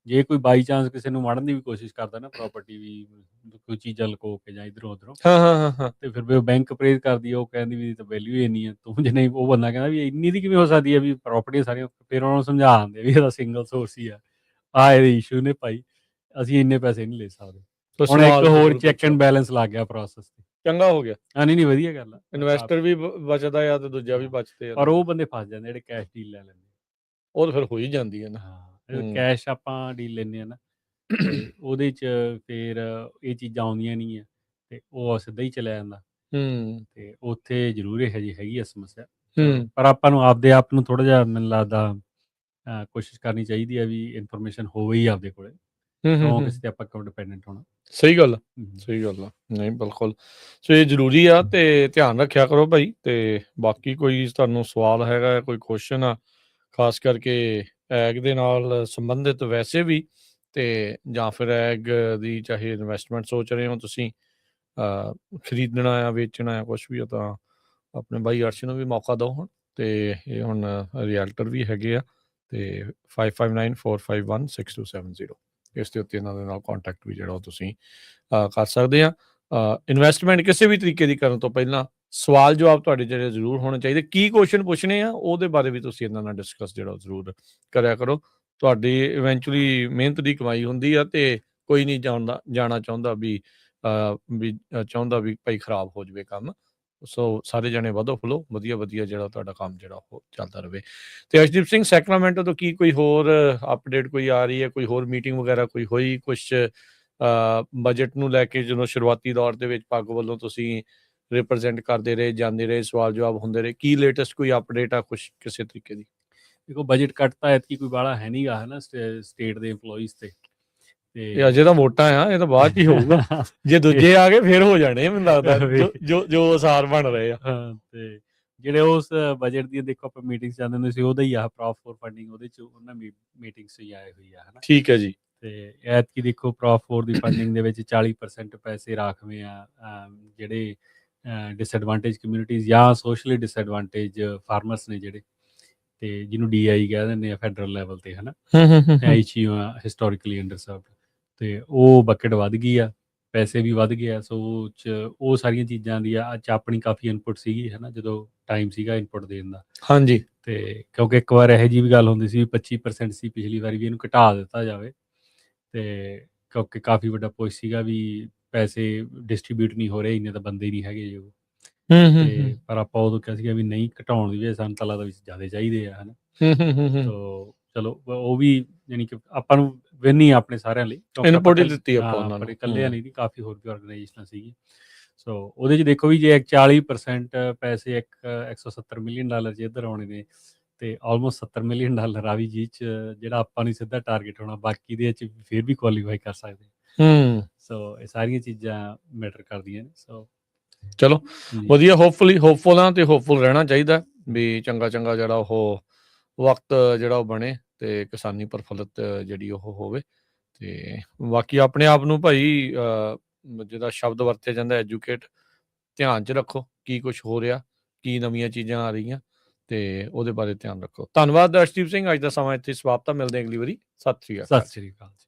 ਜੇ ਕੋਈ ਬਾਈ ਚਾਂਸ ਕਿਸੇ ਨੂੰ ਮਾਰਨ ਦੀ ਵੀ ਕੋਸ਼ਿਸ਼ ਕਰਦਾ ਨਾ, ਪ੍ਰਾਪਰਟੀ ਵੀ ਕੋਈ ਚੀਜ਼ਾਂ ਲੁਕੋ ਕੇ ਜਾਂ ਇੱਧਰੋਂ ਉੱਧਰੋਂ, ਹਾਂ ਹਾਂ ਹਾਂ ਹਾਂ ਤੇ ਫਿਰ ਵੀ ਉਹ ਬੈਂਕ ਅਪਰੇਜ਼ ਕਰਦੀ ਹੈ, ਉਹ ਕਹਿੰਦੀ ਵੀ ਤਾਂ ਵੈਲਿਊ ਹੀ ਇੰਨੀ ਹੈ, ਤੂੰ ਜੇ ਨਹੀਂ, ਉਹ ਬੰਦਾ ਕਹਿੰਦਾ ਵੀ ਇੰਨੀ ਦੀ ਕਿਵੇਂ ਹੋ ਸਕਦੀ ਹੈ ਵੀ ਪ੍ਰਾਪਰਟੀਆਂ ਸਾਰੀਆਂ, ਫਿਰ ਉਹਨਾਂ ਨੂੰ ਸਮਝਾ ਦਿੰਦੇ ਵੀ ਇਹਦਾ ਸਿੰਗਲ ਸੋਰਸ ਹੀ ਆ ਇਹਦੇ ਇਸ਼ੂ ਨੇ ਭਾਈ, ਅਸੀਂ ਇੰਨੇ ਪੈਸੇ ਨਹੀਂ ਲੈ ਸਕਦੇ। ਸੋ ਹੁਣ ਇੱਕ ਸਵਾਲ ਹੋਰ ਜ਼ਰੂਰ ਚੈੱਕ ਐਂਡ ਪੁੱਛੋ। ਬੈਲੈਂਸ ਲੱਗ ਗਿਆ ਪ੍ਰੋਸੈਸ ਤੇ। ਚੰਗਾ ਹੋ ਗਿਆ, ਹਾਂ ਨਹੀਂ ਵਧੀਆ ਗੱਲ ਆ। ਇਨਵੈਸਟਰ ਵੀ ਬਚਦਾ ਆ ਤੇ ਦੂਜਾ ਵੀ ਹਾਂ। ਬਚਦੇ ਆ, ਪਰ ਉਹ ਬੰਦੇ ਫਸ ਜਾਂਦੇ ਜਿਹੜੇ ਕੈਸ਼ ਡੀਲ ਲੈ ਲੈਂਦੇ। ਉਹ ਤਾਂ ਫਿਰ ਹੋ ਹੀ ਜਾਂਦੀ ਹੈ ਨਾ। ਹਾਂ ਹੂੰ। ਕੈਸ਼ ਆਪਾਂ ਡੀਲ ਲੈਂਦੇ ਆ ਨਾ, ਤੇ ਉਹਦੇ 'ਚ ਫਿਰ ਇਹ ਚੀਜ਼ਾਂ ਆਉਂਦੀਆਂ ਨਹੀਂ ਆ, ਤੇ ਉਹ ਸਿੱਧਾ ਹੀ ਚਲਿਆ ਜਾਂਦਾ, ਹੂੰ ਤੇ ਉੱਥੇ ਜ਼ਰੂਰ ਇਹ ਹਜੇ ਹੈਗੀ ਆ ਸਮੱਸਿਆ। ਹੂੰ ਪਰ ਆਪਾਂ ਨੂੰ ਆਪਦੇ ਆਪ ਨੂੰ ਥੋੜ੍ਹਾ ਜਿਹਾ ਮੈਨੂੰ ਲੱਗਦਾ ਕੋਸ਼ਿਸ਼ ਕਰਨੀ ਚਾਹੀਦੀ ਹੈ ਵੀ ਇਨਫੋਰਮੇਸ਼ਨ ਹੋਵੇ ਹੀ ਆਪਦੇ ਕੋਲੇ, ਹੂੰ ਕਿਉਂ ਹੂੰ ਕਿਸੇ ਤੇ ਆਪਾਂ ਕਿਉਂ ਡਿਪੈਂਡੈਂਟ ਹੋਣਾ। ਸਹੀ ਗੱਲ ਆ, ਹਮ। ਸਹੀ ਗੱਲ ਆ, ਨਹੀਂ ਬਿਲਕੁਲ। ਸੋ ਇਹ ਜ਼ਰੂਰੀ ਆ ਤੇ ਧਿਆਨ ਰੱਖਿਆ ਕਰੋ ਭਾਈ। ਤੇ ਬਾਕੀ ਕੋਈ ਤੁਹਾਨੂੰ ਸਵਾਲ ਹੈਗਾ, ਕੋਈ ਕੁਐਸਚਨ ਆ ਖਾਸ ਕਰਕੇ ਐਗ ਦੇ ਨਾਲ ਸੰਬੰਧਿਤ ਵੈਸੇ ਵੀ, ਤੇ ਜਾਂ ਫਿਰ ਐਗ ਦੀ ਚਾਹੇ ਇਨਵੈਸਟਮੈਂਟ ਸੋਚ ਰਹੇ ਹੋ ਤੁਸੀਂ, ਖਰੀਦਣਾ ਆ ਵੇਚਣਾ ਆ ਕੁਛ ਵੀ ਆ, ਤਾਂ ਆਪਣੇ ਬਾਈ ਅਰਸ਼ ਨੂੰ ਵੀ ਮੌਕਾ ਦਿਓ ਹੁਣ। ਤੇ ਇਹ ਹੁਣ ਰੀਅਲਟਰ ਵੀ ਹੈਗੇ ਆ, ਤੇ 5594516270 ਇਸ ਦੇ ਉੱਤੇ ਇਹਨਾਂ ਦੇ ਨਾਲ ਕੰਟੈਕਟ ਵੀ ਜਿਹੜਾ ਉਹ ਤੁਸੀਂ ਕਰ ਸਕਦੇ ਆ। ਇਨਵੈਸਟਮੈਂਟ ਕਿਸੇ ਵੀ ਤਰੀਕੇ ਦੀ ਕਰਨ ਤੋਂ ਪਹਿਲਾਂ ਸਵਾਲ ਜਵਾਬ ਤੁਹਾਡੇ ਜਿਹੜੇ ਜ਼ਰੂਰ ਹੋਣੇ ਚਾਹੀਦੇ। ਕੀ ਕੁਐਸਚਨ ਪੁੱਛਣੇ ਆ ਉਹਦੇ ਬਾਰੇ ਵੀ ਤੁਸੀਂ ਇਹਨਾਂ ਨਾਲ ਡਿਸਕਸ ਜਿਹੜਾ ਜ਼ਰੂਰ ਕਰਿਆ ਕਰੋ। ਤੁਹਾਡੀ ਇਵੈਂਚੁਅਲੀ ਮਿਹਨਤ ਦੀ ਕਮਾਈ ਹੁੰਦੀ ਆ, ਤੇ ਕੋਈ ਨਹੀਂ ਜਾਣਾ ਚਾਹੁੰਦਾ ਵੀ ਚਾਹੁੰਦਾ ਵੀ ਭਾਈ ਖਰਾਬ ਹੋ ਜਾਵੇ ਕੰਮ। ਸੋ ਸਾਰੇ ਜਣੇ ਵਧੋ ਫੁੱਲੋ, ਵਧੀਆ ਵਧੀਆ ਜਿਹੜਾ ਤੁਹਾਡਾ ਕੰਮ ਜਿਹੜਾ ਉਹ ਚੱਲਦਾ ਰਹੇ। ਤੇ ਅਰਸ਼ਦੀਪ ਸਿੰਘ, ਸੈਕਰਾਮੈਂਟੋ ਤੋਂ ਕੀ ਕੋਈ ਹੋਰ ਅਪਡੇਟ ਕੋਈ ਆ ਰਹੀ ਹੈ, ਕੋਈ ਹੋਰ ਮੀਟਿੰਗ ਵਗੈਰਾ ਕੋਈ ਹੋਈ ਕੁਛ ਬਜਟ ਨੂੰ ਲੈ ਕੇ? ਜਦੋਂ ਸ਼ੁਰੂਆਤੀ ਦੌਰ ਦੇ ਵਿੱਚ ਪੱਗ ਵੱਲੋਂ ਤੁਸੀਂ ਰਿਪਰੈਜ਼ੈਂਟ ਕਰਦੇ ਰਹੇ, ਜਾਂਦੇ ਰਹੇ, ਸਵਾਲ ਜਵਾਬ ਹੁੰਦੇ ਰਹੇ, ਕੀ ਲੇਟੈਸਟ ਕੋਈ ਅਪਡੇਟ ਆ ਕੁਛ ਕਿਸੇ ਤਰੀਕੇ ਦੀ? ਦੇਖੋ ਬਜਟ ਕੱਟ ਤਾਂ ਐਤਕੀ ਕੋਈ ਬਾਹਲਾ ਹੈ ਨਹੀਂਗਾ, ਹੈ ਨਾ, ਸਟੇਟ ਦੇ EMPLOYEES ਤੇ ਇਹ ਅਜੇ ਤਾਂ ਵੋਟਾਂ ਆ, ਇਹ ਤਾਂ ਬਾਅਦ ਚ ਹੀ ਹੋਊਗਾ। ਜੇ ਦੂਜੇ ਆ ਗਏ ਫਿਰ ਹੋ ਜਾਣੇ ਮੈਨੂੰ ਲੱਗਦਾ, ਜੋ ਅਸਾਰ ਬਣ ਰਹੇ ਆ। ਹਾਂ, ਤੇ ਜਿਹੜੇ ਉਸ ਬਜਟ ਦੀ ਦੇਖੋ ਆਪਾਂ ਮੀਟਿੰਗਸ ਜਾਂਦੇ ਹੁੰਦੇ ਸੀ, ਉਹਦਾ ਹੀ ਆ ਪ੍ਰੋਪ ਫੋਰ ਫੰਡਿੰਗ, ਉਹਦੇ ਚ ਉਹਨਾਂ ਮੀਟਿੰਗਸ ਹੀ ਆਏ ਹੋਈ ਆ, ਹੈ ਨਾ। ਠੀਕ ਹੈ ਜੀ। ਤੇ ਐਤਕੀ ਦੇਖੋ ਪ੍ਰੋਪ ਫੋਰ ਦੀ ਫੰਡਿੰਗ ਦੇ ਵਿੱਚ 40% ਪੈਸੇ ਰਾਖਵੇਂ ਆ ਜਿਹੜੇ ਡਿਸਐਡਵਾਂਟੇਜ ਕਮਿਊਨਿਟੀਜ਼ ਜਾਂ ਸੋਸ਼ਲੀ ਡਿਸਐਡਵਾਂਟੇਜ ਫਾਰਮਰਸ ਨੇ ਜਿਹੜੇ, ਤੇ ਜਿਹਨੂੰ DI ਕਹਿ ਦਿੰਦੇ ਆ ਫੈਡਰਲ ਲੈਵਲ ਤੇ, ਹੈ ਨਾ, ਐਚਯੂ ਹਿਸਟੋਰੀਕਲੀ ਅੰਡਰਸਰਵਡ, ਤੇ ਉਹ ਬਕਟ ਵੱਧ ਗਈ ਆ, ਪੈਸੇ ਵੀ ਵੱਧ ਗਏ ਆ। ਸੋ ਉਹ ਸਾਰੀਆਂ ਚੀਜ਼ਾਂ ਦੀ ਆਪਣੀ ਕਾਫੀ ਇਨਪੁਟ ਸੀਗੀ, ਹੈ ਨਾ, ਜਦੋਂ ਟਾਈਮ ਸੀਗਾ ਇਨਪੁਟ ਦੇਣ ਦਾ। ਹਾਂਜੀ। ਤੇ ਕਿਉਂਕਿ ਇੱਕ ਵਾਰ ਇਹੋ ਜਿਹੀ ਵੀ ਗੱਲ ਹੁੰਦੀ ਸੀ ਵੀ 25% ਸੀ ਪਿਛਲੀ ਵਾਰੀ, ਵੀ ਇਹਨੂੰ ਘਟਾ ਦਿੱਤਾ ਜਾਵੇ, ਤੇ ਕਿਉਂਕਿ ਕਾਫੀ ਵੱਡਾ ਪੁਸ਼ ਸੀਗਾ ਵੀ ਪੈਸੇ ਡਿਸਟਰੀਬਿਊਟ ਨਹੀਂ ਹੋ ਰਹੇ, ਇੰਨੇ ਤਾਂ ਬੰਦੇ ਨਹੀਂ ਹੈਗੇ ਜੋ। ਤੇ ਪਰ ਆਪਾਂ ਉਦੋਂ ਕਿਹਾ ਸੀਗਾ ਵੀ ਨਹੀਂ, ਘਟਾਉਣ ਦੀ ਵਜ੍ਹਾ ਸਾਨੂੰ ਤਾਂ ਲੱਗਦਾ ਵੀ ਜ਼ਿਆਦਾ ਚਾਹੀਦੇ ਆ, ਹੈ ਨਾ। ਸੋ ਚਲੋ ਉਹ ਵੀ ਯਾਨੀ ਕਿ ਆਪਾਂ ਨੂੰ ਵਿਨ ਹੀ ਆਪਣੇ ਸਾਰਿਆਂ ਲਈ, ਇਨਪੁਟ ਹੀ ਦਿੱਤੀ ਆਪਾਂ ਉਹਨਾਂ ਆਪਣੇ ਨੂੰ, ਇਕੱਲਿਆਂ ਲਈ ਨਹੀਂ, ਕਾਫੀ ਹੋਰ ਵੀ ਆਰਗੇਨਾਈਜੇਸ਼ਨਾਂ ਸੀਗੀ। ਸੋ ਉਹਦੇ 'ਚ ਦੇਖੋ ਵੀ ਜੇ 40% ਪੈਸੇ $170 ਮਿਲੀਅਨ 'ਚ ਇੱਧਰ ਆਉਣੇ ਨੇ, ਤੇ ਆਲਮੋਸਟ $70 ਮਿਲੀਅਨ ਆ ਵੀ ਜੀ 'ਚ ਜਿਹੜਾ ਆਪਾਂ ਨੂੰ ਸਿੱਧਾ ਟਾਰਗੇਟ ਹੋਣਾ, ਬਾਕੀ ਦੇ 'ਚ ਫਿਰ ਵੀ ਕੁਆਲੀਫਾਈ ਕਰ ਸਕਦੇ। ਸੋ ਇਹ ਸਾਰੀਆਂ ਚੀਜ਼ਾਂ ਮੈਟਰ ਕਰਦੀਆਂ ਨੇ। ਸੋ ਚਲੋ ਵਧੀਆ, ਹੋਪਫੁਲ ਆ, ਤੇ ਹੋਪਫੁਲ ਰਹਿਣਾ ਚਾਹੀਦਾ ਵੀ ਚੰਗਾ ਜਿਹੜਾ ਉਹ ਵਕਤ ਜਿਹੜਾ ਉਹ ਬਣੇ, ਤੇ ਕਿਸਾਨੀ ਪ੍ਰਫੁੱਲਤ ਜਿਹੜੀ ਉਹ ਹੋਵੇ। ਤੇ ਬਾਕੀ ਆਪਣੇ ਆਪ ਨੂੰ ਭਾਈ ਜਿਹਦਾ ਸ਼ਬਦ ਵਰਤਿਆ ਜਾਂਦਾ ਐਜੂਕੇਟ, ਧਿਆਨ 'ਚ ਰੱਖੋ ਕੀ ਕੁਛ ਹੋ ਰਿਹਾ, ਕੀ ਨਵੀਆਂ ਚੀਜ਼ਾਂ ਆ ਰਹੀਆਂ, ਤੇ ਉਹਦੇ ਬਾਰੇ ਧਿਆਨ ਰੱਖੋ। ਧੰਨਵਾਦ ਅਰਸ਼ਦੀਪ ਸਿੰਘ, ਅੱਜ ਦਾ ਸਮਾਂ ਇੱਥੇ ਸਮਾਪਤ ਆ। ਮਿਲਦੇ ਅਗਲੀ ਵਾਰੀ। ਸਤਿ ਸ਼੍ਰੀ ਅਕਾਲ। ਸਤਿ ਸ਼੍ਰੀ ਅਕਾਲ ਜੀ।